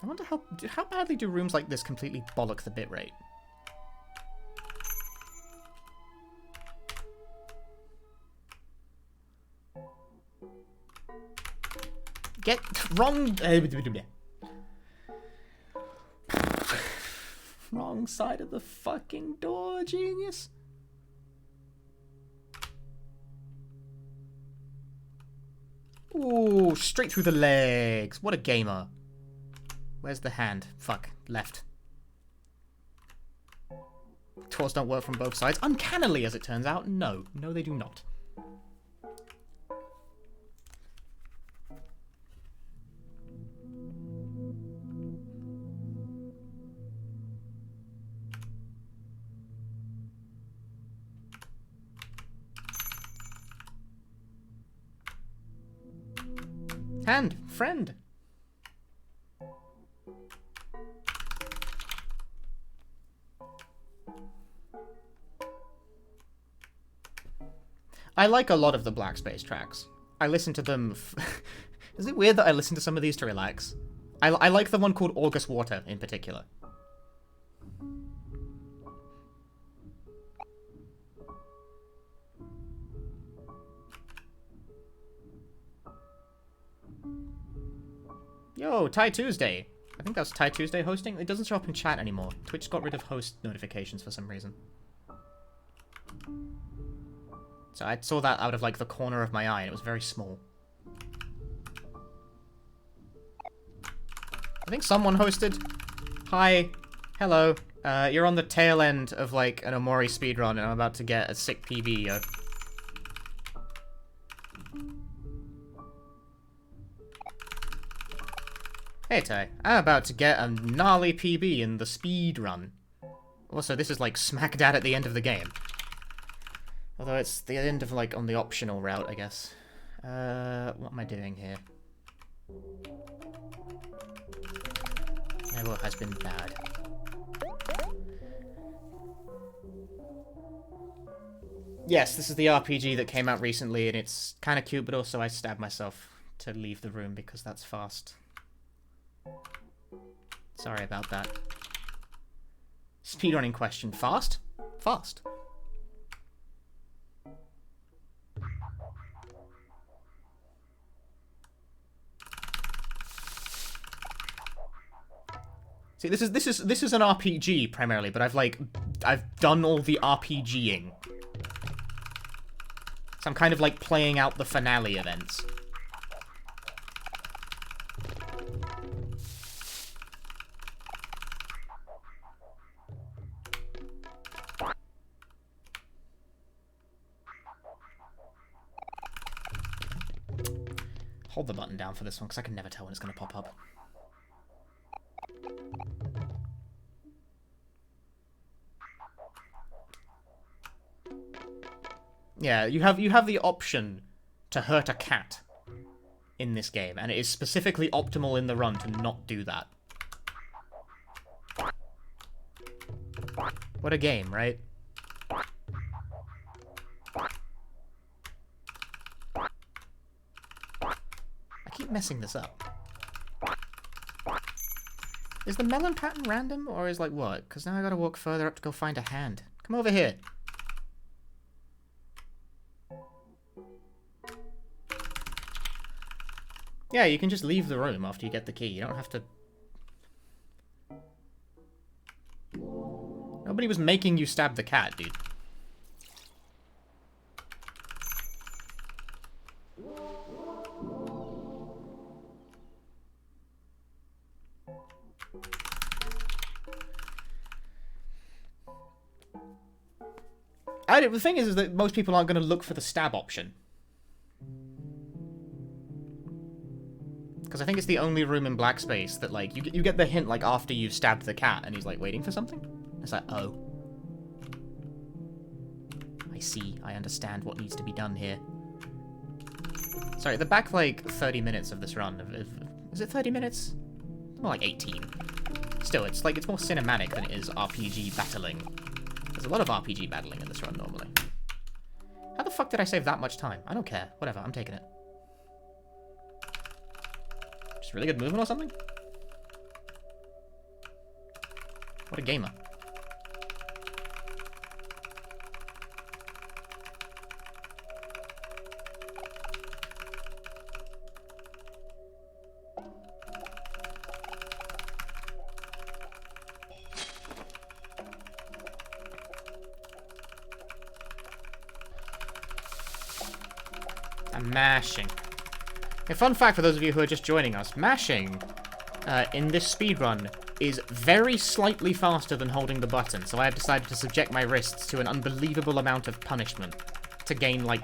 I wonder how badly do rooms like this completely bollock the bitrate? Get wrong. Wrong side of the fucking door, genius. Ooh, straight through the legs. What a gamer. Where's the hand? Fuck. Left. Doors don't work from both sides. Uncannily, as it turns out. No. No, they do not. Hand. Friend. I like a lot of the Black Space tracks. I listen to them... Is it weird that I listen to some of these to relax? I like the one called August Water in particular. Yo, Ty Tuesday. I think that's Ty Tuesday hosting. It doesn't show up in chat anymore. Twitch got rid of host notifications for some reason. So I saw that out of, like, the corner of my eye, and it was very small. I think someone hosted. Hi. Hello. You're on the tail end of, like, an Omori speedrun, and I'm about to get a sick PB, yo. Hey, Ty. I'm about to get a gnarly PB in the speedrun. Also, this is, like, smack dab at the end of the game. Although it's the end of, like, on the optional route, I guess. What am I doing here? My work has been bad. Yes, this is the RPG that came out recently, and it's kind of cute, but also I stabbed myself to leave the room because that's fast. Sorry about that. Speedrunning question. Fast? Fast. See, this is an RPG primarily, but I've done all the RPGing. So I'm kind of like playing out the finale events. Hold the button down for this one, because I can never tell when it's going to pop up. Yeah, you have the option to hurt a cat in this game, and it is specifically optimal in the run to not do that. What a game, right? I keep messing this up. Is the melon pattern random, or is like what? Because now I gotta walk further up to go find a hand. Come over here. Yeah, you can just leave the room after you get the key. You don't have to... Nobody was making you stab the cat, dude. The thing is that most people aren't going to look for the stab option. Because I think it's the only room in Black Space that, like, you get the hint, like, after you've stabbed the cat, and he's, like, waiting for something. It's like, oh. I see. I understand what needs to be done here. Sorry, the back, like, 30 minutes of this run... Is it 30 minutes? More like 18. Still, it's like, it's more cinematic than it is RPG battling. There's a lot of RPG battling in this run, normally. How the fuck did I save that much time? I don't care. Whatever, I'm taking it. Just really good movement or something? What a gamer. I'm mashing. A fun fact for those of you who are just joining us, mashing in this speedrun is very slightly faster than holding the button, so I have decided to subject my wrists to an unbelievable amount of punishment to gain, like,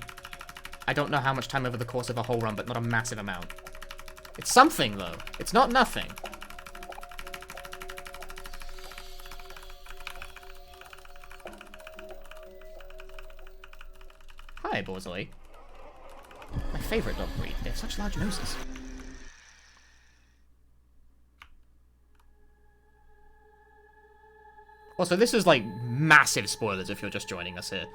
I don't know how much time over the course of a whole run, but not a massive amount. It's something, though. It's not nothing. Hi, Borzoi. My favorite dog breed. They have such large noses. Also, this is, like, massive spoilers if you're just joining us here.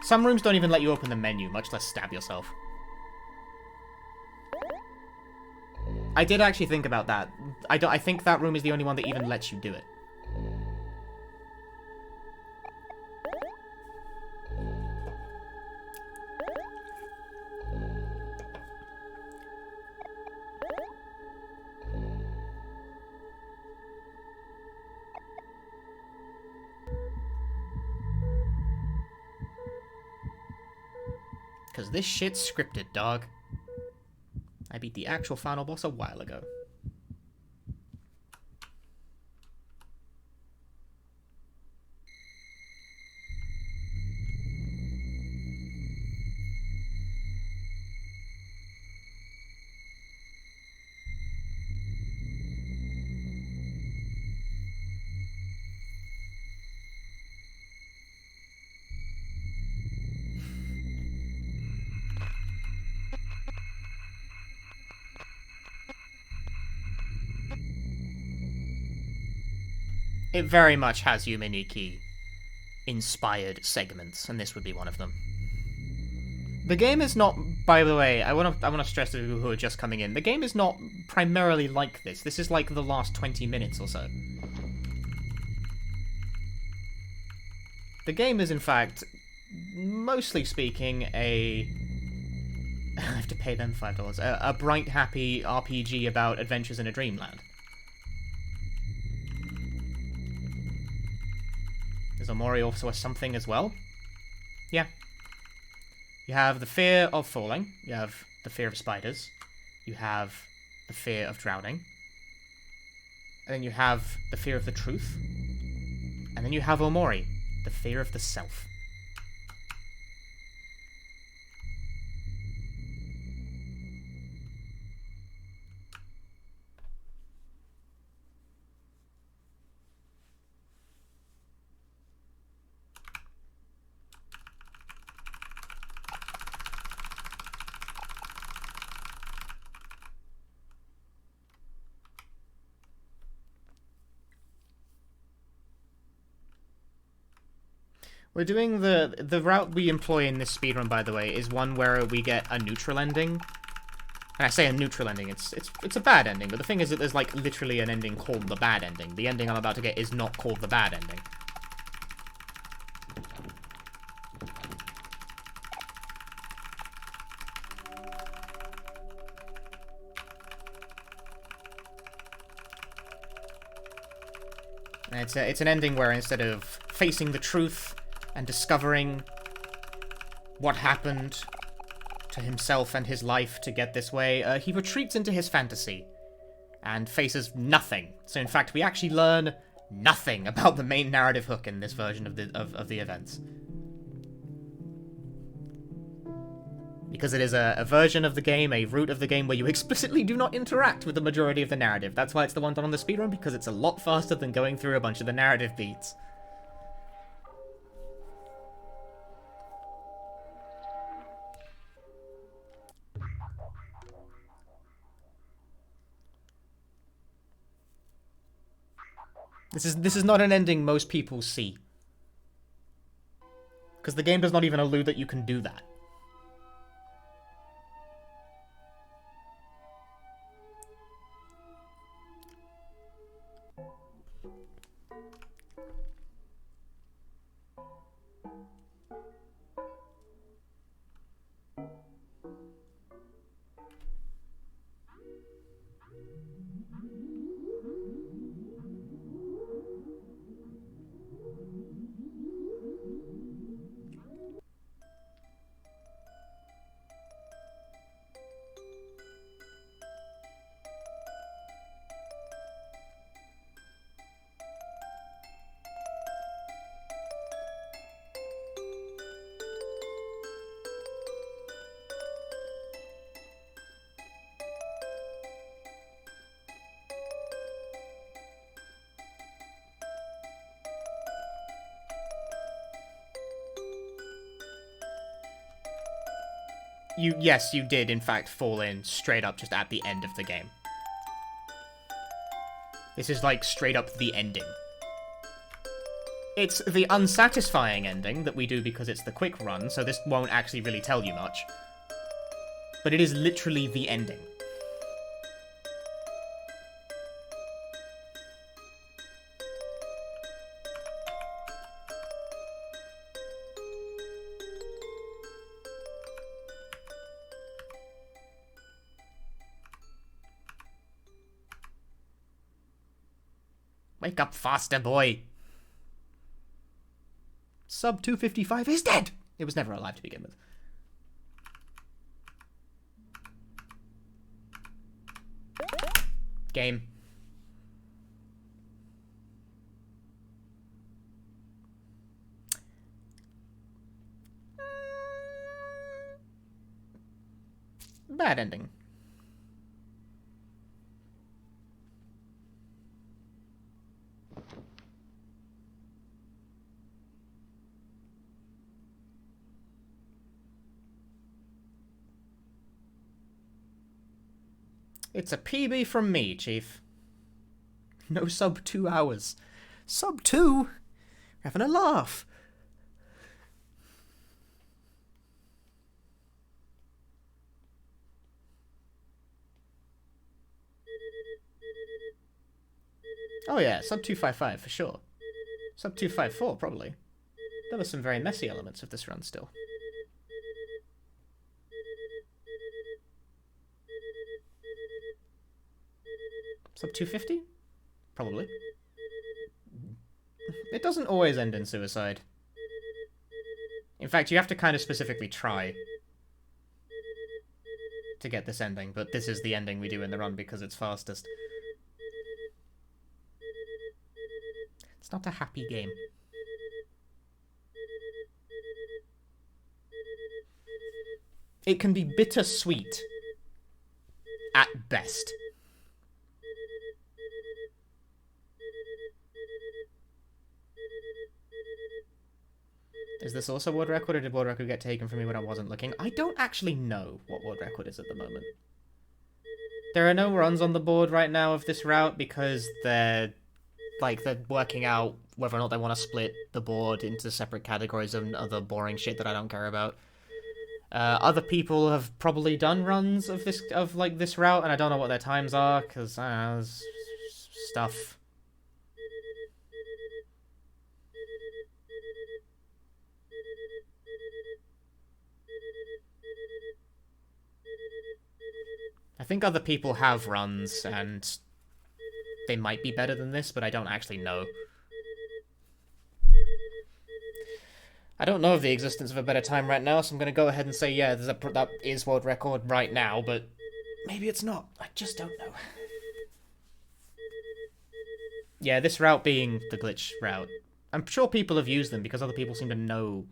Some rooms don't even let you open the menu, much less stab yourself. I did actually think about that. I think that room is the only one that even lets you do it. Because this shit's scripted, dog. I beat the actual final boss a while ago. It very much has Yumeniki-inspired segments, and this would be one of them. The game is not, by the way, I want to stress to people who are just coming in, the game is not primarily like this. This is like the last 20 minutes or so. The game is, in fact, mostly speaking, I have to pay them $5. A bright, happy RPG about adventures in a dreamland. Is OMORI also a something as well? Yeah. You have the fear of falling. You have the fear of spiders. You have the fear of drowning. And then you have the fear of the truth. And then you have OMORI, the fear of the self. We're doing the route we employ in this speedrun, by the way, is one where we get a neutral ending. And I say a neutral ending, it's a bad ending, but the thing is that there's like literally an ending called the bad ending. The ending I'm about to get is not called the bad ending. And it's an ending where instead of facing the truth and discovering what happened to himself and his life to get this way, he retreats into his fantasy and faces nothing. So in fact, we actually learn nothing about the main narrative hook in this version of the events. Because it is a version of the game, a route of the game, where you explicitly do not interact with the majority of the narrative. That's why it's the one done on the speedrun, because it's a lot faster than going through a bunch of the narrative beats. This is not an ending most people see. Because the game does not even allude that you can do that. Yes, you did, in fact, fall in straight up just at the end of the game. This is, like, straight up the ending. It's the unsatisfying ending that we do because it's the quick run, so this won't actually really tell you much. But it is literally the ending. Wake up faster, boy. Sub 255 is dead. It was never alive to begin with. Game. Bad ending. It's a PB from me, Chief. No sub 2 hours. Sub 2? Having a laugh. Oh yeah, sub 255 for sure. Sub 254 probably. There were some very messy elements of this run still. Sub 250? Probably. It doesn't always end in suicide. In fact, you have to kind of specifically try to get this ending, but this is the ending we do in the run because it's fastest. It's not a happy game. It can be bittersweet at best. Is this also world record, or did world record get taken from me when I wasn't looking? I don't actually know what world record is at the moment. There are no runs on the board right now of this route because they're working out whether or not they want to split the board into separate categories and other boring shit that I don't care about. Other people have probably done runs of this route, and I don't know what their times are because there's stuff. I think other people have runs, and they might be better than this, but I don't actually know. I don't know of the existence of a better time right now, so I'm going to go ahead and say, yeah, that is world record right now, but maybe it's not. I just don't know. Yeah, this route being the glitch route. I'm sure people have used them because other people seem to know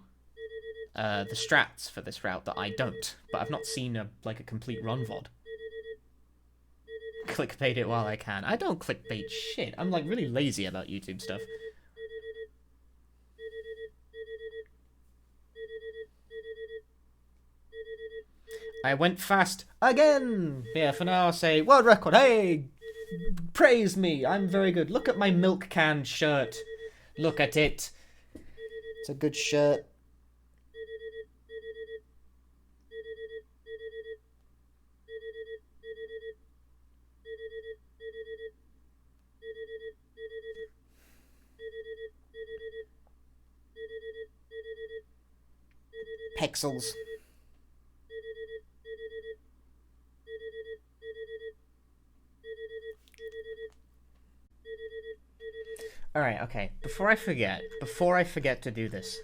the strats for this route that I don't. But I've not seen a complete run VOD. Clickbait it while I can. I don't clickbait shit. I'm like really lazy about YouTube stuff. I went fast again. Yeah, for now I'll say world record. Hey, praise me. I'm very good. Look at my milk can shirt. Look at it. It's a good shirt. Pixels. Alright, okay. Before I forget to do this,